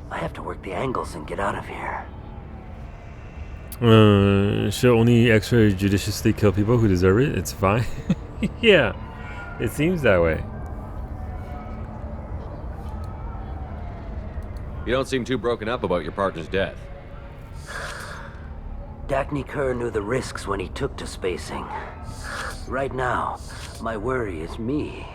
I have to work the angles and get out of here. She'll only extrajudiciously kill people who deserve it. It's fine. Yeah, it seems that way. You don't seem too broken up about your partner's death. Dagny Kerr knew the risks when he took to spacing. Right now, my worry is me.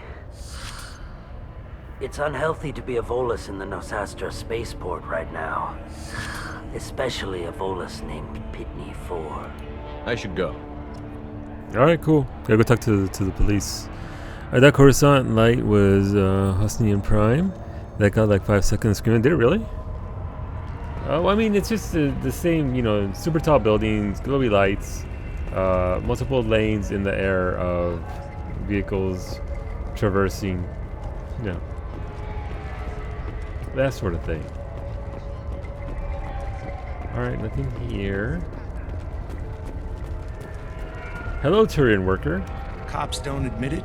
It's unhealthy to be a Volus in the Nosastra spaceport right now. Especially a Volus named Pitney 4. I should go. Alright, cool. Gotta go talk to the police. That Coruscant light was Hosnian Prime. That got like 5 seconds screaming. Did it really? Oh, I mean, it's just the same, you know, super tall buildings, glowy lights, multiple lanes in the air of vehicles traversing, you know, that sort of thing. Alright, nothing here. Hello, Turian worker. Cops don't admit it,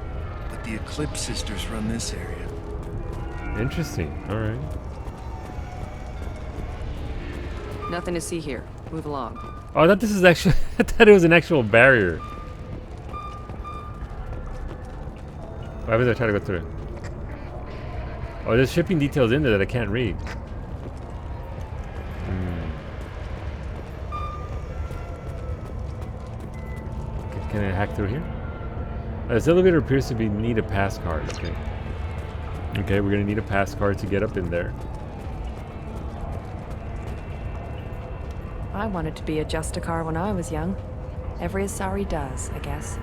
but the Eclipse sisters run this area. Interesting. Alright. Nothing to see here. Move along. Oh, I thought this is actually... I thought it was an actual barrier. Why was I trying to go through? Oh, there's shipping details in there that I can't read. Can I hack through here? This elevator appears to need a pass card. Okay. Okay, we're gonna need a pass card to get up in there. I wanted to be a Justicar when I was young. Every Asari does, I guess.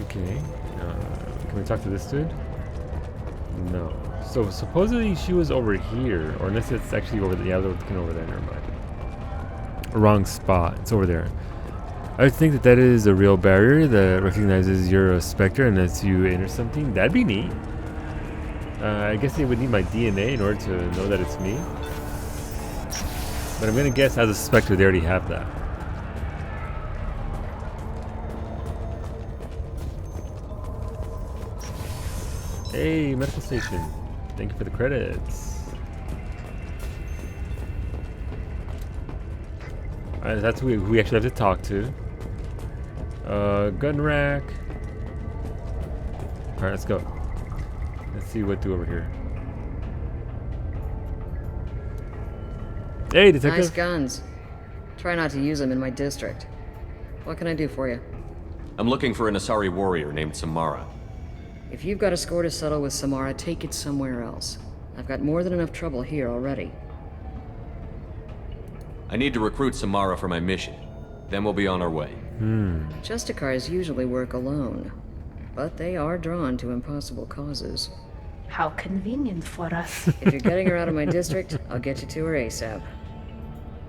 Okay. Can we talk to this dude? No. So supposedly she was over here, or unless it's actually over there. Yeah, looking over there. Never mind. Wrong spot. It's over there. I think that is a real barrier that recognizes you're a Spectre and lets you enter something. That'd be neat. I guess they would need my DNA in order to know that it's me. But I'm gonna guess as a Spectre they already have that. Hey, medical station. Thank you for the credits. Alright, that's who we actually have to talk to. Gun rack. Alright, let's go. Let's see what to do over here. Hey, detective. Nice guns. Try not to use them in my district. What can I do for you? I'm looking for an Asari warrior named Samara. If you've got a score to settle with Samara, take it somewhere else. I've got more than enough trouble here already. I need to recruit Samara for my mission. Then we'll be on our way. Justicars usually work alone, but they are drawn to impossible causes. How convenient for us. If you're getting her out of my district, I'll get you to her ASAP.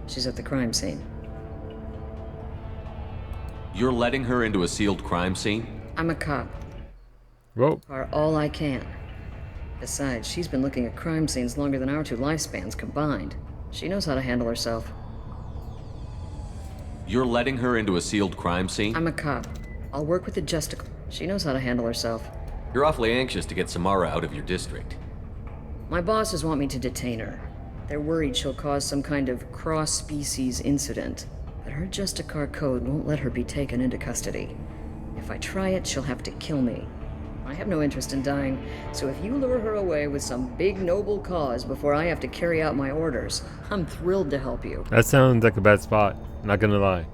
She's at the crime scene. You're letting her into a sealed crime scene? I'm a cop. Whoa. Are all I can. Besides, she's been looking at crime scenes longer than our 2 lifespans combined. She knows how to handle herself. You're letting her into a sealed crime scene? I'm a cop. I'll work with the Justicar. She knows how to handle herself. You're awfully anxious to get Samara out of your district. My bosses want me to detain her. They're worried she'll cause some kind of cross-species incident, but her Justicar code won't let her be taken into custody. If I try it, she'll have to kill me. I have no interest in dying, so if you lure her away with some big noble cause before I have to carry out my orders, I'm thrilled to help you. That sounds like a bad spot, not gonna lie.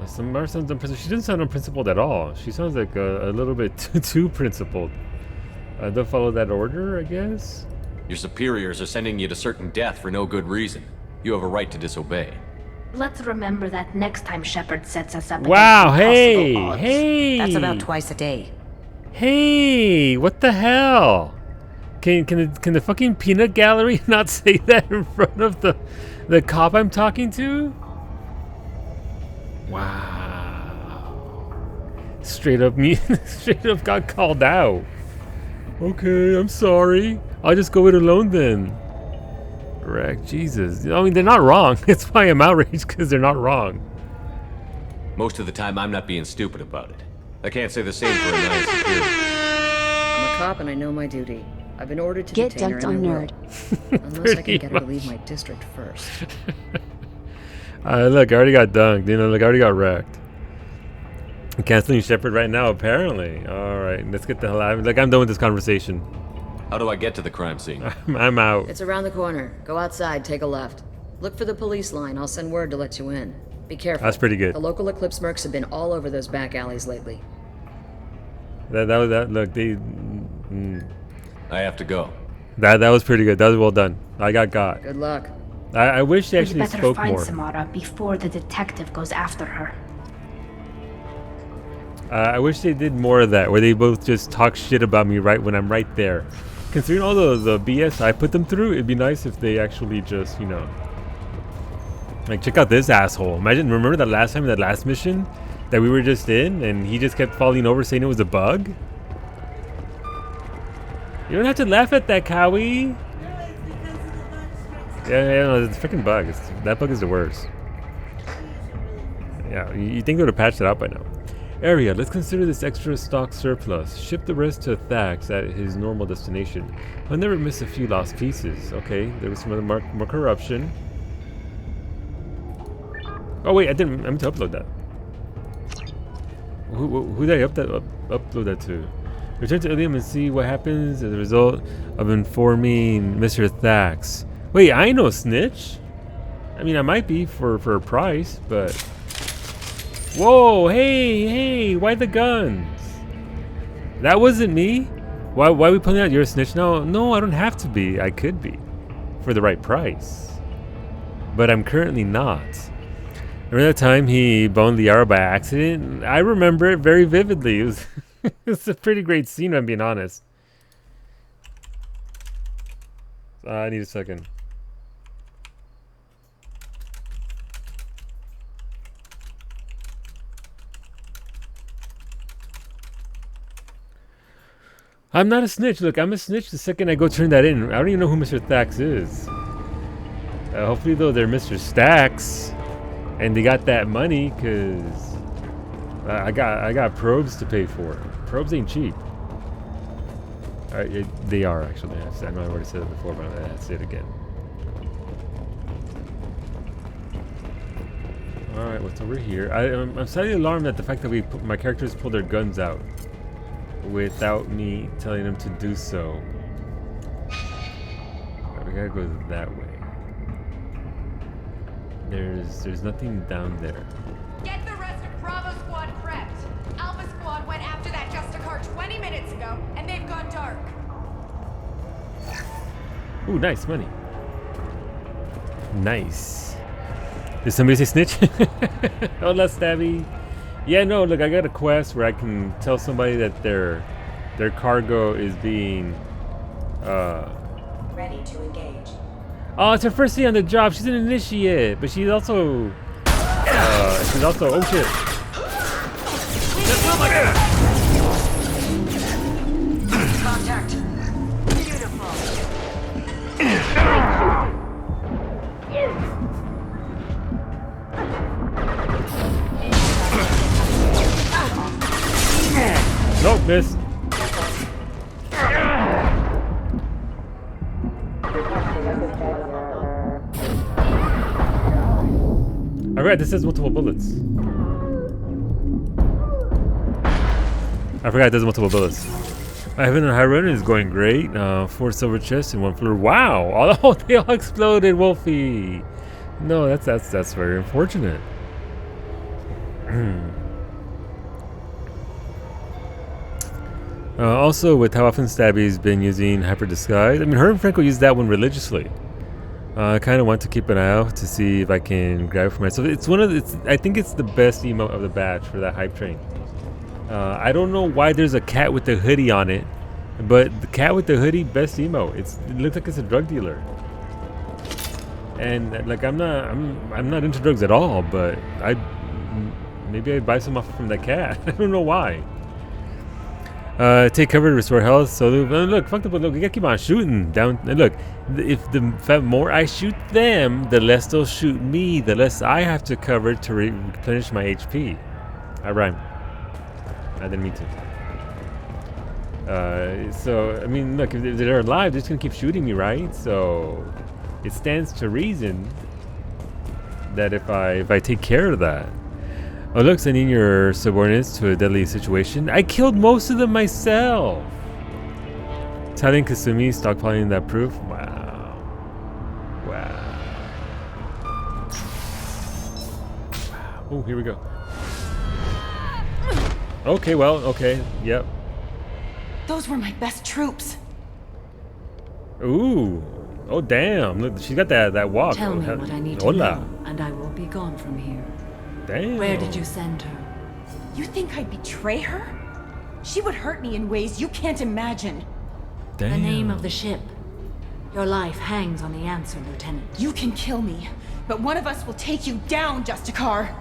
Samara sounds unprincipled. She doesn't sound unprincipled at all. She sounds like a little bit too principled. Don't follow that order, I guess? Your superiors are sending you to certain death for no good reason. You have a right to disobey. Let's remember that next time Shepard sets us up. Wow, hey, odds. hey. That's about twice a day. Hey, what the hell? Can the fucking peanut gallery not say that in front of the cop I'm talking to? Wow. Straight up got called out. Okay, I'm sorry. I'll just go it alone then. Correct, Jesus. I mean, they're not wrong. That's why I'm outraged, because they're not wrong. Most of the time, I'm not being stupid about it. I can't say the same for a nice superior. I'm a cop and I know my duty. I've been ordered to Get detain her dunked on, and I nerd. will. Unless I can get her to leave my district first. Look, I already got dunked. You know, like I already got wrecked. I'm canceling Shepard right now, apparently. Alright, let's get the hell out of here. Like, I'm done with this conversation. How do I get to the crime scene? I'm out. It's around the corner. Go outside, take a left. Look for the police line. I'll send word to let you in. Be careful. That's pretty good. The local Eclipse mercs have been all over those back alleys lately. Look, they... I have to go. That was pretty good. That was well done. I got. Good luck. I wish they actually We'd better spoke find more. Samara before the detective goes after her. I wish they did more of that, where they both just talk shit about me right when I'm right there. Considering all the BS I put them through, it'd be nice if they actually just, you know, like, check out this asshole. Remember that last time, that last mission that we were just in, and he just kept falling over saying it was a bug? You don't have to laugh at that, Cowie. Yeah, no, it's a freaking bug. That bug is the worst. Yeah, you think they would have patched it out by now. Area, let's consider this extra stock surplus. Ship the rest to Thax at his normal destination. I'll never miss a few lost pieces. Okay, there was some other more corruption. Oh wait, I meant to upload that. Who did I upload that to? Return to Ilium and see what happens as a result of informing Mr. Thax. Wait, I ain't no snitch. I mean, I might be for a price, but... Whoa, hey, why the guns? That wasn't me. Why are we pulling out? You're a snitch? No, I don't have to be. I could be, for the right price. But I'm currently not. Remember that time he boned Liara by accident? I remember it very vividly. It was, it's a pretty great scene, if I'm being honest. I need a second. I'm not a snitch. Look, I'm a snitch the second I go turn that in. I don't even know who Mr. Thax is. Hopefully, though, they're Mr. Stacks. And they got that money, because I got probes to pay for. Probes ain't cheap. They are, actually. I know I already said it before, but I have to say it again. Alright, what's over here? I'm slightly alarmed at the fact that my characters pull their guns out without me telling them to do so. Right, we gotta go that way. There's nothing down there. Get the rest of Bravo Squad prepped. Alpha Squad went after that Justicar 20 minutes ago, and they've gone dark. Ooh, nice money. Nice. Did somebody say snitch? Hola, Stabby. Yeah, no, look, I got a quest where I can tell somebody that their cargo is being ready to engage. Oh, it's her first day on the job. She's an initiate, but she's also oh shit. Contact. Nope, miss. Alright, this has multiple bullets. I forgot it does multiple bullets. I have been on high run is going great. 4 silver chests and 1 floor. Wow! Oh, they all exploded, Wolfie. No, that's very unfortunate. Also, with how often Stabby's been using Hyper Disguise, I mean, her and Franco use that one religiously. I kind of want to keep an eye out to see if I can grab it for myself. It's I think it's the best emote of the batch for that hype train. I don't know why there's a cat with a hoodie on it, but the cat with the hoodie, best emote. It looks like it's a drug dealer. And like I'm not into drugs at all, but maybe I'd buy some off from that cat. I don't know why. Take cover to restore health. So look, fuck the look. We gotta keep on shooting down. And look, if the more I shoot them, the less they'll shoot me. The less I have to cover to replenish my HP. I rhyme. I didn't mean to. So I mean, look, if they're alive, they're just gonna keep shooting me, right? So it stands to reason that if I take care of that. Oh look, sending your subordinates to a deadly situation. I killed most of them myself. Telling Kasumi stockpiling that proof. Wow. Wow. Oh, here we go. Okay, well, okay, yep. Those were my best troops. Ooh. Oh damn. Look, she got that walk. Tell me what I need to know, and I will be gone from here. Damn. Where did you send her? You think I'd betray her? She would hurt me in ways you can't imagine. Damn. The name of the ship. Your life hangs on the answer, Lieutenant. You can kill me, but one of us will take you down, Justicar.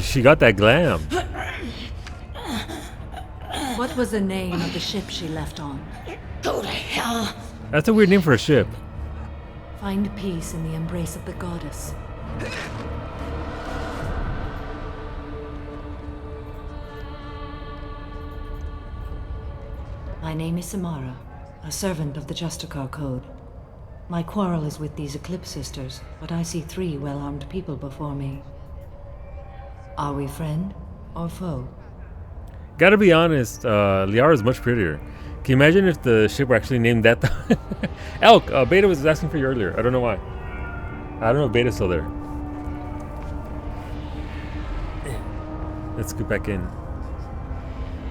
She got that glam. What was the name of the ship she left on? Go to hell. That's a weird name for a ship. Find peace in the embrace of the goddess. My name is Samara, a servant of the Justicar Code. My quarrel is with these Eclipse Sisters, but I see 3 well-armed people before me. Are we friend or foe? Gotta be honest, Liara is much prettier. Can you imagine if the ship were actually named that? Elk, Beta was asking for you earlier. I don't know why. I don't know if Beta's still there. Let's scoot back in.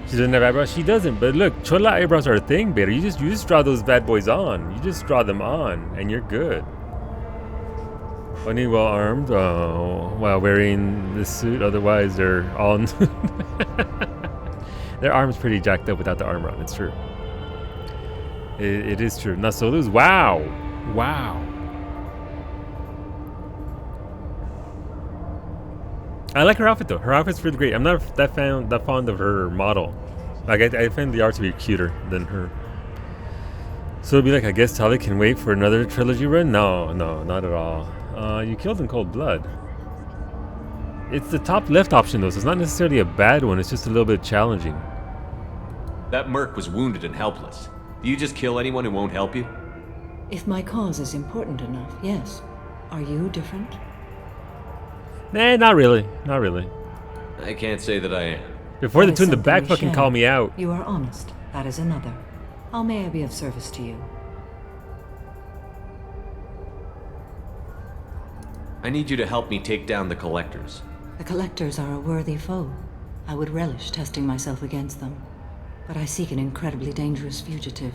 She doesn't have eyebrows? She doesn't, but look, Chola eyebrows are a thing, Beta. You just draw those bad boys on. You just draw them on, and you're good. Only well armed while wearing this suit, otherwise they're all their arms pretty jacked up without the armor on. It's true. It is true. Nasolu's wow. I like her outfit though. Her outfit's really great. I'm not that fond of her model. Like I find the art to be cuter than her. So it'll be like, I guess Tali can wait for another trilogy run? No, not at all. You killed in cold blood. It's the top left option though, so it's not necessarily a bad one, it's just a little bit challenging. That merc was wounded and helpless. Do you just kill anyone who won't help you? If my cause is important enough, yes. Are you different? Nah, not really. Not really. I can't say that I am. Before the two in the back fucking call me out. You are honest. That is another. How may I be of service to you? I need you to help me take down the Collectors. The Collectors are a worthy foe. I would relish testing myself against them. But I seek an incredibly dangerous fugitive.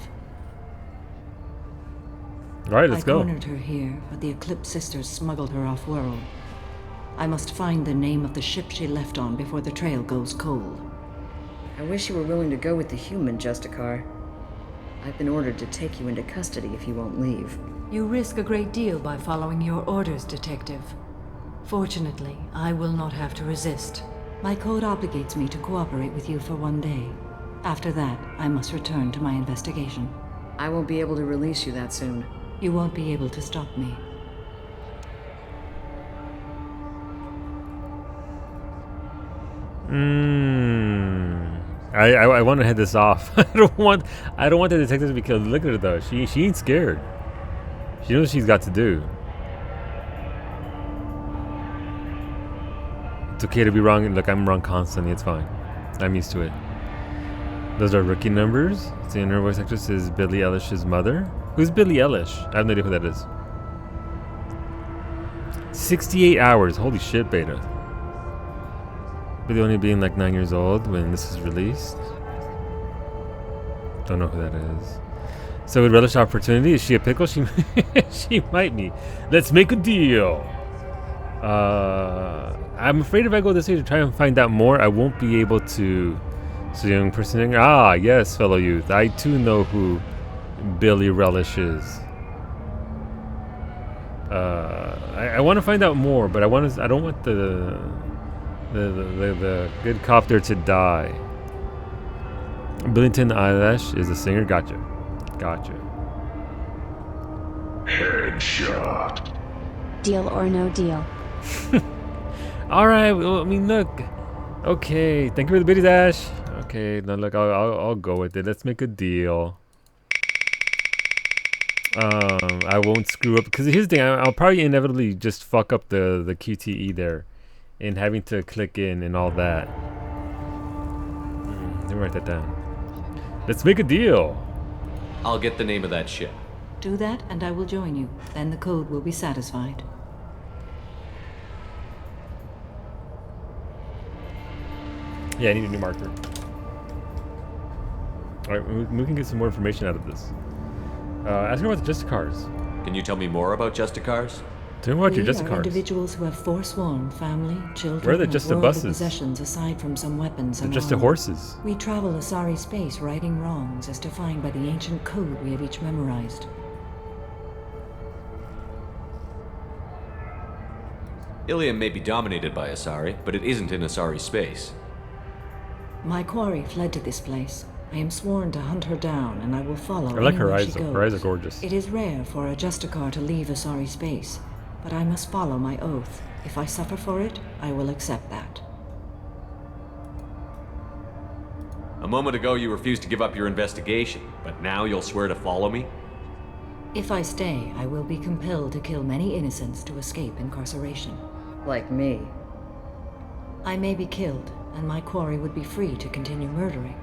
Alright, let's go. I cornered her here, but the Eclipse Sisters smuggled her off-world. I must find the name of the ship she left on before the trail goes cold. I wish you were willing to go with the human, Justicar. I've been ordered to take you into custody if you won't leave. You risk a great deal by following your orders, Detective. Fortunately, I will not have to resist. My code obligates me to cooperate with you for 1 day. After that, I must return to my investigation. I won't be able to release you that soon. You won't be able to stop me. I want to head this off. I don't want the detective to be killed. Look at her though. She ain't scared. She knows what she's got to do. It's okay to be wrong. Look, I'm wrong constantly. It's fine. I'm used to it. Those are rookie numbers. The inner voice actress is Billie Eilish's mother. Who's Billie Eilish? I have no idea who that is. 68 hours. Holy shit, Beta. Billie only being like 9 years old when this is released. Don't know who that is. So would relish opportunity. Is she a pickle? She she might be. Let's make a deal. I'm afraid if I go this way to try and find out more, I won't be able to. So young person. Ah, yes, fellow youth. I too know who Billie Relish is. I want to find out more, but I don't want the good copter to die. Billington Eilish is a singer. Gotcha. Headshot. Deal or no deal. All right. Well, I mean, look. Okay. Thank you for the biddies, Ash. Okay, now look, I'll go with it. Let's make a deal. I won't screw up because here's the thing. I'll probably inevitably just fuck up the QTE there, and having to click in and all that. Let me write that down. Let's make a deal. I'll get the name of that ship. Do that, and I will join you. Then the code will be satisfied. Yeah, I need a new marker. All right, we can get some more information out of this. Ask her about the Justicars. Can you tell me more about Justicars? Tell me about your We are Justicars. individuals who have forsworn family, children, Where are the and Justa worldly buses? possessions aside from some weapons They're and just the armor. horses. We travel Asari space righting wrongs as defined by the ancient code we have each memorized. Ilium may be dominated by Asari, but it isn't in Asari space. My quarry fled to this place. I am sworn to hunt her down, and I will follow I like her anywhere eyes, she though. goes. Her eyes are gorgeous. It is rare for a Justicar to leave Asari space, but I must follow my oath. If I suffer for it, I will accept that. A moment ago you refused to give up your investigation, but now you'll swear to follow me? If I stay, I will be compelled to kill many innocents to escape incarceration. Like me. I may be killed, and my quarry would be free to continue murdering.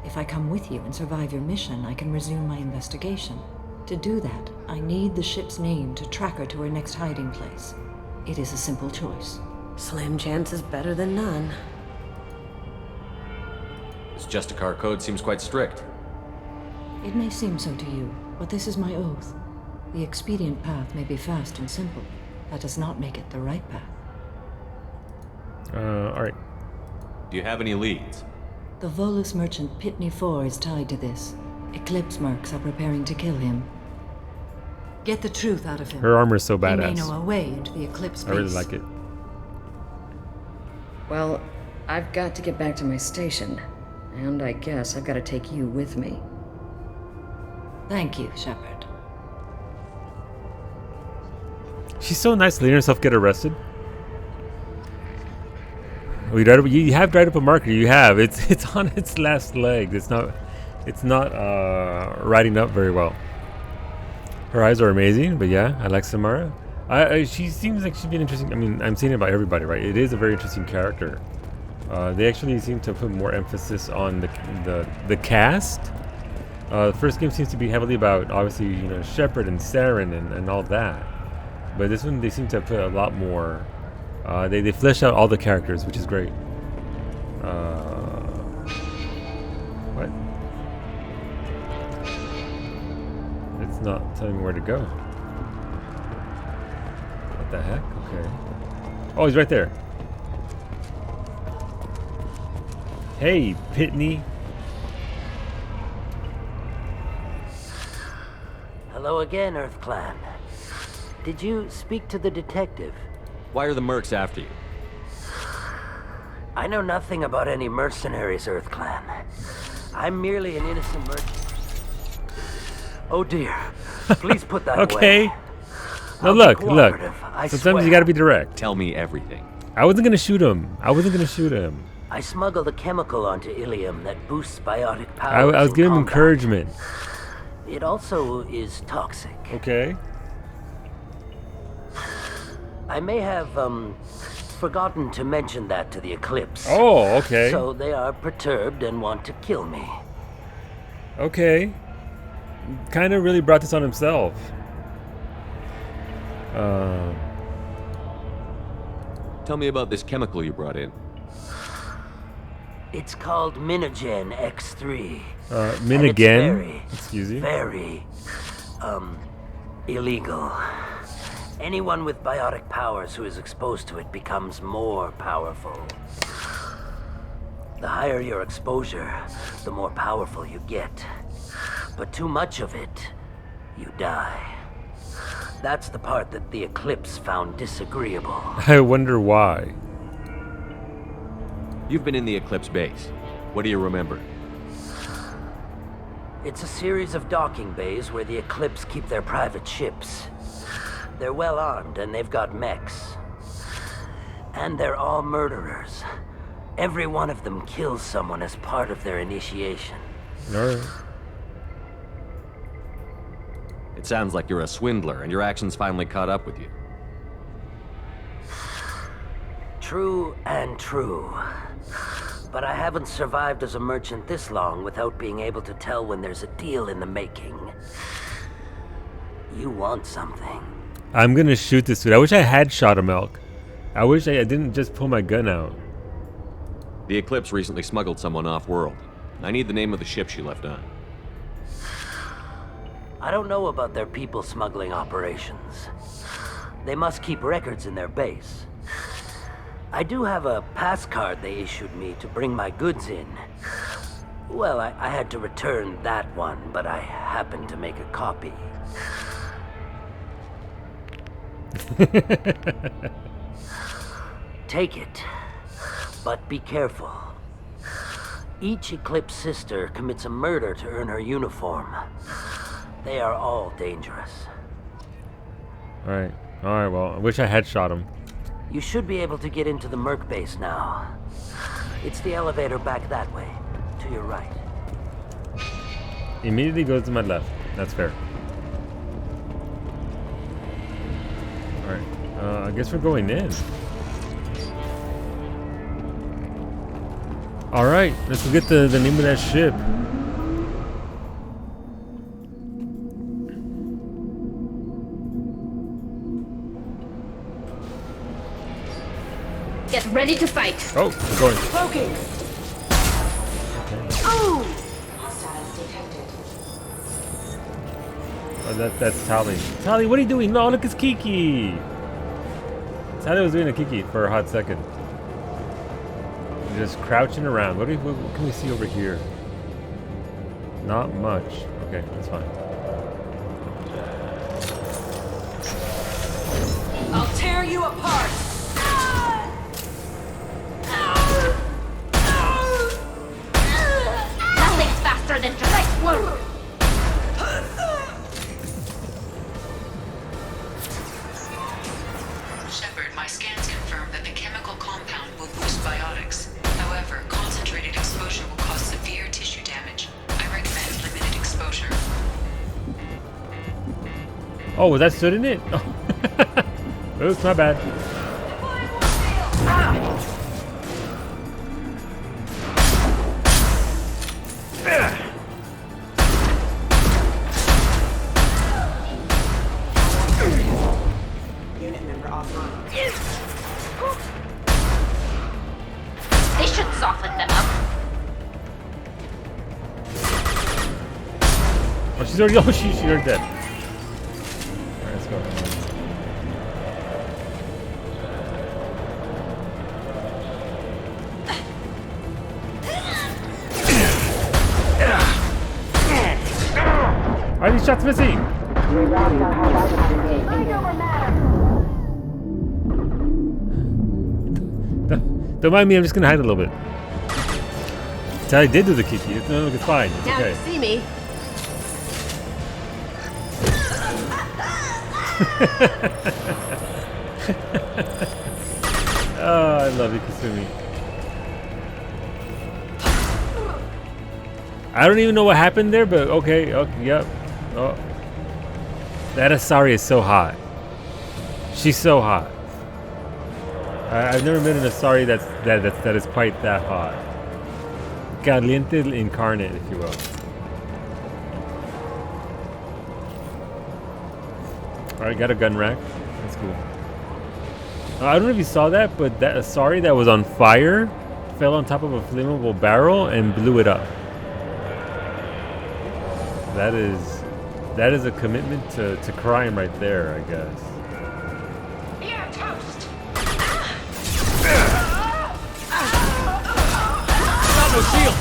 If I come with you and survive your mission, I can resume my investigation. To do that, I need the ship's name to track her to her next hiding place. It is a simple choice. Slim chance is better than none. This Justicar code seems quite strict. It may seem so to you, but this is my oath. The expedient path may be fast and simple. That does not make it the right path. Alright. Do you have any leads? The Volus merchant Pitney 4 is tied to this. Eclipse mercs are preparing to kill him. Get the truth out of him. Her armor is so He may badass. know a way into the Eclipse I base. really like it. Well, I've got to get back to my station. And I guess I've got to take you with me. Thank you, Shepard. She's so nice letting herself get arrested. Oh, you have dried up a marker. You have. It's on its last leg. It's not riding up very well. Her eyes are amazing, but yeah, I like Samara. She seems like she'd be an interesting. I mean, I'm saying it about everybody, right? It is a very interesting character. They actually seem to put more emphasis on the cast. The first game seems to be heavily about obviously Shepard and Saren and all that, but this one they seem to put a lot more. They flesh out all the characters, which is great. What? It's not telling me where to go. What the heck? Okay. Oh, he's right there. Hey, Pitney. Hello again, Earth Clan. Did you speak to the detective? Why are the mercs after you? I know nothing about any mercenaries, Earth Clan. I'm merely an innocent merchant. Oh dear. Please put that Okay. away. Now I'll be look. cooperative, I Sometimes swear. you gotta be direct. Tell me everything. I wasn't gonna shoot him. I smuggled a chemical onto Ilium that boosts biotic I powers. was in giving him combat. encouragement. It also is toxic. Okay. I may have, forgotten to mention that to the Eclipse. Oh, okay. So they are perturbed and want to kill me. Okay. Kind of really brought this on himself. Tell me about this chemical you brought in. It's called Minigen X3. Minigen? Excuse me? Very, illegal. Anyone with biotic powers who is exposed to it becomes more powerful. The higher your exposure, the more powerful you get. But too much of it, you die. That's the part that the Eclipse found disagreeable. I wonder why. You've been in the Eclipse base. What do you remember? It's a series of docking bays where the Eclipse keep their private ships. They're well armed and they've got mechs. And they're all murderers. Every one of them kills someone as part of their initiation. Alright. It sounds like you're a swindler, and your actions finally caught up with you. True and true. But I haven't survived as a merchant this long without being able to tell when there's a deal in the making. You want something. I'm gonna shoot this dude. I wish I had shot him, Elk. I wish I didn't just pull my gun out. The Eclipse recently smuggled someone off-world. I need the name of the ship she left on. I don't know about their people smuggling operations. They must keep records in their base. I do have a pass card they issued me to bring my goods in. Well, I had to return that one, but I happened to make a copy. Take it, but be careful. Each Eclipse sister commits a murder to earn her uniform. They are all dangerous. Alright, well, I wish I had shot him. You should be able to get into the Merc base now. It's the elevator back that way, to your right. Immediately goes to my left. That's fair. Alright, I guess we're going in. Alright, let's go get the name of that ship. Get ready to fight. Oh, we're going. Poking. Okay. Oh! Oh, that's Tali. Tali, what are you doing? No, look, it's Kiki. Tali was doing a Kiki for a hot second. Just crouching around. What can we see over here? Not much. Okay, that's fine. I'll tear you apart. Nothing's faster than direct work. Shepard, my scans confirm that the chemical compound will boost biotics. However, concentrated exposure will cause severe tissue damage. I recommend limited exposure. Oh, was that stood in it? Oh. Oops, my bad. Unit member offline. They should soften them up. Oh, she's already. Oh, she's already dead. All right, let's go. Why are these shots missing? Don't mind me, I'm just gonna hide a little bit. Tali did do the Kiki. No, look, it's fine. It's Now okay. you see me. Oh, I love you, Kasumi. I don't even know what happened there, but okay, yep. Oh. That Asari is so hot. She's so hot. I've never met an Asari that is quite that hot. Caliente incarnate, if you will. Alright, got a gun rack. That's cool. I don't know if you saw that, but that Asari that was on fire fell on top of a flammable barrel and blew it up. That is a commitment to crime right there, I guess. You're toast. Got no shield.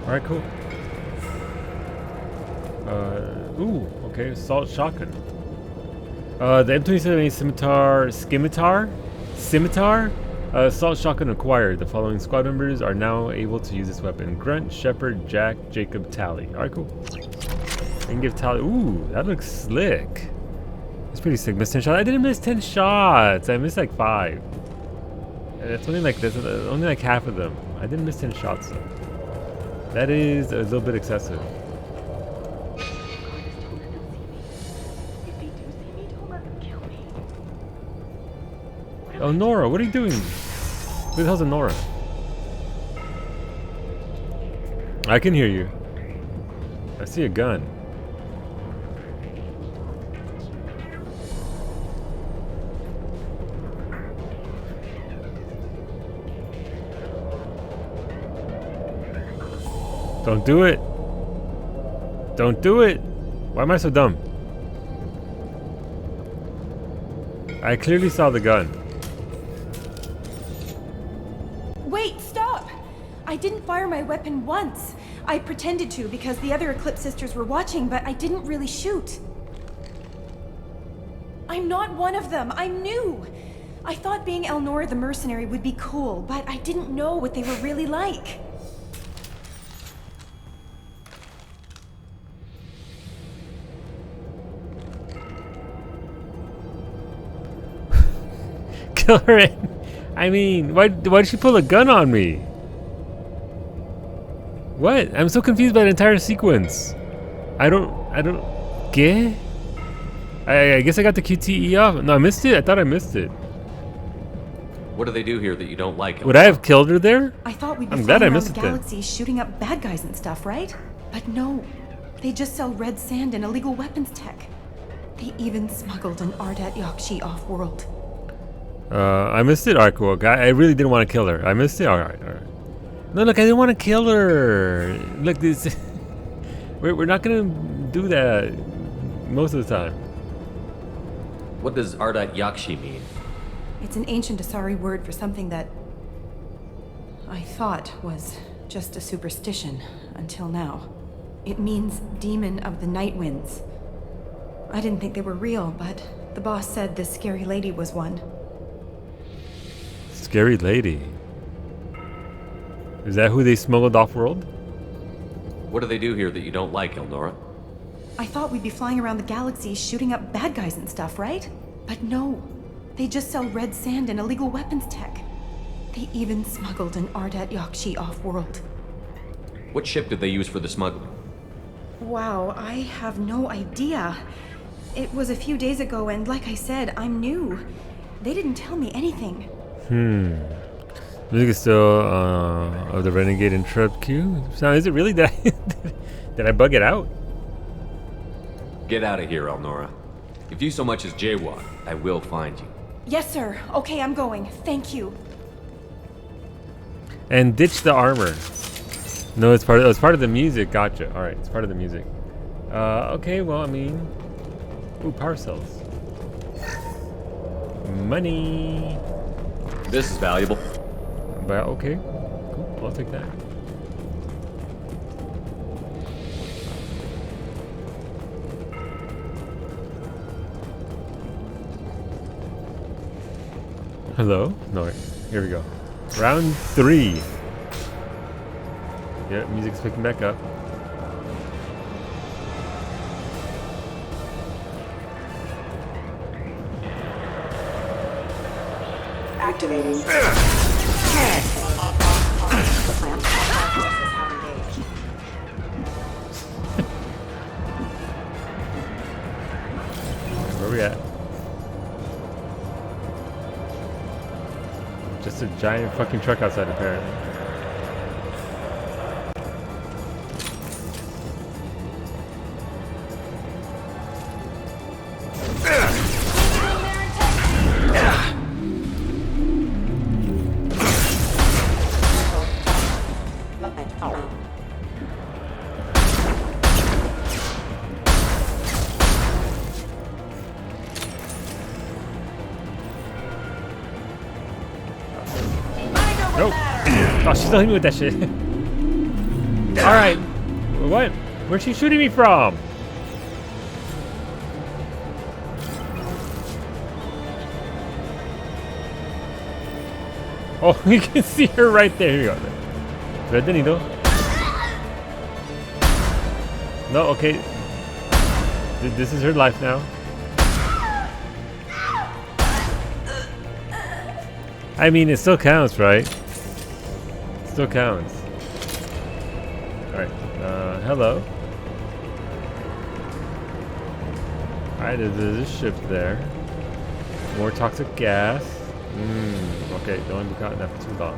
Alright, cool. Ooh, okay, assault shotgun. The M27 Scimitar. Assault shotgun acquired. The following squad members are now able to use this weapon: Grunt, Shepard, Jack, Jacob, Tally. Alright, cool. I can give Tally. Ooh, that looks slick. It's pretty sick. Missed 10 shots. I didn't miss 10 shots. I missed like 5. It's only like this. Only like half of them. I didn't miss 10 shots though. That is a little bit excessive. Oh, Nora, what are you doing? Who the hell's a Nora? I can hear you. I see a gun. Don't do it. Don't do it. Why am I so dumb? I clearly saw the gun. Wait, stop! I didn't fire my weapon once. I pretended to because the other Eclipse sisters were watching, but I didn't really shoot. I'm not one of them. I'm new. I thought being Elnora the mercenary would be cool, but I didn't know what they were really like. Kill her in. I mean, why did she pull a gun on me? What? I'm so confused by the entire sequence. I don't get. I guess I got the QTE off. No, I missed it. I thought I missed it. What do they do here that you don't like? Would I have killed her there? I thought we'd be I'm flying glad I around missed the it then. galaxy shooting up bad guys and stuff, right? But no. They just sell red sand and illegal weapons tech. They even smuggled an Ardat Yakshi off-world. I missed it. Alright, cool. I really didn't want to kill her. I missed it. Alright. No, look, I didn't want to kill her. Look, this. We're not gonna do that most of the time. What does Ardat Yakshi mean? It's an ancient Asari word for something that I thought was just a superstition until now. It means demon of the night winds. I didn't think they were real, but the boss said this scary lady was one. Scary lady. Is that who they smuggled off-world? What do they do here that you don't like, Elnora? I thought we'd be flying around the galaxy shooting up bad guys and stuff, right? But no. They just sell red sand and illegal weapons tech. They even smuggled an Ardat Yakshi off-world. What ship did they use for the smuggling? Wow, I have no idea. It was a few days ago, and like I said, I'm new. They didn't tell me anything. Music is still of the Renegade and Trip Q. So is it really that? Did I bug it out? Get out of here, Elnora. If you so much as jaywalk, I will find you. Yes, sir. Okay, I'm going. Thank you. And ditch the armor. No, it's part of the music. Gotcha. All right, it's part of the music. Okay. Well, I mean, ooh, power cells. Money. This is valuable. But okay, cool. I'll take that. Hello? No, here we go. Round 3. Yeah, music's picking back up. Activating. Where we at? Just a giant fucking truck outside, apparently. Nope. Oh, she's still hitting me with that shit. Alright. What? Where's she shooting me from? Oh, you can see her right there. Here you go. Redenito. No, okay. This is her life now. I mean, it still counts, right? It still counts. Alright, hello. Alright, there's a ship there. More toxic gas. Okay, don't want to be caught in that for too long.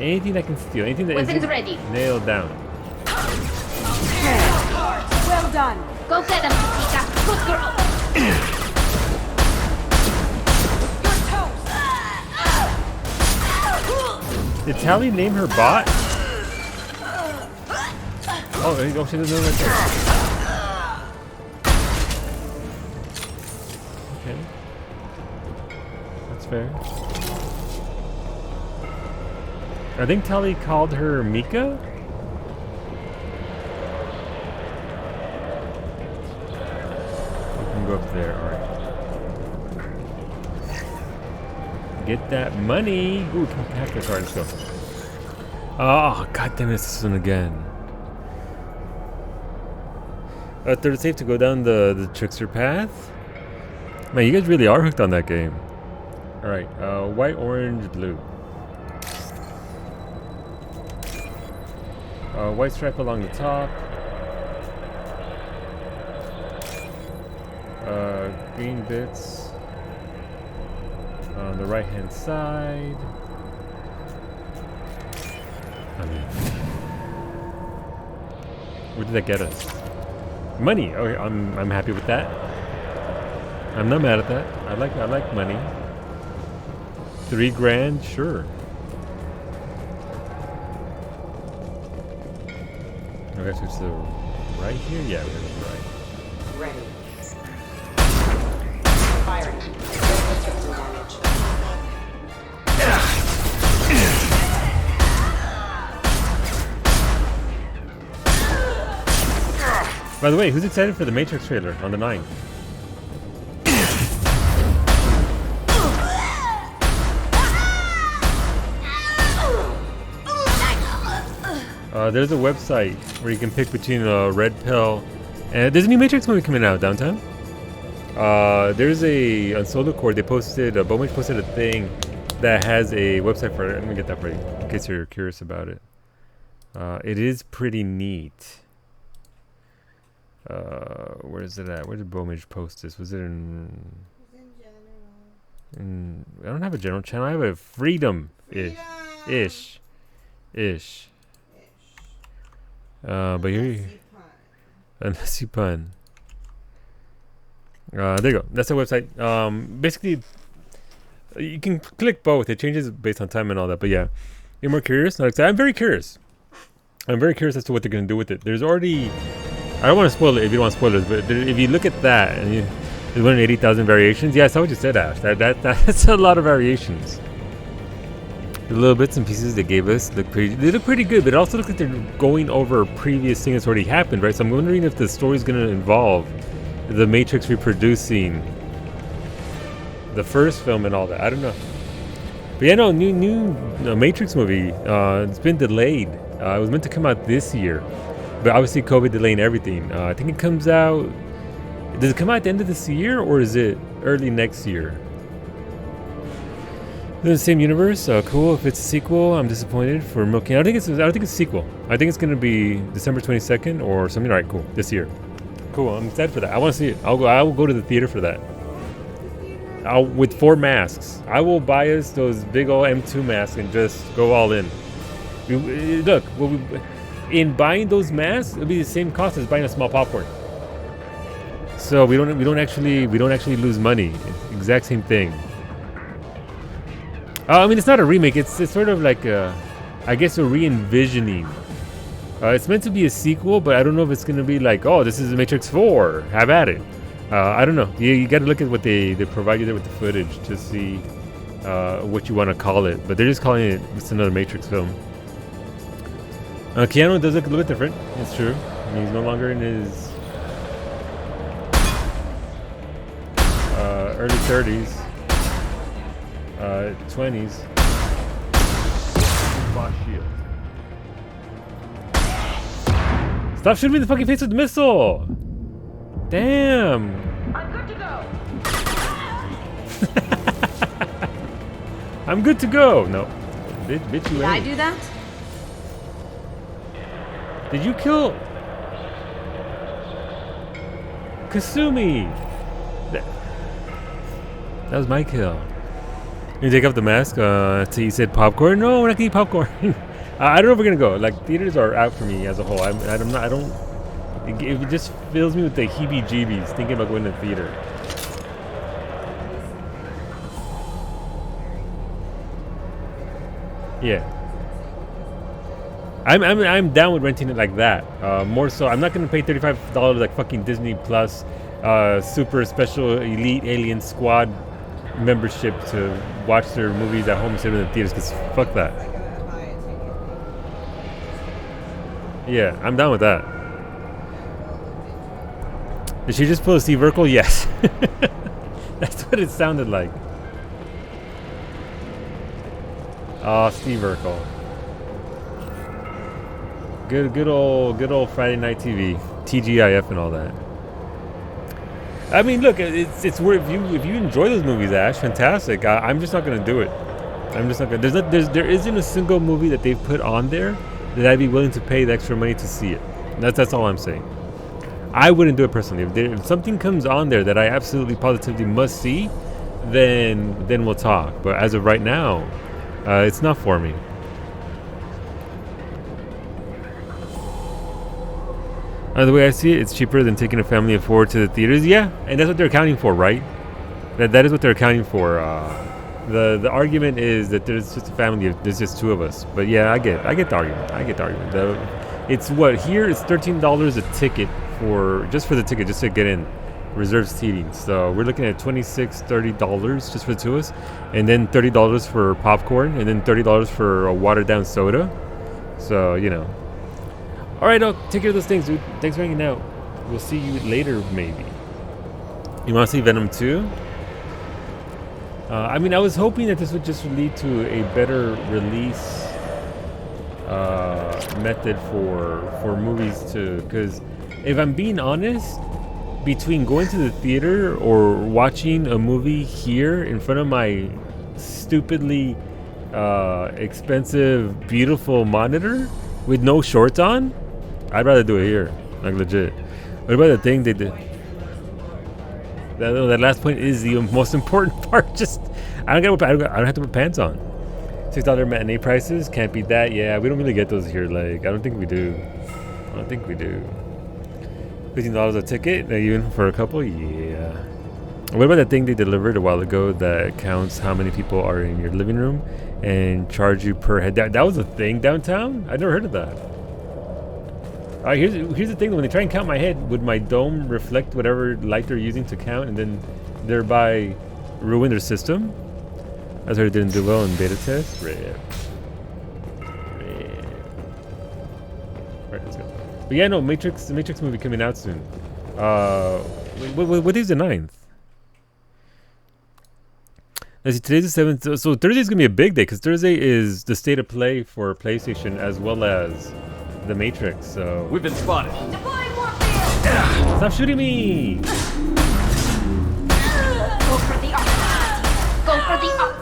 Anything I can steal, anything that Weapons isn't ready. nailed down. Well done. Go get him, Chica. Good girl. Did Tally name her bot? Oh, she doesn't know right there. Okay. That's fair. I think Tally called her Mika? We can go up there, alright. Get that money! Ooh, can hack the card, let's go. Oh, god damn it, this one again. Third, it's safe to go down the trickster path. Man, you guys really are hooked on that game. Alright, white, orange, blue. White stripe along the top. Green bits on the right hand side. I mean, where did that get us? Money. Okay, I'm happy with that. I'm not mad at that. I like money. 3 grand, sure. I guess it's the right here. Yeah, we're gonna go right. Ready. Firing. Damage. By the way, who's excited for the Matrix trailer on the 9th? There's a website where you can pick between a red pill and there's a new Matrix movie coming out downtown. There's on Solar Core they posted, Bowmage posted a thing that has a website for it. I'm gonna get that for you in case you're curious about it. It is pretty neat. Where is it at? Where did Bowmage post this? Was it in I don't have a general channel. I have a freedom-ish. But here, unless you pun. There you go. That's the website. Basically, you can click both. It changes based on time and all that. But yeah, you're more curious. Like, I'm very curious. I'm very curious as to what they're gonna do with it. There's already. I don't want to spoil it if you don't want spoilers, but if you look at that and there's 180,000 variations. Yeah, I saw what you said, Ash. That's a lot of variations. The little bits and pieces they gave us look pretty good, but it also looks like they're going over previous things that's already happened, right? So I'm wondering if the story's going to involve the Matrix reproducing the first film and all that. I don't know. But yeah, no, new Matrix movie. It's been delayed. It was meant to come out this year, but obviously COVID delaying everything. I think it comes out. Does it come out at the end of this year or is it early next year? The same universe, cool. If it's a sequel, I'm disappointed for milking. I don't think it's a sequel. I think it's gonna be December 22nd or something. All right, cool. This year, cool. I'm excited for that. I want to see it. I will go to the theater for that. With 4 masks. I will buy us those big old M2 masks and just go all in. Look, in buying those masks, it'll be the same cost as buying a small popcorn. So we don't actually lose money. It's the exact same thing. I mean, it's not a remake. It's sort of like I guess a re-envisioning. It's meant to be a sequel, but I don't know if it's going to be like, oh, this is Matrix 4. Have at it. I don't know. You got to look at what they provide you there with the footage to see what you want to call it. But they're just calling it just another Matrix film. Keanu does look a little bit different. It's true. I mean, he's no longer in his early 30s. 20s. Boss shield. Stop shooting me in the fucking face with the missile! Damn! I'm good to go. I'm good to go! No. Bitch, you Did I do that? Did you kill... Kasumi! That was my kill. You take off the mask till you said popcorn? No, we're not gonna eat popcorn. I don't know if we're gonna go. Like, theaters are out for me as a whole. I don't. It just fills me with the heebie-jeebies thinking about going to the theater. Yeah. I'm down with renting it like that. More so, I'm not gonna pay $35 like fucking Disney Plus, super special elite alien squad membership to watch their movies at home instead of in the theaters. Cause fuck that. Yeah, I'm down with that. Did she just pull a Steve Urkel? Yes. That's what it sounded like. Oh, Steve Urkel. Good old Friday Night TV, TGIF and all that. I mean, look, it's where if you enjoy those movies, Ash, fantastic. I'm just not gonna do it. I'm just not gonna. There isn't a single movie that they've put on there that I'd be willing to pay the extra money to see it. That's all I'm saying. I wouldn't do it personally. If something comes on there that I absolutely positively must see, then we'll talk. But as of right now, it's not for me. The way I see it, it's cheaper than taking a family of 4 to the theaters. Yeah, and that's what they're accounting for, right? That is what they're accounting for. The argument is that there's just a family of there's just 2 of us. But yeah, I get the argument. It's what here it's $13 a ticket for the ticket just to get in, reserved seating. So we're looking at $30 just for the 2 of us, and then $30 for popcorn, and then $30 for a watered down soda. So you know. All right, I'll take care of those things, dude. Thanks for hanging out. We'll see you later, maybe. You want to see Venom 2? I mean, I was hoping that this would just lead to a better release method for movies too. Because if I'm being honest, between going to the theater or watching a movie here in front of my stupidly expensive, beautiful monitor with no shorts on, I'd rather do it here, like legit. What about the thing they did? That last point is the most important part. Just I don't have to put pants on. $6 matinee prices can't beat that. Yeah, we don't really get those here. Like I don't think we do. $15 a ticket, even for a couple. Yeah. What about that thing they delivered a while ago that counts how many people are in your living room and charge you per head? That was a thing downtown. I never heard of that. All right, here's the thing. When they try and count my head, would my dome reflect whatever light they're using to count, and then thereby ruin their system? That's why it didn't do well in beta test. Rip. All right, let's go. But yeah, no, the Matrix movie coming out soon. What is the 9th? Let's see, today's the 7th. So Thursday's gonna be a big day because Thursday is the state of play for PlayStation as well as The Matrix. So we've been spotted. Stop shooting me! Go for the opportunity. Go for the opportunity.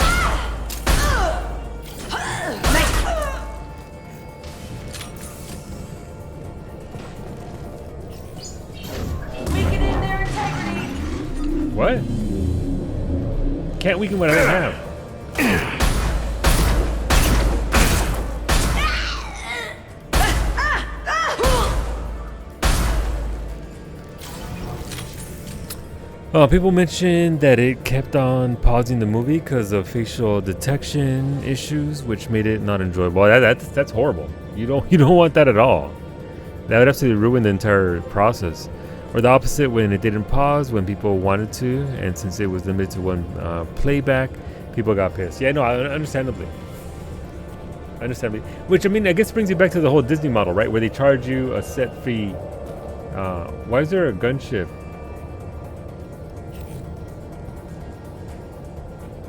Weakening their integrity. What? Can't weaken what I don't have. People mentioned that it kept on pausing the movie because of facial detection issues, which made it not enjoyable. That's horrible. You don't want that at all. That would absolutely ruin the entire process. Or the opposite, when it didn't pause when people wanted to, and since it was limited to one playback, people got pissed. Yeah, no, understandably. Which, I mean, I guess brings you back to the whole Disney model, right? Where they charge you a set fee. Why is there a gunship?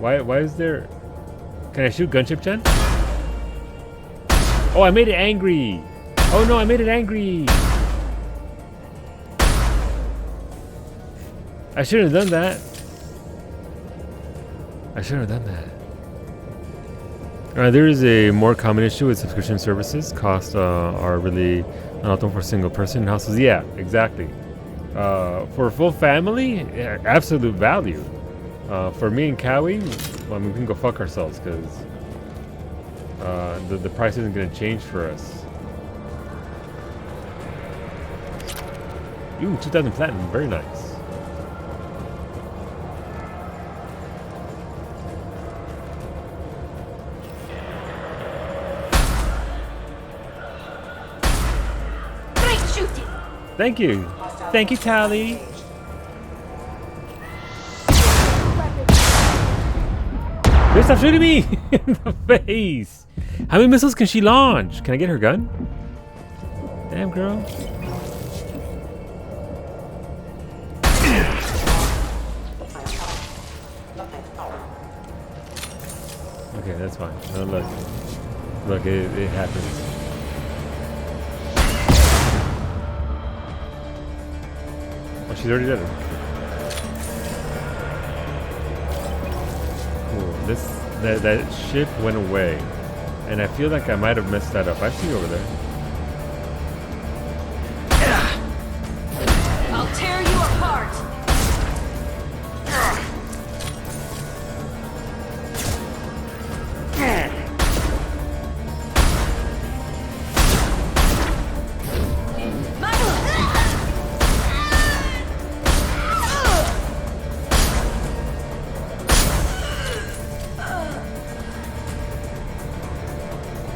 Why is there... Can I shoot Gunship Chen? Oh, I made it angry. Oh no, I made it angry. I shouldn't have done that. I shouldn't have done that. There is a more common issue with subscription services. Costs are really not for a single person in houses. Yeah, exactly. For a full family, absolute value. For me and Cowie, well, I mean, we can go fuck ourselves because the price isn't going to change for us. Ooh, 2,000 platinum, very nice. Thank you. Thank you, Callie. Bitch, stop shooting me in the face. How many missiles can she launch? Can I get her gun? Damn, girl. Okay, that's fine. No, look, it happens. Oh, she's already dead. Cool. That ship went away, and I feel like I might have messed that up. I see you over there. I'll tear you apart.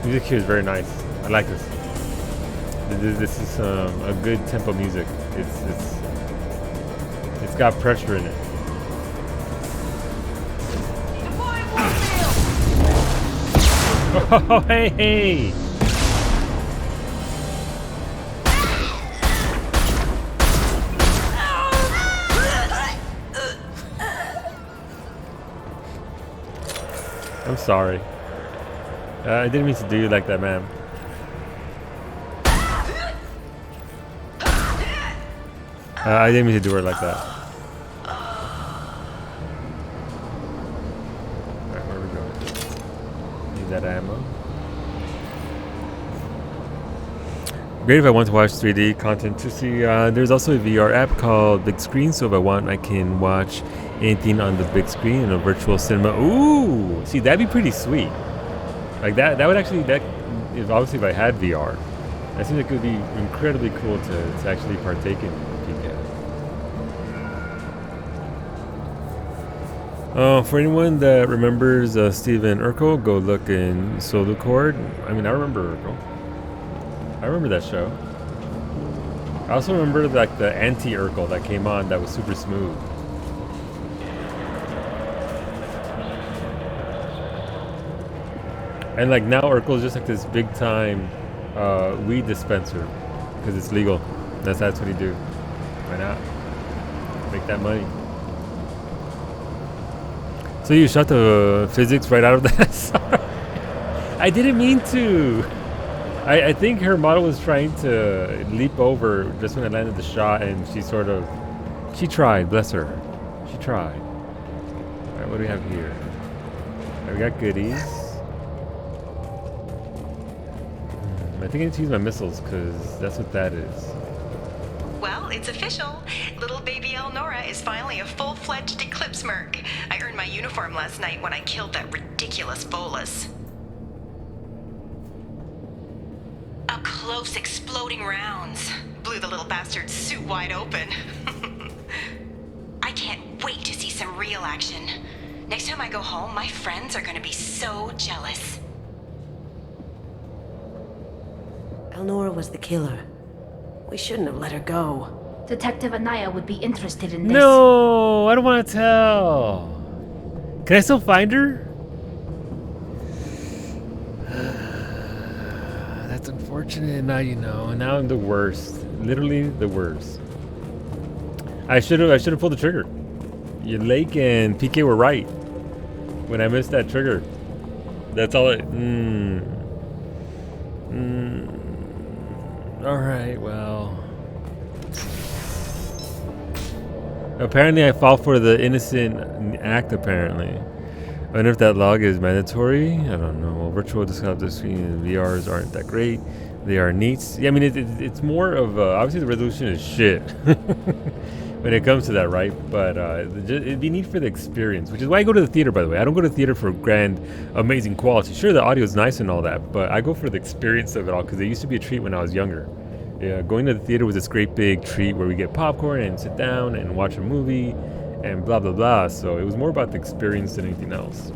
Music here is very nice. I like this. This is a good tempo music. It's got pressure in it. Oh, hey! I'm sorry. I didn't mean to do you like that, ma'am. I didn't mean to do her like that. Alright, where are we going? Need that ammo. Great if I want to watch 3D content to see. There's also a VR app called Big Screen, so if I want, I can watch anything on the big screen in a virtual cinema. Ooh! See, that'd be pretty sweet. Like that would actually, if obviously if I had VR, I think it could be incredibly cool to actually partake in PK. For anyone that remembers Steven Urkel, go look in Solucord. I mean, I remember Urkel. I remember that show. I also remember like the anti-Urkel that came on that was super smooth. And like now Urkel is just like this big time weed dispenser because it's legal. That's what he do. Why not? Make that money. So you shot the physics right out of that? Sorry. I didn't mean to. I think her model was trying to leap over just when I landed the shot, and she tried, bless her. She tried. Alright, what do we have here? Right, we got goodies. I think I need to use my missiles, because that's what that is. Well, it's official. Little baby Elnora is finally a full-fledged Eclipse Merc. I earned my uniform last night when I killed that ridiculous Volus. Up close, exploding rounds. Blew the little bastard's suit wide open. I can't wait to see some real action. Next time I go home, my friends are gonna be so jealous. Elnora was the killer. We shouldn't have let her go. Detective Anaya would be interested in this. No, I don't want to tell. Can I still find her? That's unfortunate. Now you know. Now I'm the worst. Literally the worst. I should have pulled the trigger. Your Lake and PK were right. when I missed that trigger. That's all it. Alright, well. Apparently I fall for the innocent act, apparently. I wonder if that log is mandatory. I don't know. Well, virtual desktop screen and VRs aren't that great. They are neat. Yeah, I mean, it's more of obviously the resolution is shit when it comes to that, right? But it'd be neat for the experience, which is why I go to the theater, by the way. I don't go to the theater for grand, amazing quality. Sure, the audio is nice and all that, but I go for the experience of it all because it used to be a treat when I was younger. Yeah, going to the theater was this great big treat where we get popcorn and sit down and watch a movie and blah blah blah. So it was more about the experience than anything else.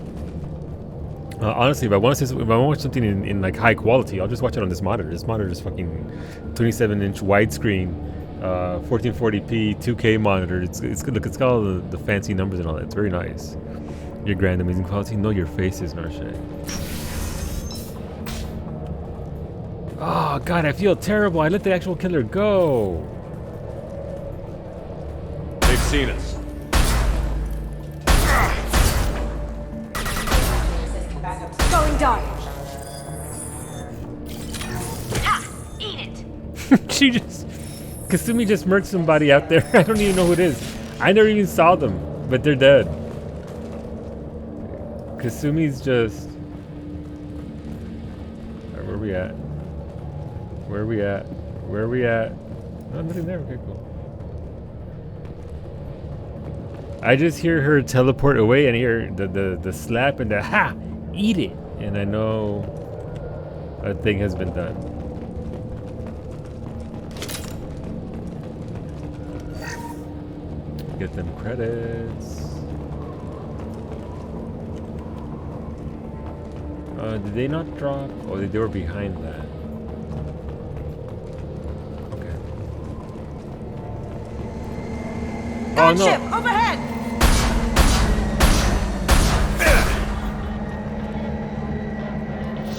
Honestly, if I want to watch something in like high quality, I'll just watch it on this monitor. This monitor is fucking 27-inch widescreen, 1440p 2K monitor. It's good. Look, it's got all the fancy numbers and all that. It's very nice. Your grand amazing quality. Know your faces, Narche. Oh god, I feel terrible. I let the actual killer go. They've seen us. Going dark. Ha! Eat it! She just... Kasumi just murked somebody out there. I don't even know who it is. I never even saw them, but they're dead. Kasumi's just... Where are we at? Where are we at? Where are we at? Oh, nothing there. Okay, cool. I just hear her teleport away and hear the slap and the ha! Eat it! And I know a thing has been done. Get them credits. Did they not drop? Oh, they were behind that. Okay. Oh no! Gunship overhead!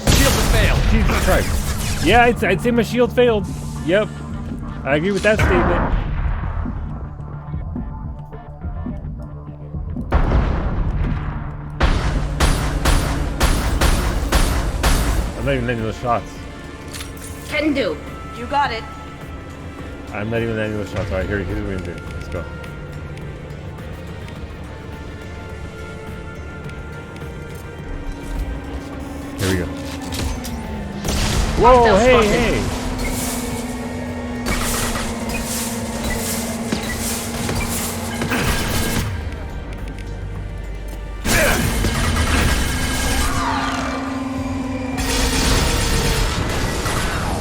Shield has failed. Jesus Christ. Yeah, I'd say my shield failed. Yep. I agree with that statement. I'm not even landing those shots. Can do. You got it. I'm not even landing those shots. Alright, here's what we're gonna do. Let's go. Here we go. Whoa, hey, hey!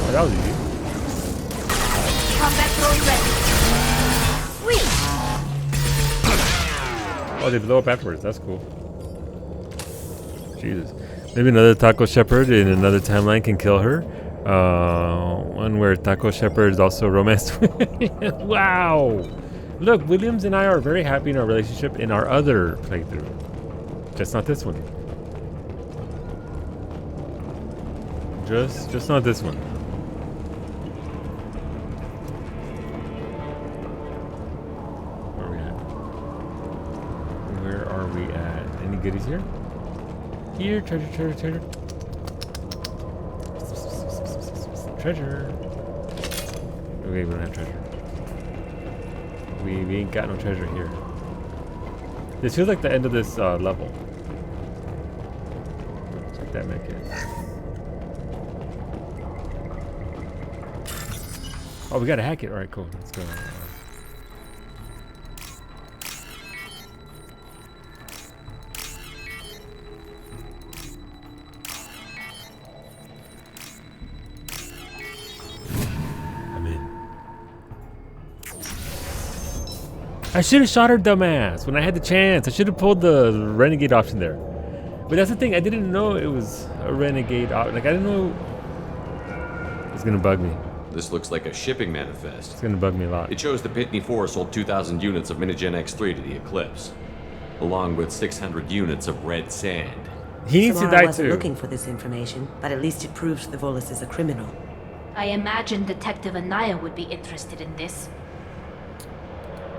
Oh, that was easy. Combat drone ready. Sweet. Oh, they blow up afterwards. That's cool. Jesus. Maybe another Taco Shepherd in another timeline can kill her. One where Taco Shepherd is also romanced with. Wow. Look, Williams and I are very happy in our relationship in our other playthrough. Just not this one. Just not this one. Where are we at? Any goodies here? Here, treasure. Treasure. Okay, we don't have treasure. We ain't got no treasure here. This feels like the end of this level. Check that medkit. Oh, we gotta hack it. Alright, cool. Let's go. I should have shot her dumbass when I had the chance. I should have pulled the renegade option there. But that's the thing, I didn't know it was a renegade option. Like, I didn't know. It's gonna bug me. This looks like a shipping manifest. It's gonna bug me a lot. It shows the Pitney 4 sold 2,000 units of Minigen X3 to the Eclipse, along with 600 units of red sand. He needs to Samara die wasn't too. looking for this information, but at least it proves the Volus is a criminal. I imagine Detective Anaya would be interested in this.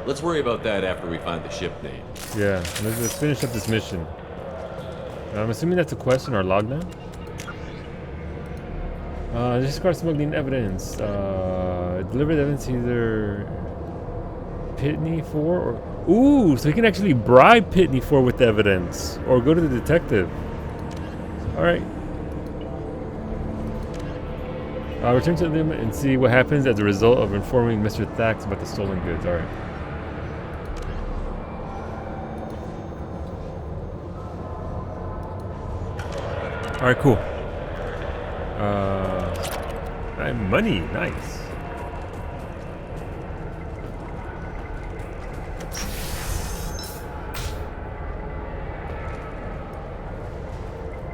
Let's worry about that after we find the ship name. Yeah, let's finish up this mission. I'm assuming that's a question or log now. Discard smuggling evidence. Deliver the evidence to either Pitney 4 or... Ooh, so he can actually bribe Pitney 4 with the evidence. Or go to the detective. Alright. Return to them and see what happens as a result of informing Mr. Thax about the stolen goods. Alright. Alright, cool. Money, nice.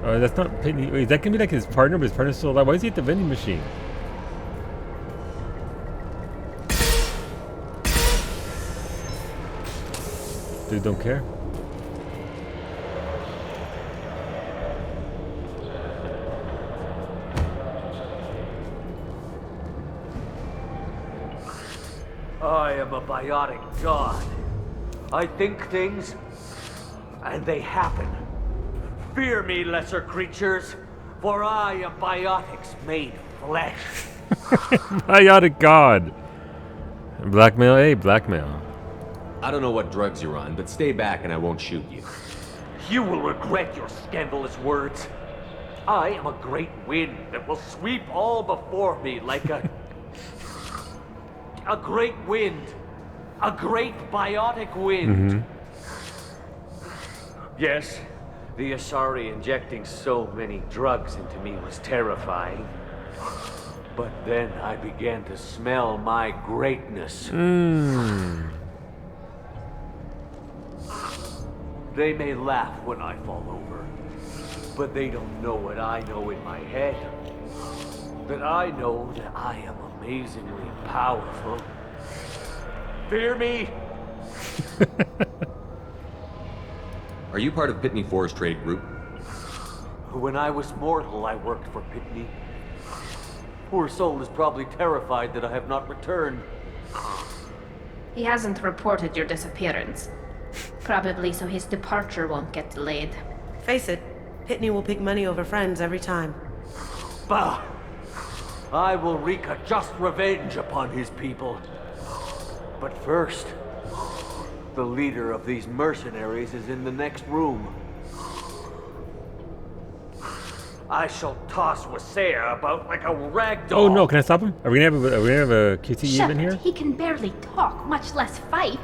That's not Pitney. Wait, that can be like his partner, but his partner's still alive. Why is he at the vending machine? Dude, don't care. I am a biotic god. I think things, and they happen. Fear me, lesser creatures, for I am biotics made flesh. Biotic god. Blackmail, eh? Blackmail. I don't know what drugs you're on, but stay back and I won't shoot you. You will regret your scandalous words. I am a great wind that will sweep all before me like a great wind. A great biotic wind. Yes, the Asari injecting so many drugs into me was terrifying. But then I began to smell my greatness. They may laugh when I fall over, but they don't know what I know in my head. That I know that I am amazingly powerful. Fear me? Are you part of Pitney 4's trade group? When I was mortal, I worked for Pitney. Poor soul is probably terrified that I have not returned. He hasn't reported your disappearance. Probably so his departure won't get delayed. Face it, Pitney will pick money over friends every time. Bah! I will wreak a just revenge upon his people. But first, the leader of these mercenaries is in the next room. I shall toss Wasea about like a rag doll. Oh no, can I stop him? Are we gonna have a QTE even here? He can barely talk, much less fight.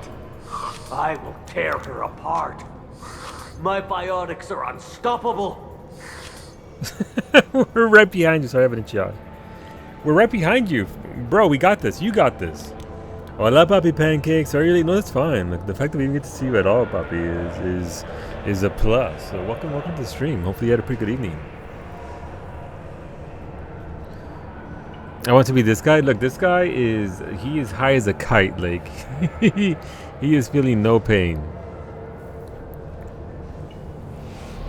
I will tear her apart. My biotics are unstoppable. We're right behind you, so I haven't shot. We're right behind you. Bro, we got this. You got this. Hola, Papi Pancakes. Are you late? No, that's fine. Like, the fact that we even get to see you at all, Papi, is a plus. So welcome to the stream. Hopefully you had a pretty good evening. I want to be this guy. Look, this guy is high as a kite. Like he is feeling no pain.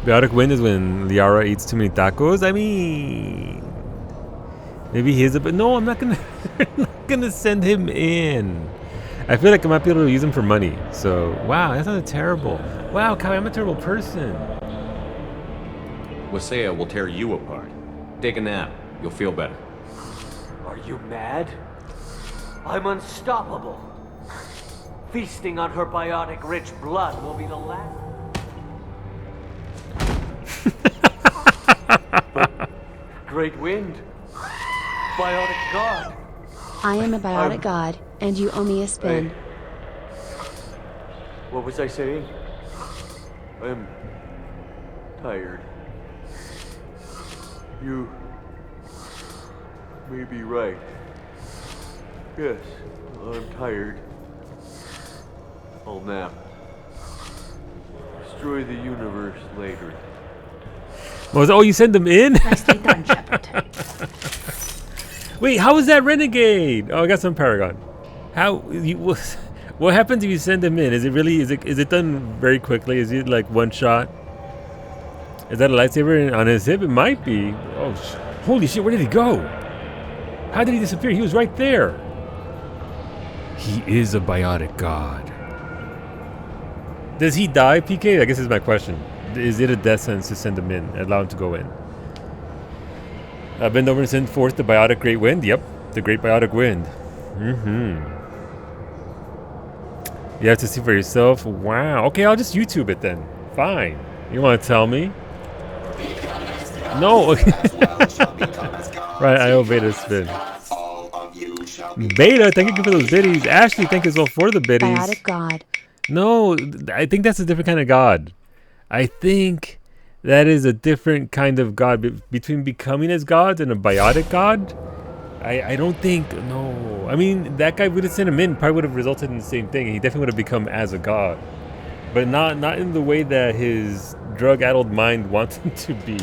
Biotic wind is when Liara eats too many tacos. I mean, maybe he is a bit. No, I'm not gonna send him in. I feel like I might be able to use him for money. So wow, that's not terrible. Wow, Kai, I'm a terrible person. Wasea will tear you apart. Take a nap. You'll feel better. Are you mad? I'm unstoppable. Feasting on her biotic-rich blood will be the last. Great wind. Biotic god. I am a biotic god, and you owe me a spin. Hey. What was I saying? I'm tired. You may be right. Yes, I'm tired. I'll nap. Destroy the universe later. Oh, you send them in? Nicely done, Shepard. Wait, how is that Renegade? Oh, I got some Paragon. What happens if you send them in? Is it done very quickly? Is it like one shot? Is that a lightsaber on his hip? It might be. Oh, holy shit, where did he go? How did he disappear? He was right there. He is a biotic god. Does he die, PK? I guess is my question. is it a death sentence to send him in, allow him to go in? Bend over and send forth the biotic great wind. Yep, the great biotic wind. You have to see for yourself. Wow. Okay, I'll just YouTube it then. Fine. You want to tell me? No. Right, I owe Beta spin. Beta, thank you for those biddies. Ashley, thank you as well for the biddies. Biotic god. No, I think that's a different kind of god. I think that is a different kind of god between becoming as gods and a biotic god. I don't think, no. I mean, that guy would have sent him in, probably would have resulted in the same thing. He definitely would have become as a god. But not in the way that his drug-addled mind wants him to be.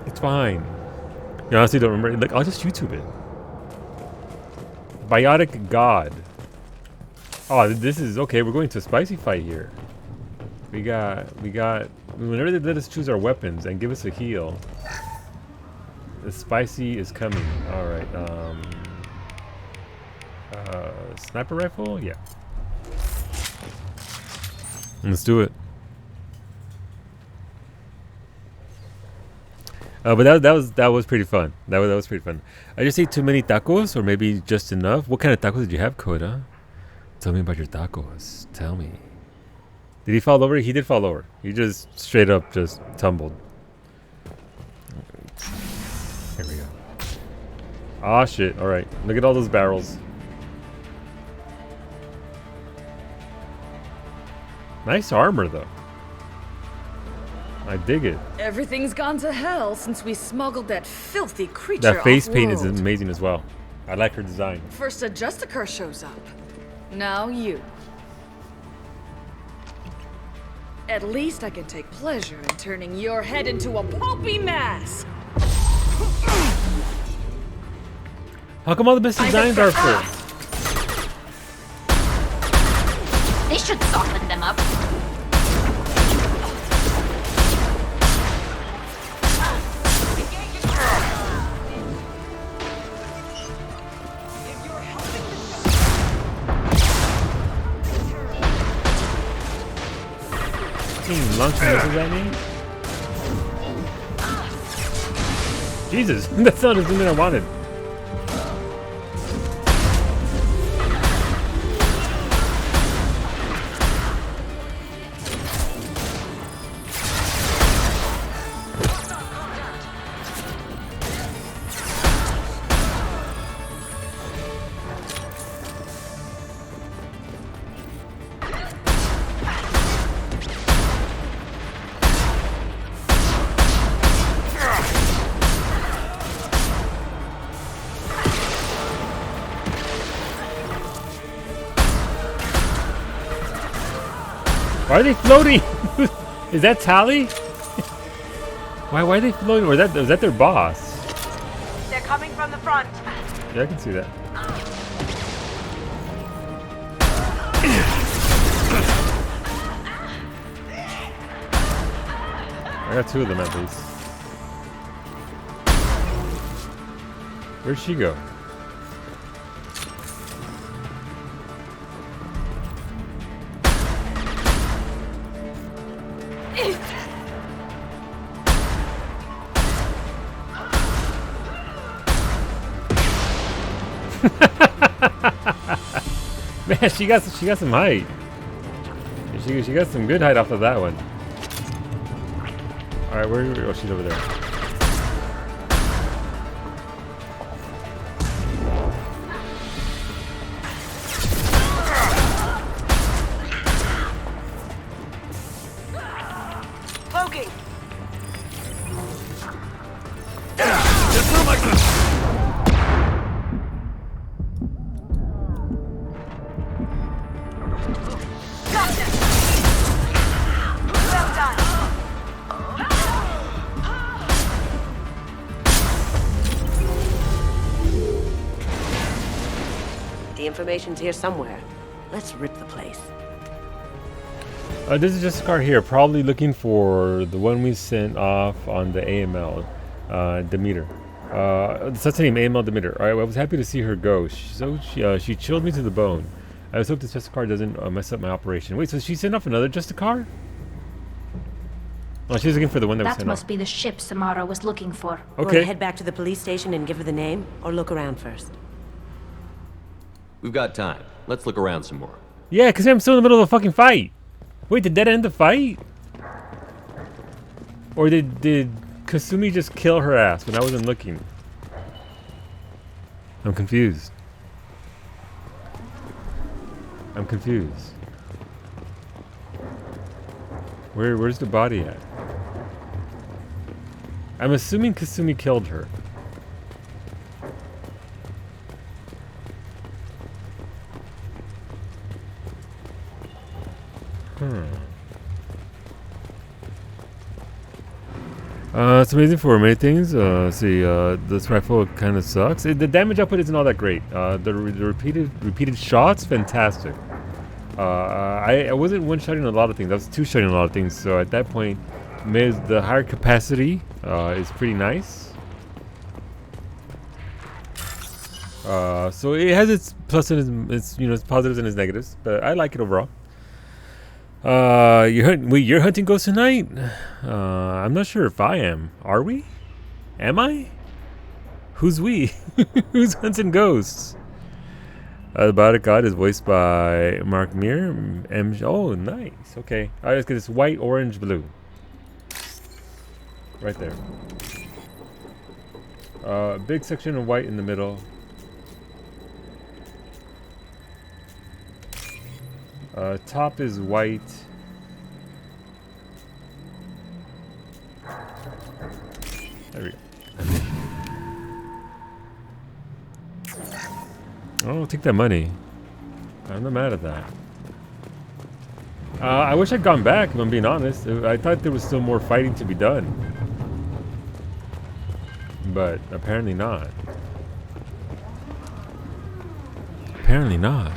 It's fine. You honestly don't remember. Like, I'll just YouTube it. Biotic god. Oh, this is okay. We're going to a spicy fight here. We got. Whenever they let us choose our weapons and give us a heal, the spicy is coming. All right. Sniper rifle. Yeah. Let's do it. But that was pretty fun. That was pretty fun. I just ate too many tacos, or maybe just enough. What kind of tacos did you have, Coda? Tell me about your tacos. Tell me. Did he fall over? He did fall over. He just straight up just tumbled. Here we go. Ah, shit. All right. Look at all those barrels. Nice armor, though. I dig it. Everything's gone to hell since we smuggled that filthy creature. That face paint is off-world. amazing as well. I like her design. First a Justicar shows up. Now you. At least I can take pleasure in turning your head into a pulpy mass. How come all the best designs are for? They should soften them up. Launching missiles at me? Jesus, that's not the zoom I wanted. Why are they floating? Is that Tally? Why are they floating? Or is that their boss? They're coming from the front. Yeah, I can see that. I got two of them at least. Where'd she go? Man, she got some height. She got some good height off of that one. All right, where? Oh, she's over there. Cloaking. The information's here somewhere. Let's rip the place. This is just a car here, probably looking for the one we sent off on the AML, Demeter. That's her name, AML Demeter. All right, well, I was happy to see her go. She chilled me to the bone. I just hope this Justicar doesn't mess up my operation. Wait, so she sent off another Justicar? Oh, she's looking for the one that was That sent must off. be the ship Samara was looking for. Want Okay. to head back to the police station and give her the name, or look around first? We've got time. Let's look around some more. Yeah, because I'm still in the middle of a fucking fight. Wait, did that end the fight? Or did Kasumi just kill her ass when I wasn't looking? I'm confused. I'm confused. Where's the body at? I'm assuming Kasumi killed her. It's amazing for many things. See, this rifle kind of sucks. The damage output isn't all that great. The repeated shots, fantastic. I wasn't one-shotting a lot of things. I was two-shotting a lot of things. So at that point, the higher capacity is pretty nice. So it has its plus and its its positives and its negatives, but I like it overall. You're hunting ghosts tonight? I'm not sure if I am. Are we? Am I? Who's we? Who's hunting ghosts? The Biotic God is voiced by Mark Meer. Oh, nice. Okay. Alright, let's get this white, orange, blue. Right there. Big section of white in the middle. Top is white. There we go. Oh, take that money. I'm not mad at that. I wish I'd gone back, if I'm being honest. I thought there was still more fighting to be done. But apparently not. Apparently not.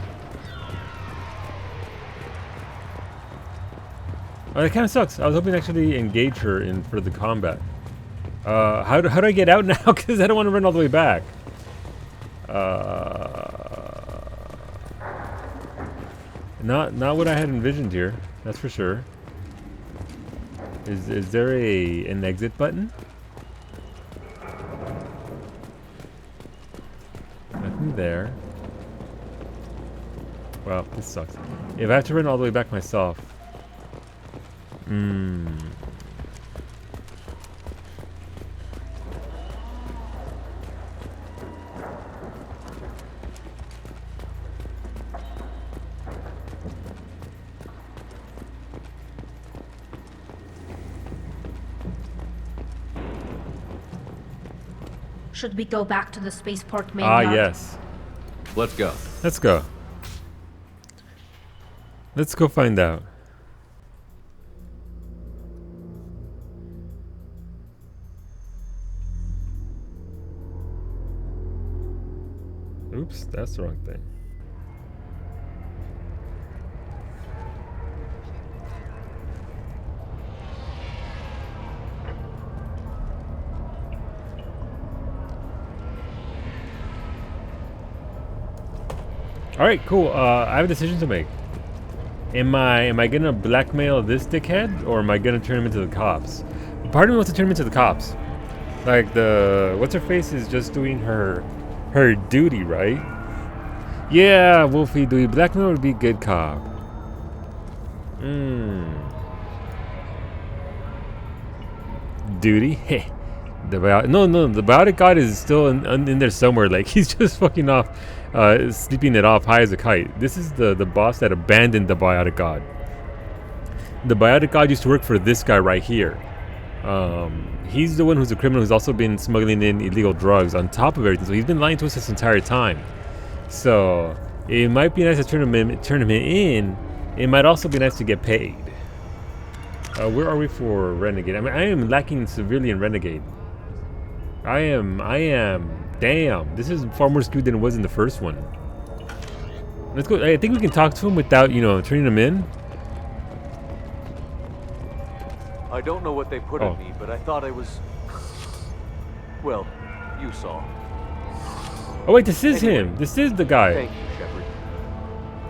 Oh, that kind of sucks. I was hoping to actually engage her for the combat. How do I get out now? Because I don't want to run all the way back. Not what I had envisioned here. That's for sure. Is there an exit button? Nothing there. Well, this sucks. If I have to run all the way back myself. Should we go back to the spaceport main yard? Yes. Let's go. Let's go. Let's go find out. Oops, that's the wrong thing. All right, cool. I have a decision to make. Am I gonna blackmail this dickhead, or am I gonna turn him into the cops? Part of me wants to turn him into the cops. Like what's her face is just doing her duty, right? Yeah, Wolfie, do we blackmail or be good cop? Duty? The Biotic God is still in there somewhere. Like he's just fucking off, sleeping it off high as a kite. This is the boss that abandoned the Biotic God. The Biotic God used to work for this guy right here. He's the one who's a criminal who's also been smuggling in illegal drugs on top of everything. So he's been lying to us this entire time. So it might be nice to turn him in. It might also be nice to get paid. Where are we for Renegade? I mean, I am lacking severely in Renegade. I am. Damn, this is far more skewed than it was in the first one. Let's go. I think we can talk to him without, turning him in. I don't know what they put in me, but I thought I was... Well, you saw. Oh wait, this is him. This is the guy. Thank you, Shepard.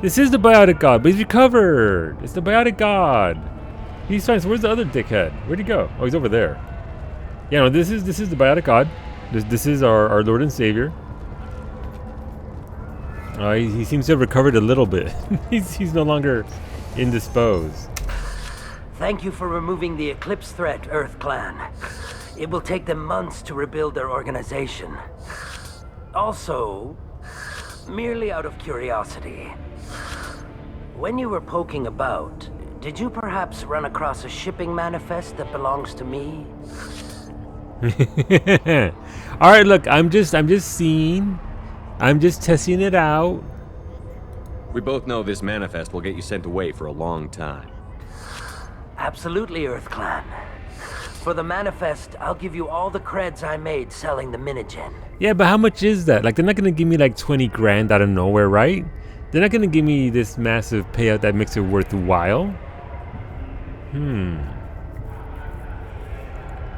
This is the Biotic God, but he's recovered. It's the Biotic God. He's trying. So where's the other dickhead? Where'd he go? Oh, he's over there. Yeah, no, this is the Biotic God. This is our Lord and Savior. He seems to have recovered a little bit. he's no longer indisposed. Thank you for removing the Eclipse threat, Earth Clan. It will take them months to rebuild their organization. Also, merely out of curiosity, when you were poking about, did you perhaps run across a shipping manifest that belongs to me? All right, look, I'm just seeing. I'm just testing it out. We both know this manifest will get you sent away for a long time. Absolutely, Earth Clan. For the manifest, I'll give you all the creds I made selling the Minigen. Yeah, but how much is that? Like, they're not gonna give me like 20 grand out of nowhere, right? They're not gonna give me this massive payout that makes it worthwhile.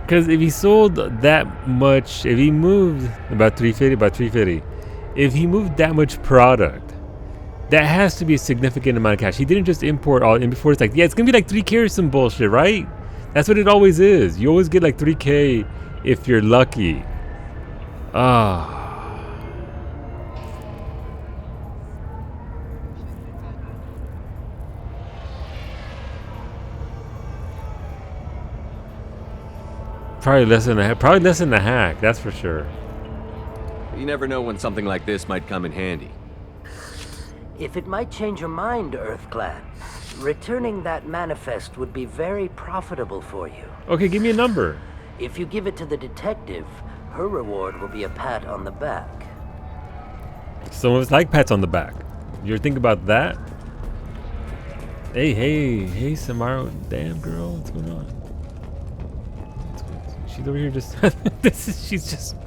Because if he sold that much, if he moved about 350, if he moved that much product, that has to be a significant amount of cash. He didn't just import all in before. It's like, yeah, it's gonna be like 3K or some bullshit, right? That's what it always is. You always get like 3K if you're lucky. Probably less than a hack, that's for sure. You never know when something like this might come in handy. If it might change your mind, Earth Clan, returning that manifest would be very profitable for you. Okay, give me a number. If you give it to the detective, her reward will be a pat on the back. Some of us like pats on the back. You're thinking about that? Hey, Samara, damn girl, what's going on? She's over here just she's just,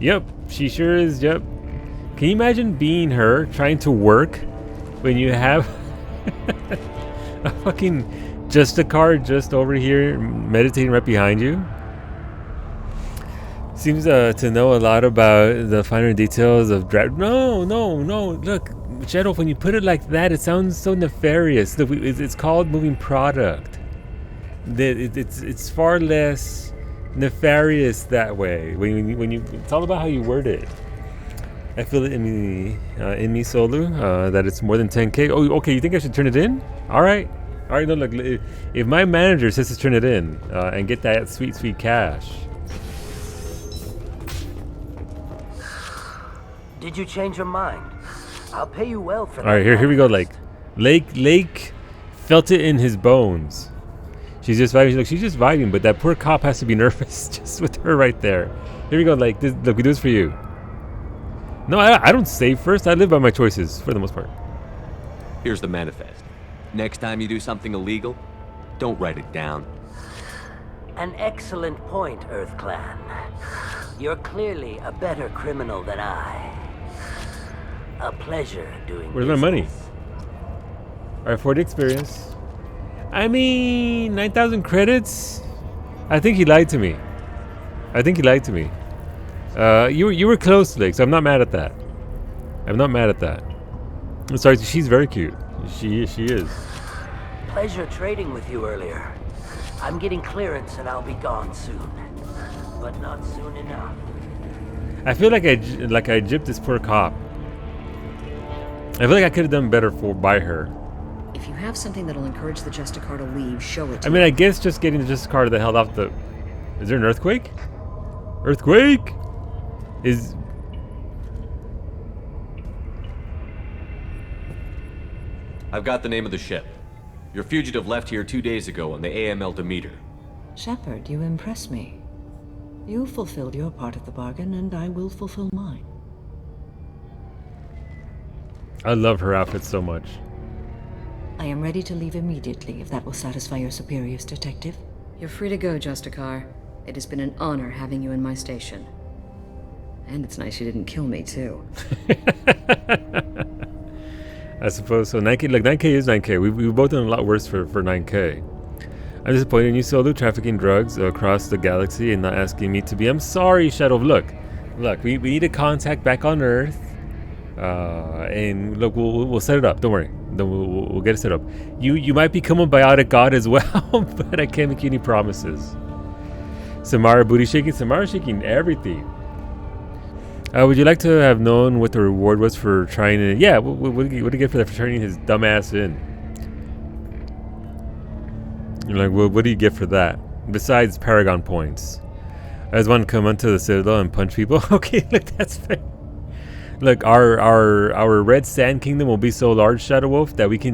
yep, she sure is, yep. Can you imagine being her trying to work when you have a fucking Justicar just over here meditating right behind you? Seems to know a lot about the finer details of No, look, Shadow, when you put it like that, it sounds so nefarious. It's called moving product. It's far less nefarious that way. When you, it's all about how you word it. I feel it in me, Solu, that it's more than 10K. Oh, okay, you think I should turn it in? All right, no, look, if my manager says to turn it in and get that sweet cash. Did you change your mind? I'll pay you well for that. All right, here we go. Like, Lake felt it in his bones. She's just vibing. Look, she's just vibing, but that poor cop has to be nervous just with her right there. Here we go. Like, look, we do this for you. No, I don't save first. I live by my choices for the most part. Here's the manifest. Next time you do something illegal, don't write it down. An excellent point, Earth Clan. You're clearly a better criminal than I. A pleasure doing Where's my money? Alright, for the experience. I mean, 9,000 credits? I think he lied to me. You were close, Lake, so I'm not mad at that. I'm sorry, she's very cute. She is. Pleasure trading with you earlier. I'm getting clearance and I'll be gone soon. But not soon enough. I feel like I gypped this poor cop. I feel like I could have done better by her. If you have something that'll encourage the Justicar to leave, show it to I mean, I guess just getting the Justicar that held off the... Is there an earthquake? Earthquake? I've got the name of the ship. Your fugitive left here 2 days ago on the AML Demeter. Shepard, you impress me. You fulfilled your part of the bargain, and I will fulfill mine. I love her outfit so much. I am ready to leave immediately, if that will satisfy your superiors, Detective. You're free to go, Justicar. It has been an honor having you in my station. And it's nice you didn't kill me, too. I suppose so. 9K, like 9K is 9K. We've both done a lot worse for 9K. I'm disappointed in you, Solo, trafficking drugs across the galaxy and not asking me to be. I'm sorry, Shadow. Look, we need a contact back on Earth. And look, we'll set it up. Don't worry. Then we'll get it set up. You might become a biotic god as well, but I can't make you any promises. Samara booty shaking. Samara shaking everything. Would you like to have known what the reward was for trying to... Yeah, what did you get for that, for turning his dumb ass in? You're like, well, what do you get for that? Besides Paragon points. I just want to come onto the Citadel and punch people. Okay, look, that's fair. Look, our Red Sand Kingdom will be so large, Shadow Wolf, that we can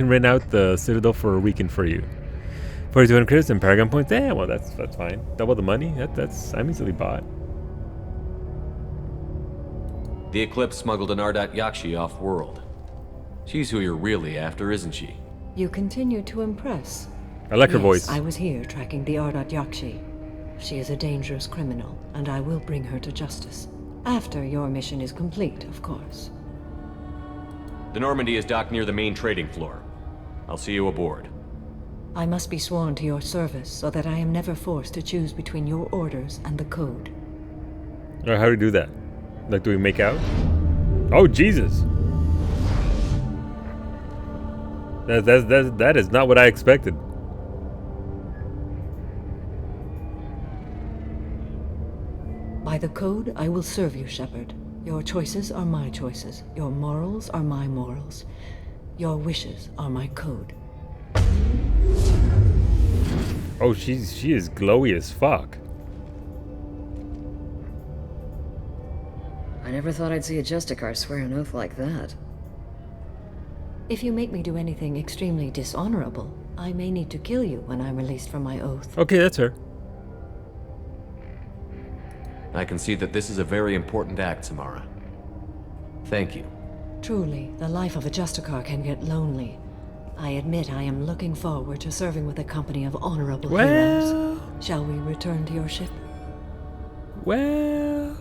rent out the Citadel for a weekend for you. 4200 credits and Paragon points. Yeah, well, that's fine. Double the money. I'm easily bought. The Eclipse smuggled an Ardat Yakshi off-world. She's who you're really after, isn't she? You continue to impress. I like her voice. I was here tracking the Ardat Yakshi. She is a dangerous criminal, and I will bring her to justice. After your mission is complete, of course. The Normandy is docked near the main trading floor. I'll see you aboard. I must be sworn to your service so that I am never forced to choose between your orders and the code. Alright, how do we do that? Like, do we make out? Oh, Jesus! That is not what I expected. By the code, I will serve you, Shepard. Your choices are my choices. Your morals are my morals. Your wishes are my code. Oh, she is glowy as fuck. I never thought I'd see a Justicar swear an oath like that. If you make me do anything extremely dishonorable, I may need to kill you when I'm released from my oath. Okay, that's her. I can see that this is a very important act, Samara. Thank you. Truly, the life of a Justicar can get lonely. I admit I am looking forward to serving with a company of honorable heroes. Shall we return to your ship? Well...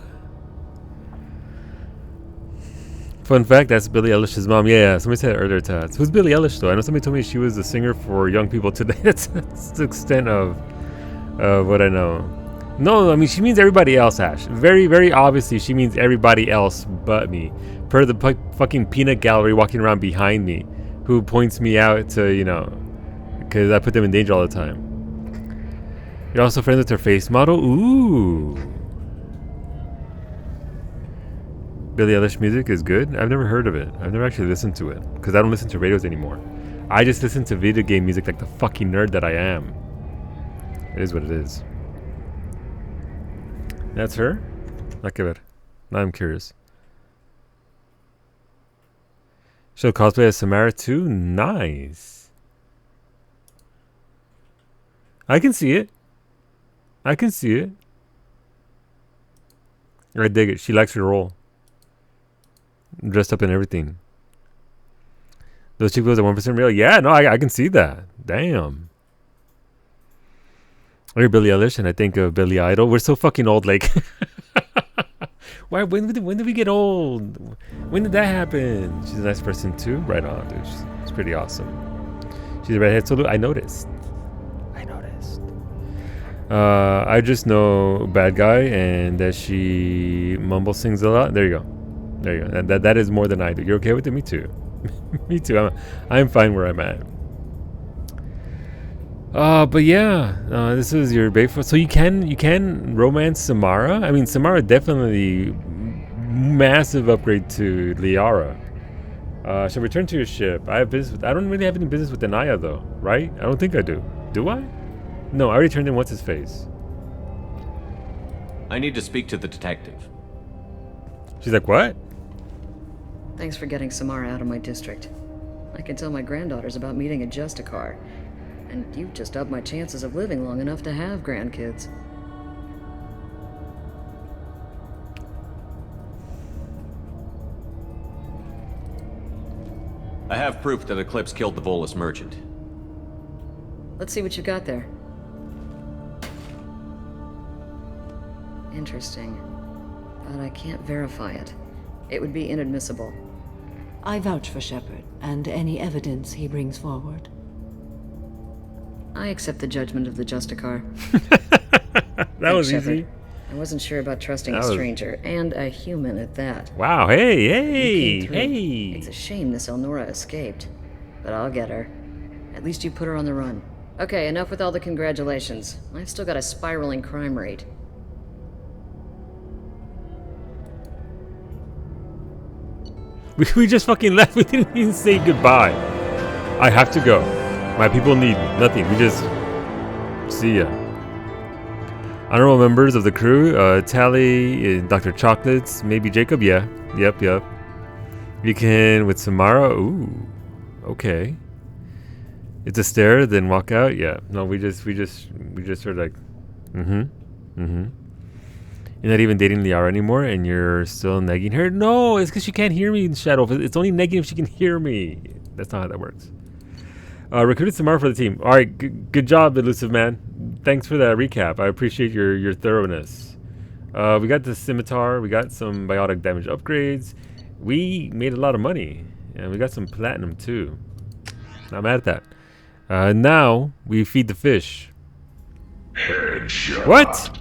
Fun fact, that's Billie Eilish's mom. Yeah, somebody said it earlier, Tats. Who's Billie Eilish, though? I know somebody told me she was a singer for young people today. That's the extent of what I know. No, I mean, she means everybody else, Ash. Very, very obviously, she means everybody else but me. Per the fucking peanut gallery walking around behind me, who points me out to, you know, because I put them in danger all the time. You're also friends with her face model? Ooh. Billie Eilish music is good? I've never heard of it. I've never actually listened to it, because I don't listen to radios anymore. I just listen to video game music like the fucking nerd that I am. It is what it is. That's her? Look at it. Now I'm curious. She'll cosplay as Samara too? Nice. I can see it. I can see it. I dig it. She likes her role. Dressed up in everything. Those cheek blows are 1% real? Yeah, no, I can see that. Damn. I hear Billie Eilish and I think of Billy Idol. We're so fucking old, like. Why? When did we get old? When did that happen? She's a nice person too. Right on, dude. She's pretty awesome. She's a redhead solo. I noticed. I just know Bad Guy and that she mumble sings a lot. There you go. There you go. And that is more than I do. You're okay with it? Me too. Me too. I'm fine where I'm at. But yeah, this is your bait for. So you can romance Samara. I mean, Samara definitely massive upgrade to Liara. So return to your ship. I have business. I don't really have any business with Anaya though, right? I don't think I do. Do I? No, I already turned in what's his face. I need to speak to the detective. She's like, what? Thanks for getting Samara out of my district. I can tell my granddaughters about meeting a Justicar. And you've just upped my chances of living long enough to have grandkids. I have proof that Eclipse killed the Volus merchant. Let's see what you got there. Interesting. But I can't verify it. It would be inadmissible. I vouch for Shepard and any evidence he brings forward. I accept the judgment of the Justicar. That was easy. I wasn't sure about trusting a stranger, and a human at that. Wow, hey! It's a shame this Elnora escaped. But I'll get her. At least you put her on the run. Okay, enough with all the congratulations. I've still got a spiraling crime rate. We just fucking left. We didn't even say goodbye. I have to go. My people need me. Nothing. We just... See ya. Honorable members of the crew. Tally, Dr. Chocolates, maybe Jacob. Yeah. Yep. You can with Samara. Ooh. Okay. It's a stare, then walk out. Yeah. No, we just sort of like... You're not even dating Liara anymore, and you're still negging her? No, it's because she can't hear me in Shadow. It's only negging if she can hear me. That's not how that works. Recruited Samara for the team. All right, good job, Elusive Man. Thanks for that recap. I appreciate your thoroughness. We got the scimitar. We got some biotic damage upgrades. We made a lot of money, and we got some platinum too. Not mad at that. Now we feed the fish. Headshot. What?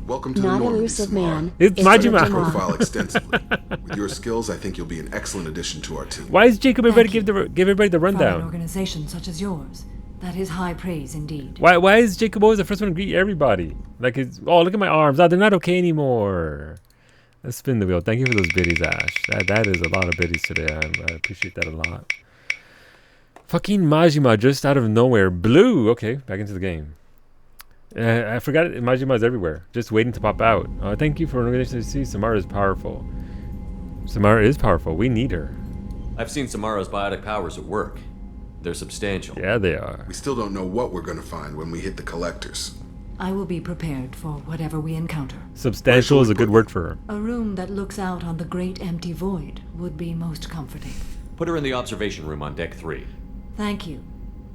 Welcome to Not the Normandy, elusive Samara. man. It's Majima. Profile extensively. With your skills, I think you'll be an excellent addition to our team. Why is Jacob everybody give everybody the From an rundown? organization such as yours, that is high praise indeed. Why is Jacob always the first one to greet everybody? Like, oh, look at my arms. Oh, they're not okay anymore. Let's spin the wheel. Thank you for those biddies, Ash. That is a lot of biddies today. I appreciate that a lot. Fucking Majima just out of nowhere. Blue. Okay, back into the game. I forgot it. Majima's everywhere, just waiting to pop out. Thank you for an organization to see. Samara is powerful. Samara is powerful. We need her. I've seen Samara's biotic powers at work. They're substantial. Yeah, they are. We still don't know what we're going to find when we hit the collectors. I will be prepared for whatever we encounter. Substantial is a good word for her. A room that looks out on the great empty void would be most comforting. Put her in the observation room on deck 3. Thank you.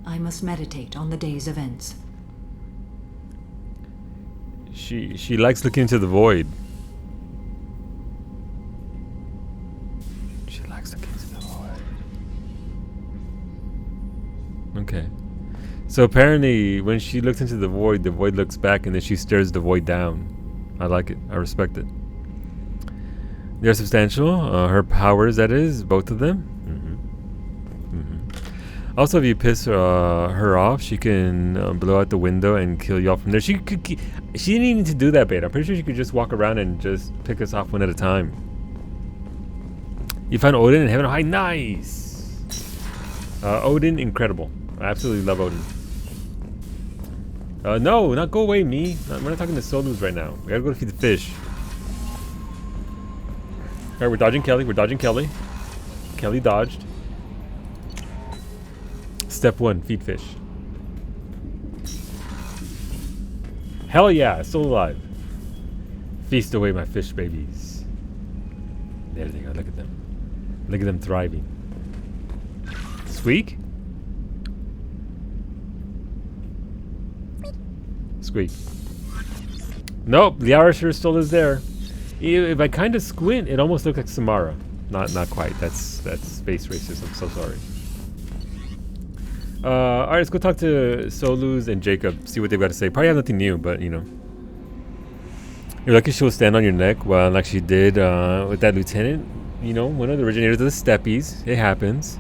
I must meditate on the day's events. She likes looking into the void. She likes looking into the void. Okay. So apparently when she looks into the void looks back and then she stares the void down. I like it. I respect it. They're substantial. Her powers, that is, both of them. Also, if you piss her off, she can blow out the window and kill you all from there. She didn't even need to do that, Beta. I'm pretty sure she could just walk around and just pick us off one at a time. You found Odin in Heaven High. Nice! Odin, incredible. I absolutely love Odin. No, not go away, me. We're not talking to Solus right now. We gotta go to feed the fish. Alright, we're dodging Kelly. Kelly dodged. Step 1, feed fish. Hell yeah, still alive. Feast away my fish babies. There they go, look at them. Look at them thriving. Squeak? Squeak. Nope, the Irisher still is there. If I kind of squint, it almost looks like Samara. Not quite. That's space racism. So sorry. Alright, let's go talk to Solus and Jacob, see what they've got to say. Probably have nothing new, but you know. You're lucky she'll stand on your neck, well, like she did with that lieutenant. You know, one of the originators of the Steppies. It happens.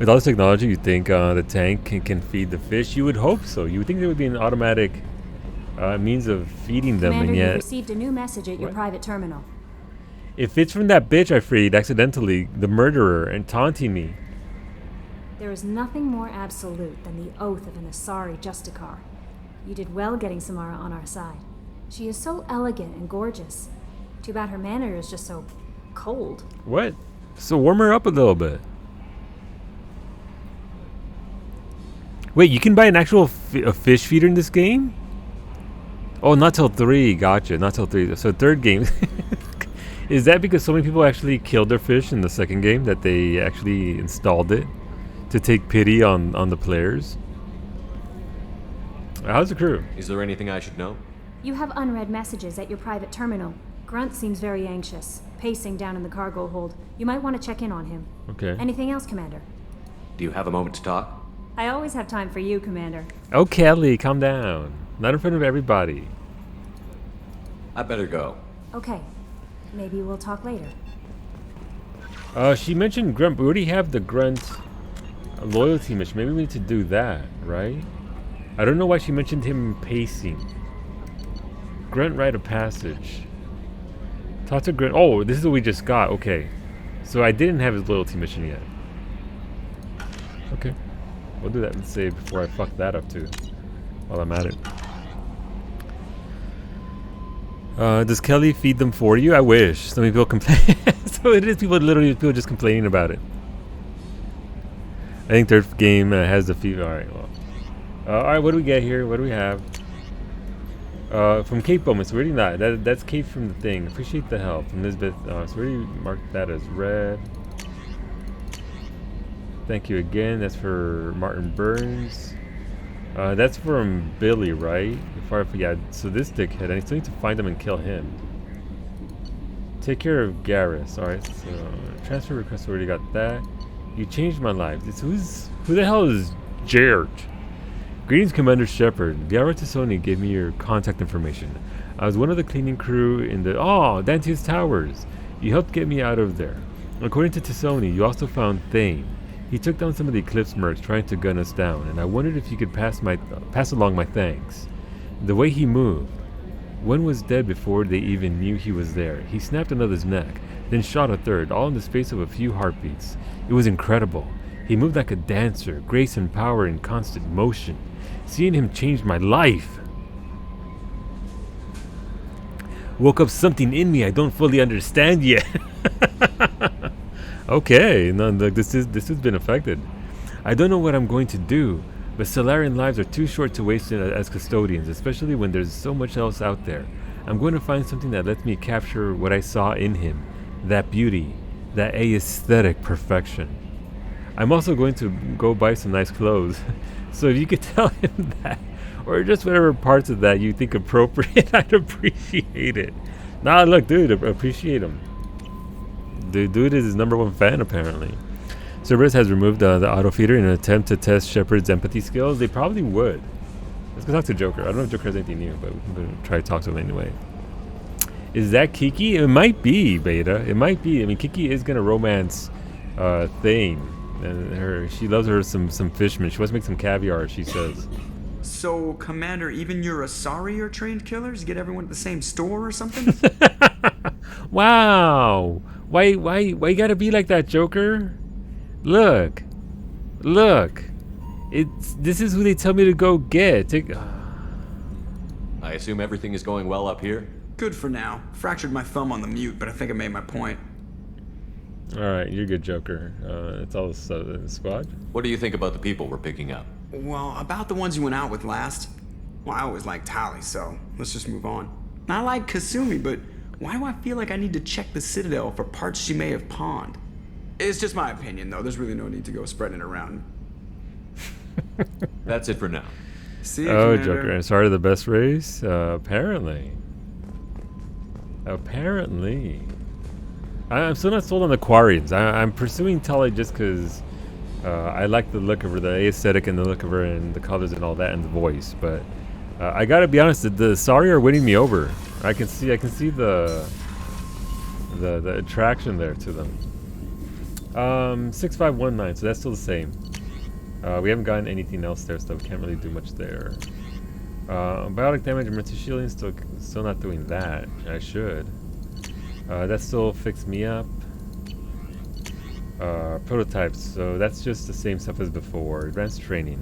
With all this technology, you think the tank can feed the fish? You would hope so. You would think there would be an automatic means of feeding them, Commander, and yet... you received a new message at your private terminal. If it's from that bitch I freed accidentally, the murderer, and taunting me. There is nothing more absolute than the oath of an Asari Justicar. You did well getting Samara on our side. She is so elegant and gorgeous. Too bad her manner is just so cold. What? So warm her up a little bit. Wait, you can buy an actual fish feeder in this game? Oh, not till 3. Gotcha. Not till 3. So third game. Is that because so many people actually killed their fish in the second game that they actually installed it to take pity on the players? How's the crew? Is there anything I should know? You have unread messages at your private terminal. Grunt seems very anxious, pacing down in the cargo hold. You might want to check in on him. Okay. Anything else, Commander? Do you have a moment to talk? I always have time for you, Commander. Oh, Kelly, calm down. Not in front of everybody. I better go. Okay. Maybe we'll talk later. She mentioned Grunt, but we already have the Grunt loyalty mission. Maybe we need to do that, right? I don't know why she mentioned him pacing. Grunt rite of passage. Talk to Grunt. Oh, this is what we just got. Okay. So I didn't have his loyalty mission yet. Okay. We'll do that and save before I fuck that up too. While I'm at it. Does Kelly feed them for you? I wish. So many people complain. So it is people just complaining about it. I think their game has the feed. Alright, well. Alright, what do we get here? What do we have? From Kate Bowman, so we're reading that. That's Kate from the thing. Appreciate the help. From Elizabeth, so we already marked that as red. Thank you again. That's for Martin Burns. That's from Billy, right? Yeah, so this dickhead, I still need to find him and kill him. Take care of Garrus. Alright, so transfer request, already got that. You changed my life. Who the hell is Jared? Greetings, Commander Shepard. Viara Tassoni gave me your contact information. I was one of the cleaning crew in the... Oh, Dante's Towers. You helped get me out of there. According to Tassoni, you also found Thane. He took down some of the Eclipse mercs trying to gun us down, and I wondered if you could pass along my thanks. The way he moved. One was dead before they even knew he was there. He snapped another's neck, then shot a third, all in the space of a few heartbeats. It was incredible. He moved like a dancer, grace and power in constant motion. Seeing him changed my life. Woke up something in me I don't fully understand yet. Okay, no, this has been affected. I don't know what I'm going to do, but Solarian lives are too short to waste as custodians, especially when there's so much else out there. I'm going to find something that lets me capture what I saw in him, that beauty, that aesthetic perfection. I'm also going to go buy some nice clothes, so if you could tell him that, or just whatever parts of that you think appropriate, I'd appreciate it. Nah, look, dude, appreciate him. Dude is his #1 fan, apparently. Cerberus has removed the auto feeder in an attempt to test Shepard's empathy skills. They probably would. Let's go talk to Joker. I don't know if Joker has anything new, but we're going to try to talk to him anyway. Is that Kiki? It might be, Beta. It might be. I mean, Kiki is going to romance Thane. And she loves her some fishman. She wants to make some caviar, she says. So, Commander, even your Asari are trained killers? You get everyone at the same store or something? Wow. Why you gotta be like that, Joker? Look. This is who they tell me to go get. I assume everything is going well up here? Good for now. Fractured my thumb on the mute, but I think I made my point. Alright, you're good, Joker. It's all the squad. What do you think about the people we're picking up? Well, about the ones you went out with last. Well, I always liked Tali, so let's just move on. I like Kasumi, but why do I feel like I need to check the Citadel for parts she may have pawned? It's just my opinion, though. There's really no need to go spreading it around. That's it for now. See you, oh, Commander. Joker, started the best race? Apparently. I'm still not sold on the Quarians. I'm pursuing Tali just because I like the look of her, the aesthetic and the look of her and the colors and all that and the voice. But I gotta be honest, the Asari are winning me over. I can see the attraction there to them. 6519, so that's still the same. We haven't gotten anything else there, so we can't really do much there. Biotic damage and mental shielding, still not doing that. I should. That still fixed me up. Prototypes, so that's just the same stuff as before. Advanced training.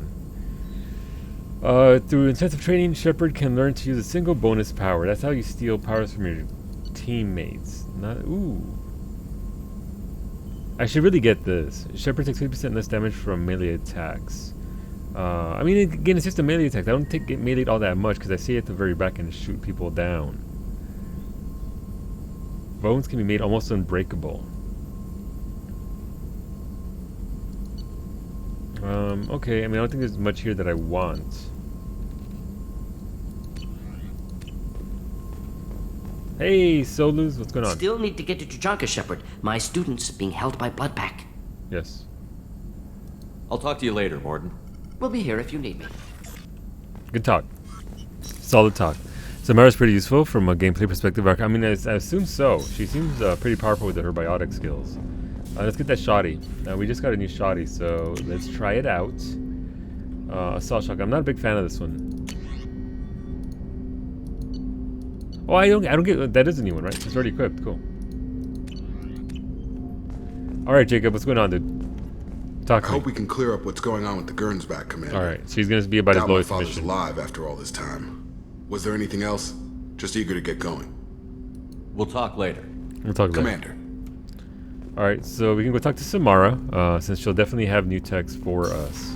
Through intensive training, Shepard can learn to use a single bonus power. That's how you steal powers from your teammates. Ooh. I should really get this. Shepard takes 50% less damage from melee attacks. I mean, again, it's just a melee attack. I don't get melee all that much because I see it at the very back and shoot people down. Bones can be made almost unbreakable. Okay, I mean, I don't think there's much here that I want. Hey, Solus, what's going on? Still need to get to Tuchanka, Shepard. My student's being held by Bloodpack. Yes. I'll talk to you later, Mordin. We'll be here if you need me. Good talk. Solid talk. Samara's pretty useful from a gameplay perspective. I mean, I assume so. She seems pretty powerful with her biotic skills. Let's get that shoddy. We just got a new shoddy, so let's try it out. Assault shotgun. I'm not a big fan of this one. Oh, I don't get that. Is a new one, right? It's already equipped. Cool. All right, Jacob, what's going on, dude? Talk to me. I hope we can clear up what's going on with the Gernsback, Commander. All right, she's gonna be about his loyalty father's mission. alive after all this time. Was there anything else? Just eager to get going. We'll talk later. We'll talk later. Commander. All right, so we can go talk to Samara, since she'll definitely have new techs for us.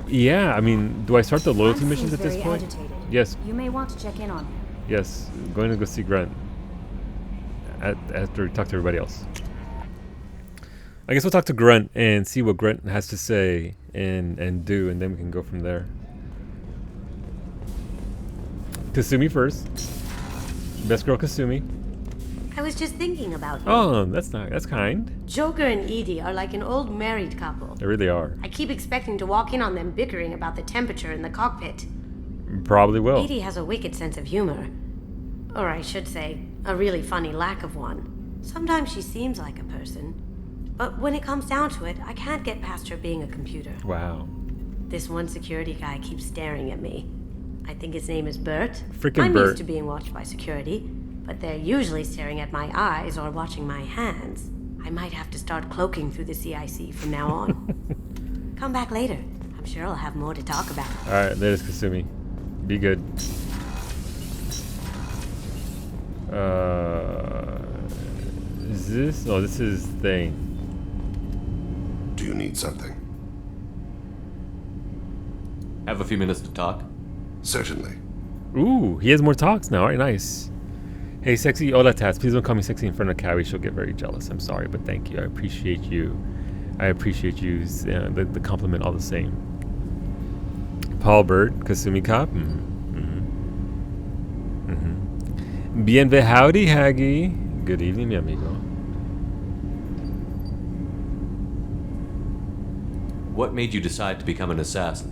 Yeah, I mean, do I start the loyalty Grant missions seems at this very point? agitated. Yes. You may want to check in on him. Yes, going to go see Grant. After we talk to everybody else. I guess we'll talk to Grunt and see what Grunt has to say and do, and then we can go from there. Kasumi first. Best girl Kasumi. I was just thinking about you. Oh, that's kind. Joker and Edie are like an old married couple. They really are. I keep expecting to walk in on them bickering about the temperature in the cockpit. Probably will. Edie has a wicked sense of humor. Or I should say, a really funny lack of one. Sometimes she seems like a person. But when it comes down to it, I can't get past her being a computer. Wow. This one security guy keeps staring at me. I think his name is Bert. Freaking I'm Bert. used to being watched by security, but they're usually staring at my eyes or watching my hands. I might have to start cloaking through the CIC from now on. Come back later. I'm sure I'll have more to talk about. Alright, there's Kasumi. Be good. Is this? Oh, this is thing. Do you need something? Have a few minutes to talk? Certainly. Ooh, he has more talks now. Alright, nice. Hey, sexy Ola Tats, please don't call me sexy in front of Kawi. She'll get very jealous. I'm sorry, but thank you. I appreciate you. I appreciate you, the compliment all the same. Paul Bird, Kasumi Cop. Bienve howdy, Haggy. Good evening, mi amigo. What made you decide to become an assassin?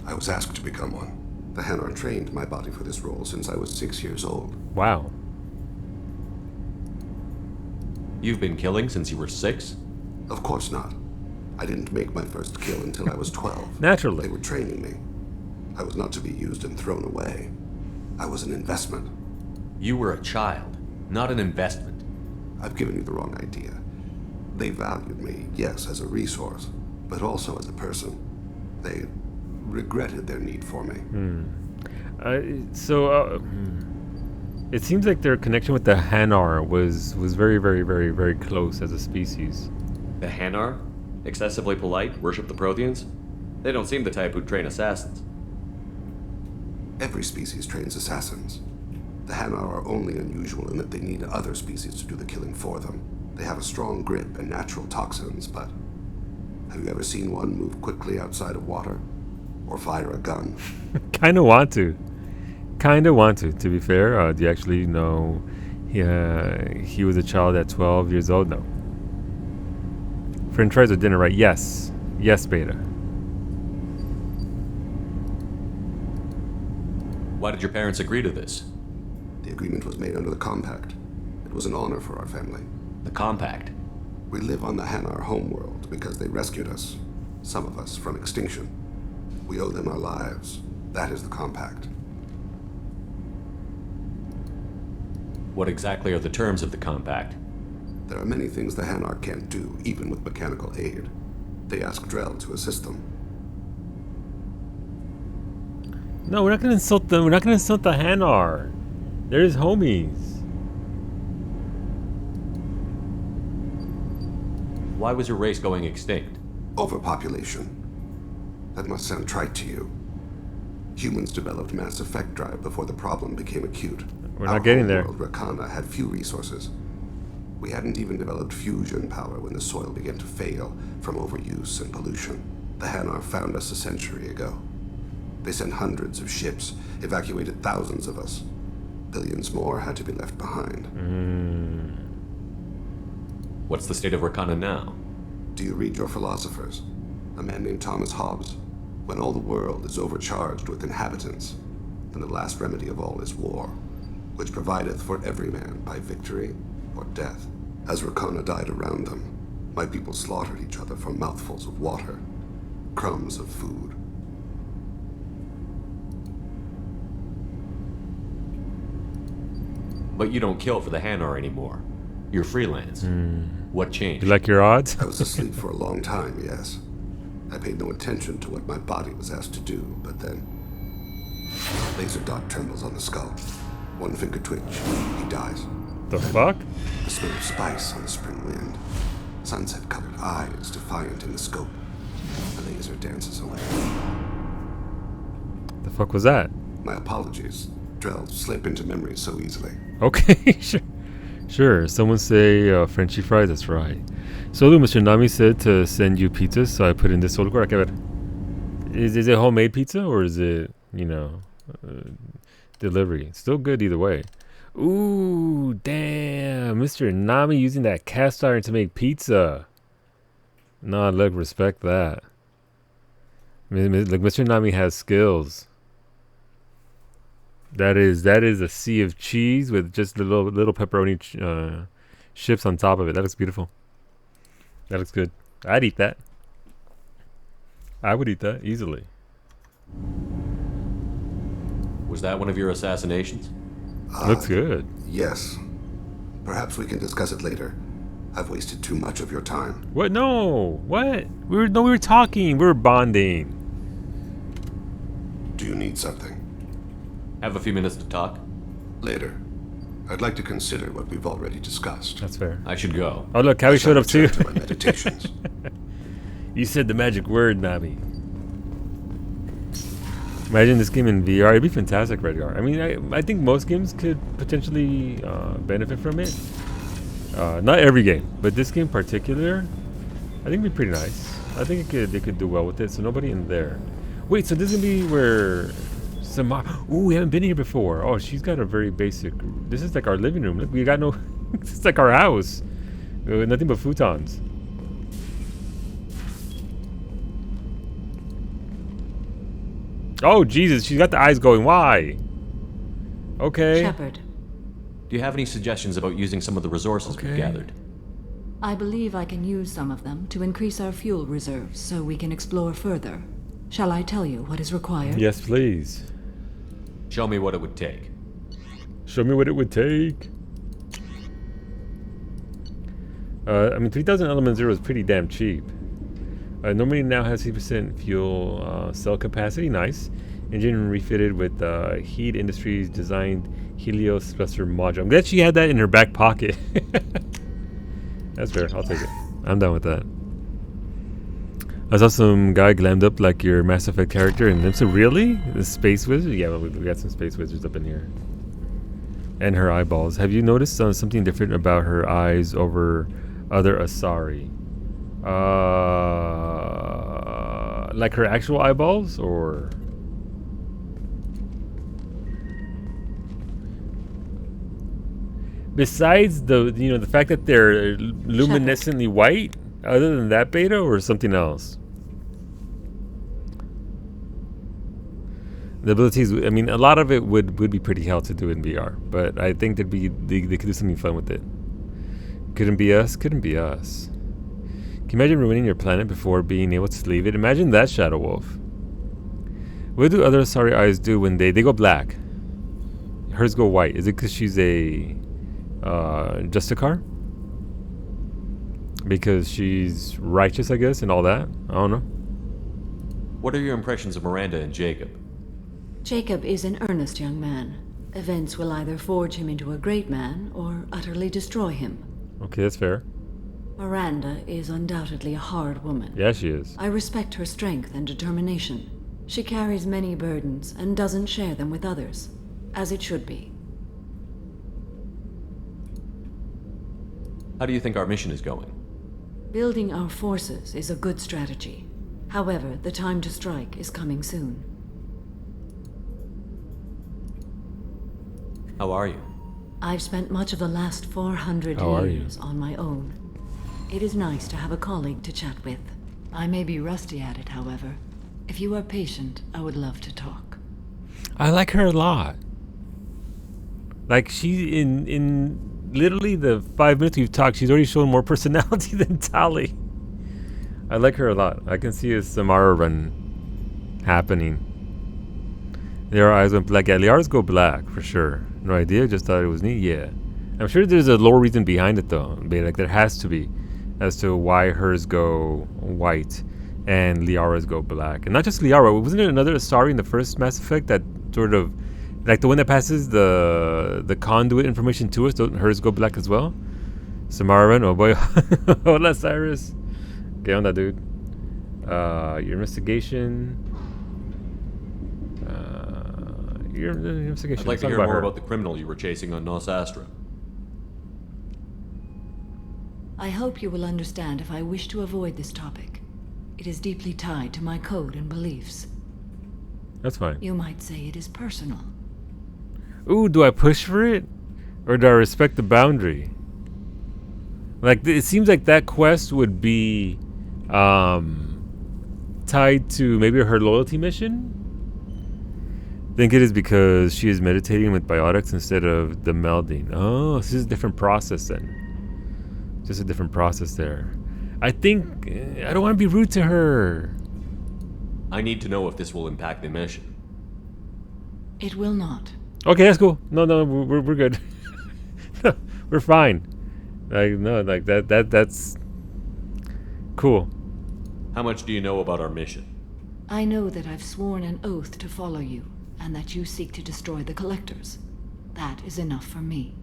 I was asked to become one. The Hanar trained my body for this role since I was 6 years old. Wow. You've been killing since you were 6? Of course not. I didn't make my first kill until I was 12. Naturally. They were training me. I was not to be used and thrown away. I was an investment. You were a child, not an investment. I've given you the wrong idea. They valued me, yes, as a resource, but also as a person. They regretted their need for me. It seems like their connection with the Hanar was very, very, very, very close as a species. The Hanar? Excessively polite, worship the Protheans? They don't seem the type who'd train assassins. Every species trains assassins. The Hanar are only unusual in that they need other species to do the killing for them. They have a strong grip and natural toxins, but have you ever seen one move quickly outside of water? Or fire a gun? Kinda want to. To be fair. Do you actually know he was a child at 12 years old? No. French fries or dinner, right? Yes. Yes, Beta. Why did your parents agree to this? The agreement was made under the Compact. It was an honor for our family. The Compact? We live on the Hanar homeworld because they rescued us, some of us, from extinction. We owe them our lives. That is the Compact. What exactly are the terms of the Compact? There are many things the Hanar can't do, even with mechanical aid. They ask Drell to assist them. No, we're not gonna insult them. We're not gonna insult the Hanar. They're his homies. Why was your race going extinct? Overpopulation. That must sound trite to you. Humans developed mass effect drive before the problem became acute. We're not getting there. Our world, Rakana, had few resources. We hadn't even developed fusion power when the soil began to fail from overuse and pollution. The Hanar found us a century ago. They sent hundreds of ships, evacuated thousands of us. Billions more had to be left behind. What's the state of Rakana now? Do you read your philosophers? A man named Thomas Hobbes. When all the world is overcharged with inhabitants, and the last remedy of all is war, which provideth for every man by victory or death. As Rakana died around them, my people slaughtered each other for mouthfuls of water, crumbs of food. But you don't kill for the Hanar anymore. You're freelance. What changed? You like your odds? I was asleep for a long time, yes. I paid no attention to what my body was asked to do, but then... Laser dot trembles on the skull. One finger twitch. He dies. The fuck? The smell of spice on the spring wind. Sunset-colored eyes defiant in the scope. The laser dances away. The fuck was that? My apologies. Drell slip into memory so easily. Okay, sure. Sure, someone say Frenchy fries, that's right. Solo, Mr. Nami said to send you pizza, so I put in this solo core. Is it homemade pizza or is it, you know, delivery? Still good either way. Ooh, damn. Mr. Nami using that cast iron to make pizza. Nah, look, respect that. Like, Mr. Nami has skills. That is a sea of cheese with just little pepperoni chips on top of it. That looks beautiful. That looks good. I'd eat that. I would eat that easily. Was that one of your assassinations? Looks good. Yes. Perhaps we can discuss it later. I've wasted too much of your time. What? No. What? We were talking. We were bonding. Do you need something? Have a few minutes to talk? Later. I'd like to consider what we've already discussed. That's fair. I should go. Oh look, Howie showed up too. To my meditations. You said the magic word, Nami. Imagine this game in VR. It'd be fantastic, Redgar. I mean, I think most games could potentially benefit from it. Not every game, but this game in particular, I think it'd be pretty nice. I think they could do well with it. So nobody in there. Wait, so this is gonna be where ooh, we haven't been here before. Oh, she's got a very basic. This is like our living room. Look, we got no. It's like our house. Nothing but futons. Oh Jesus, she's got the eyes going. Why? Okay. Shepard. Do you have any suggestions about using some of the resources we've gathered? I believe I can use some of them to increase our fuel reserves so we can explore further. Shall I tell you what is required? Yes, please. Show me what it would take. Show me what it would take. I mean, 3,000 element 0 is pretty damn cheap. Normally now has 50% fuel cell capacity. Nice. Engine refitted with Heat Industries designed Helios thruster module. I'm glad she had that in her back pocket. That's fair. I'll take it. I'm done with that. I saw some guy glammed up like your Mass Effect character, and then so really? The space wizard? Yeah, well, we got some space wizards up in here. And her eyeballs. Have you noticed something different about her eyes over other Asari? Like her actual eyeballs, or? Besides the fact that they're luminescently white, other than that beta, or something else? The abilities, I mean, a lot of it would be pretty hell to do in VR, but I think they could do something fun with it. Couldn't be us. Can you imagine ruining your planet before being able to leave it? Imagine that, Shadow Wolf. What do other Asari eyes do when they go black? Hers go white. Is it because she's a Justicar? Because she's righteous, I guess, and all that? I don't know. What are your impressions of Miranda and Jacob? Jacob is an earnest young man. Events will either forge him into a great man or utterly destroy him. Okay, that's fair. Miranda is undoubtedly a hard woman. Yeah, she is. I respect her strength and determination. She carries many burdens and doesn't share them with others, as it should be. How do you think our mission is going? Building our forces is a good strategy. However, the time to strike is coming soon. How are you? I've spent much of the last 400 years on my own. It is nice to have a colleague to chat with. I may be rusty at it, however. If you are patient, I would love to talk. I like her a lot. Like, she in literally the 5 minutes we've talked, she's already shown more personality than Tali. I like her a lot. I can see a Samara run happening. Their eyes went black. Yeah, Liara's go black for sure. No idea. Just thought it was neat. Yeah, I'm sure there's a lower reason behind it though. But like there has to be, as to why hers go white and Liara's go black. And not just Liara. Wasn't there another Asari in the first Mass Effect that sort of, like the one that passes the conduit information to us? Don't hers go black as well? Samara, oh boy. Hola, Cyrus. ¿Qué onda, dude? Your investigation. Your investigation. I'd like to hear more about the criminal you were chasing on Nos Astra. I hope you will understand if I wish to avoid this topic. It is deeply tied to my code and beliefs. That's fine. You might say it is personal. Ooh, do I push for it? Or do I respect the boundary? Like, it seems like that quest would be tied to maybe her loyalty mission? I think it is because she is meditating with biotics instead of the melding. Oh, this is a different process then. Just a different process there. I think I don't want to be rude to her. I need to know if this will impact the mission. It will not. Okay, that's cool. No, we're good. We're fine. Like no, like that's cool. How much do you know about our mission? I know that I've sworn an oath to follow you, and that you seek to destroy the Collectors. That is enough for me.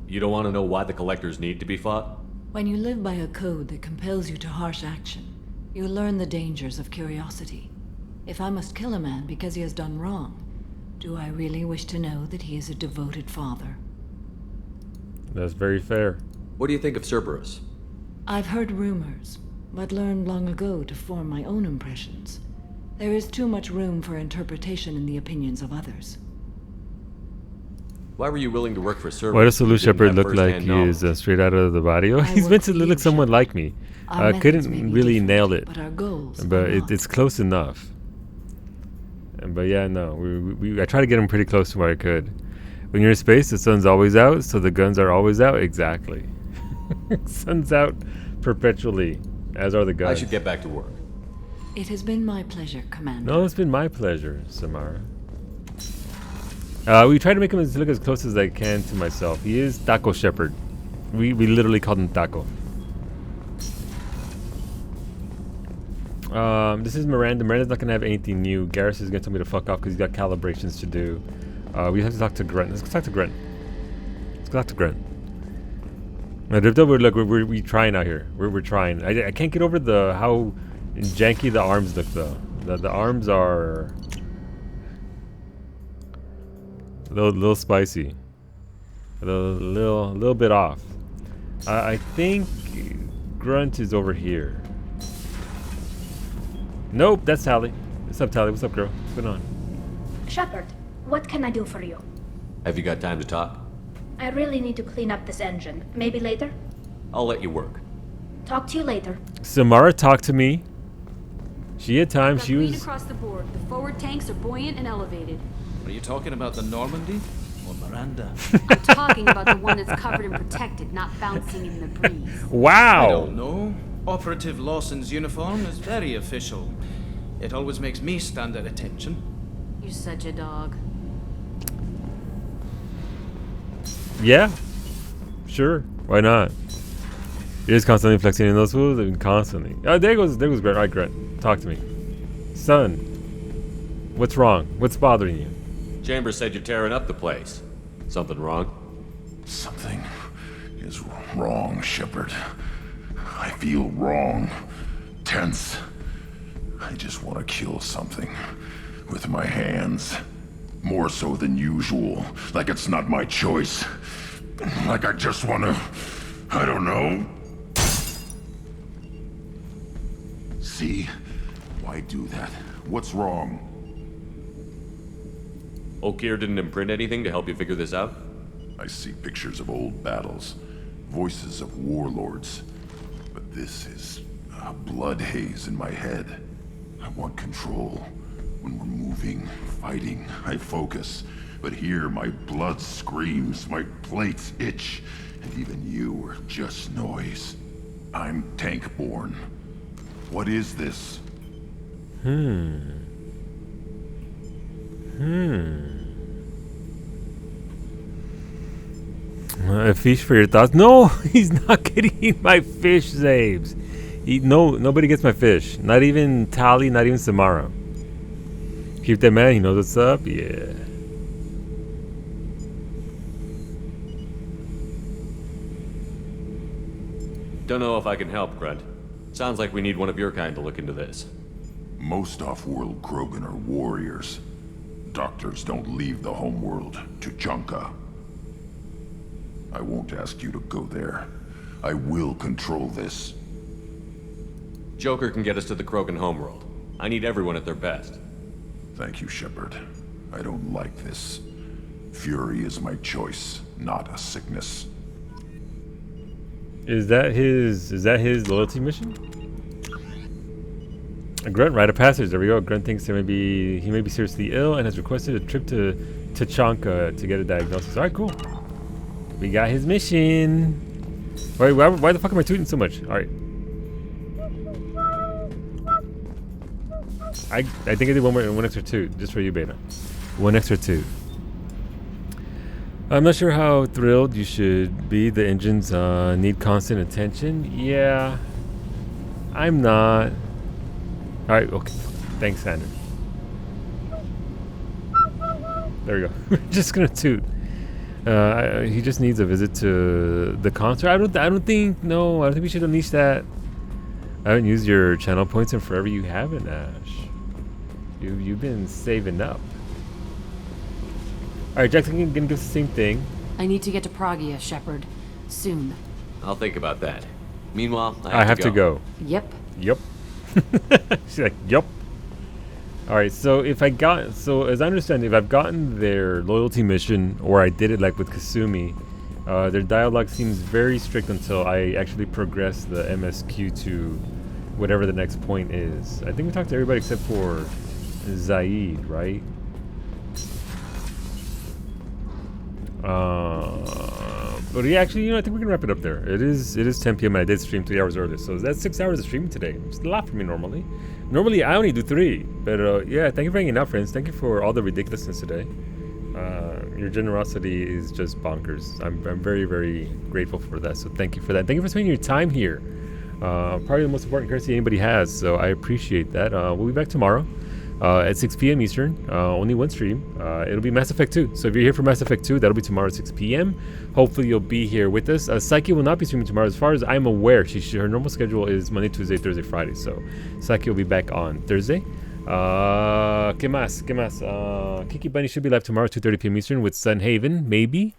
You don't want to know why the Collectors need to be fought? When you live by a code that compels you to harsh action, you learn the dangers of curiosity. If I must kill a man because he has done wrong, do I really wish to know that he is a devoted father? That's very fair. What do you think of Cerberus? I've heard rumors, but learned long ago to form my own impressions. There is too much room for interpretation in the opinions of others. Why were you willing to work for Cerberus? Why does the Lou Shepard look like he is straight out of the body? He's meant to look like someone like me. I couldn't really nail it, but it's close enough. But yeah, no, I try to get him pretty close to where I could. When you're in space, the sun's always out, so the guns are always out. Exactly. Sun's out perpetually, as are the guns. I should get back to work. It has been my pleasure, Commander. No, it's been my pleasure, Samara. We try to make him look as close as I can to myself. He is Taco Shepard. We literally called him Taco. This is Miranda. Miranda's not gonna have anything new. Garrus is gonna tell me to fuck off because he's got calibrations to do. We have to talk to Grunt. Let's talk to Grunt. Let's go talk to Grunt. Now, look, we're trying out here. We're trying. I can't get over how janky the arms look though. The arms are a little spicy. A little bit off. I think Grunt is over here. Nope, that's Tali. What's up, Tali? What's up, girl? What's going on? Shepard, what can I do for you? Have you got time to talk? I really need to clean up this engine. Maybe later? I'll let you work. Talk to you later. Samara talked to me. She had time. She Clean was. across the board. The forward tanks are buoyant and elevated. Are you talking about the Normandy or Miranda? I'm talking about the one that's covered and protected, not bouncing in the breeze. Wow. I don't know. Operative Lawson's uniform is very official. It always makes me stand at attention. You're such a dog. Yeah. Sure. Why not? You're just constantly flexing in those fools. I mean, constantly. Oh, there goes Grant. All right, Grant. Talk to me. Son. What's wrong? What's bothering you? Chambers said you're tearing up the place. Something wrong? Something is wrong, Shepard. I feel wrong. Tense. I just want to kill something. With my hands. More so than usual. Like it's not my choice. Like I just want to... I don't know. See? Why do that? What's wrong? Okeer didn't imprint anything to help you figure this out? I see pictures of old battles. Voices of warlords. But this is a blood haze in my head. I want control. When we're moving, fighting, I focus. But here, my blood screams, my plates itch, and even you are just noise. I'm tank-born. What is this? A fish for your thoughts? No, he's not getting my fish, Zabes. Nobody gets my fish. Not even Tali, not even Samara. Keep that man, he knows what's up. Yeah. Don't know if I can help, Grunt. Sounds like we need one of your kind to look into this. Most off-world Krogan are warriors. Doctors don't leave the homeworld to Junka. I won't ask you to go there. I will control this. Joker can get us to the Krogan homeworld. I need everyone at their best. Thank you, Shepard. I don't like this. Fury is my choice, not a sickness. Is that his loyalty mission? A Grunt, rite of passage. There we go. Grunt thinks he may be seriously ill and has requested a trip to Tachanka to get a diagnosis. All right, cool. We got his mission. Wait, why the fuck am I tweeting so much? All right. I think I did one extra toot just for you, Beta. One extra toot. I'm not sure how thrilled you should be. The engines need constant attention. Yeah, I'm not. All right, okay. Thanks, Sandra. There we go. We're just gonna toot. He just needs a visit to the concert. I don't think we should unleash that. I haven't used your channel points in forever. You haven't, Ash. You've been saving up. Alright, Jackson gonna give us the same thing. I need to get to Pragia, Shepard. Soon. I'll think about that. Meanwhile, I have to go. Yep. Yep. She's like, yep. Alright, so as I understand, if I've gotten their loyalty mission, or I did it like with Kasumi, their dialogue seems very strict until I actually progress the MSQ to whatever the next point is. I think we talked to everybody except for Zaid, right? But yeah, actually, I think we can wrap it up there. It is 10 p.m. and I did stream 3 hours earlier, so that's 6 hours of streaming today. It's a lot for me normally. Normally I only do 3, but yeah, thank you for hanging out, friends. Thank you for all the ridiculousness today. Your generosity is just bonkers. I'm very, very grateful for that. So thank you for that. Thank you for spending your time here. Probably the most important courtesy anybody has. So I appreciate that. We'll be back tomorrow. At 6 p.m. Eastern, only one stream. It'll be Mass Effect 2. So if you're here for Mass Effect 2, that'll be tomorrow at 6 p.m. Hopefully you'll be here with us. Psyche will not be streaming tomorrow. As far as I'm aware, her normal schedule is Monday, Tuesday, Thursday, Friday. So Psyche will be back on Thursday. ¿Qué más? Kiki Bunny should be live tomorrow, 2:30 p.m. Eastern with Sunhaven, maybe.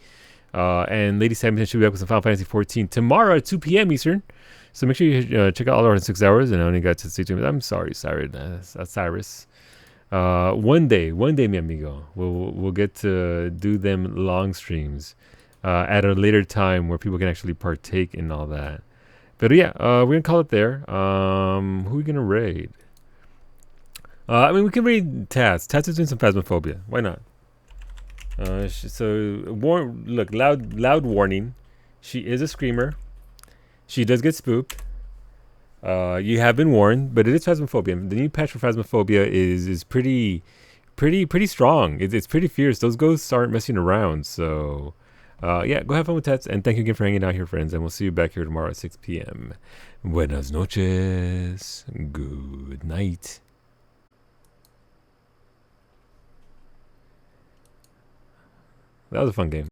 And Lady Samson should be back with some Final Fantasy 14 tomorrow at 2 p.m. Eastern. So make sure you check out all our 6 hours. And I only got to see 2 minutes. I'm sorry, Cyrus. One day, mi amigo, we'll get to do them long streams at a later time where people can actually partake in all that. But yeah, we're gonna call it there. Who are we gonna raid? We can raid Taz. Taz is doing some Phasmophobia. Why not? Loud warning. She is a screamer. She does get spooked. You have been warned, but it is Phasmophobia. The new patch for Phasmophobia is pretty strong. It's pretty fierce. Those ghosts aren't messing around. So, yeah, go have fun with Tats. And thank you again for hanging out here, friends. And we'll see you back here tomorrow at 6 p.m. Buenas noches. Good night. That was a fun game.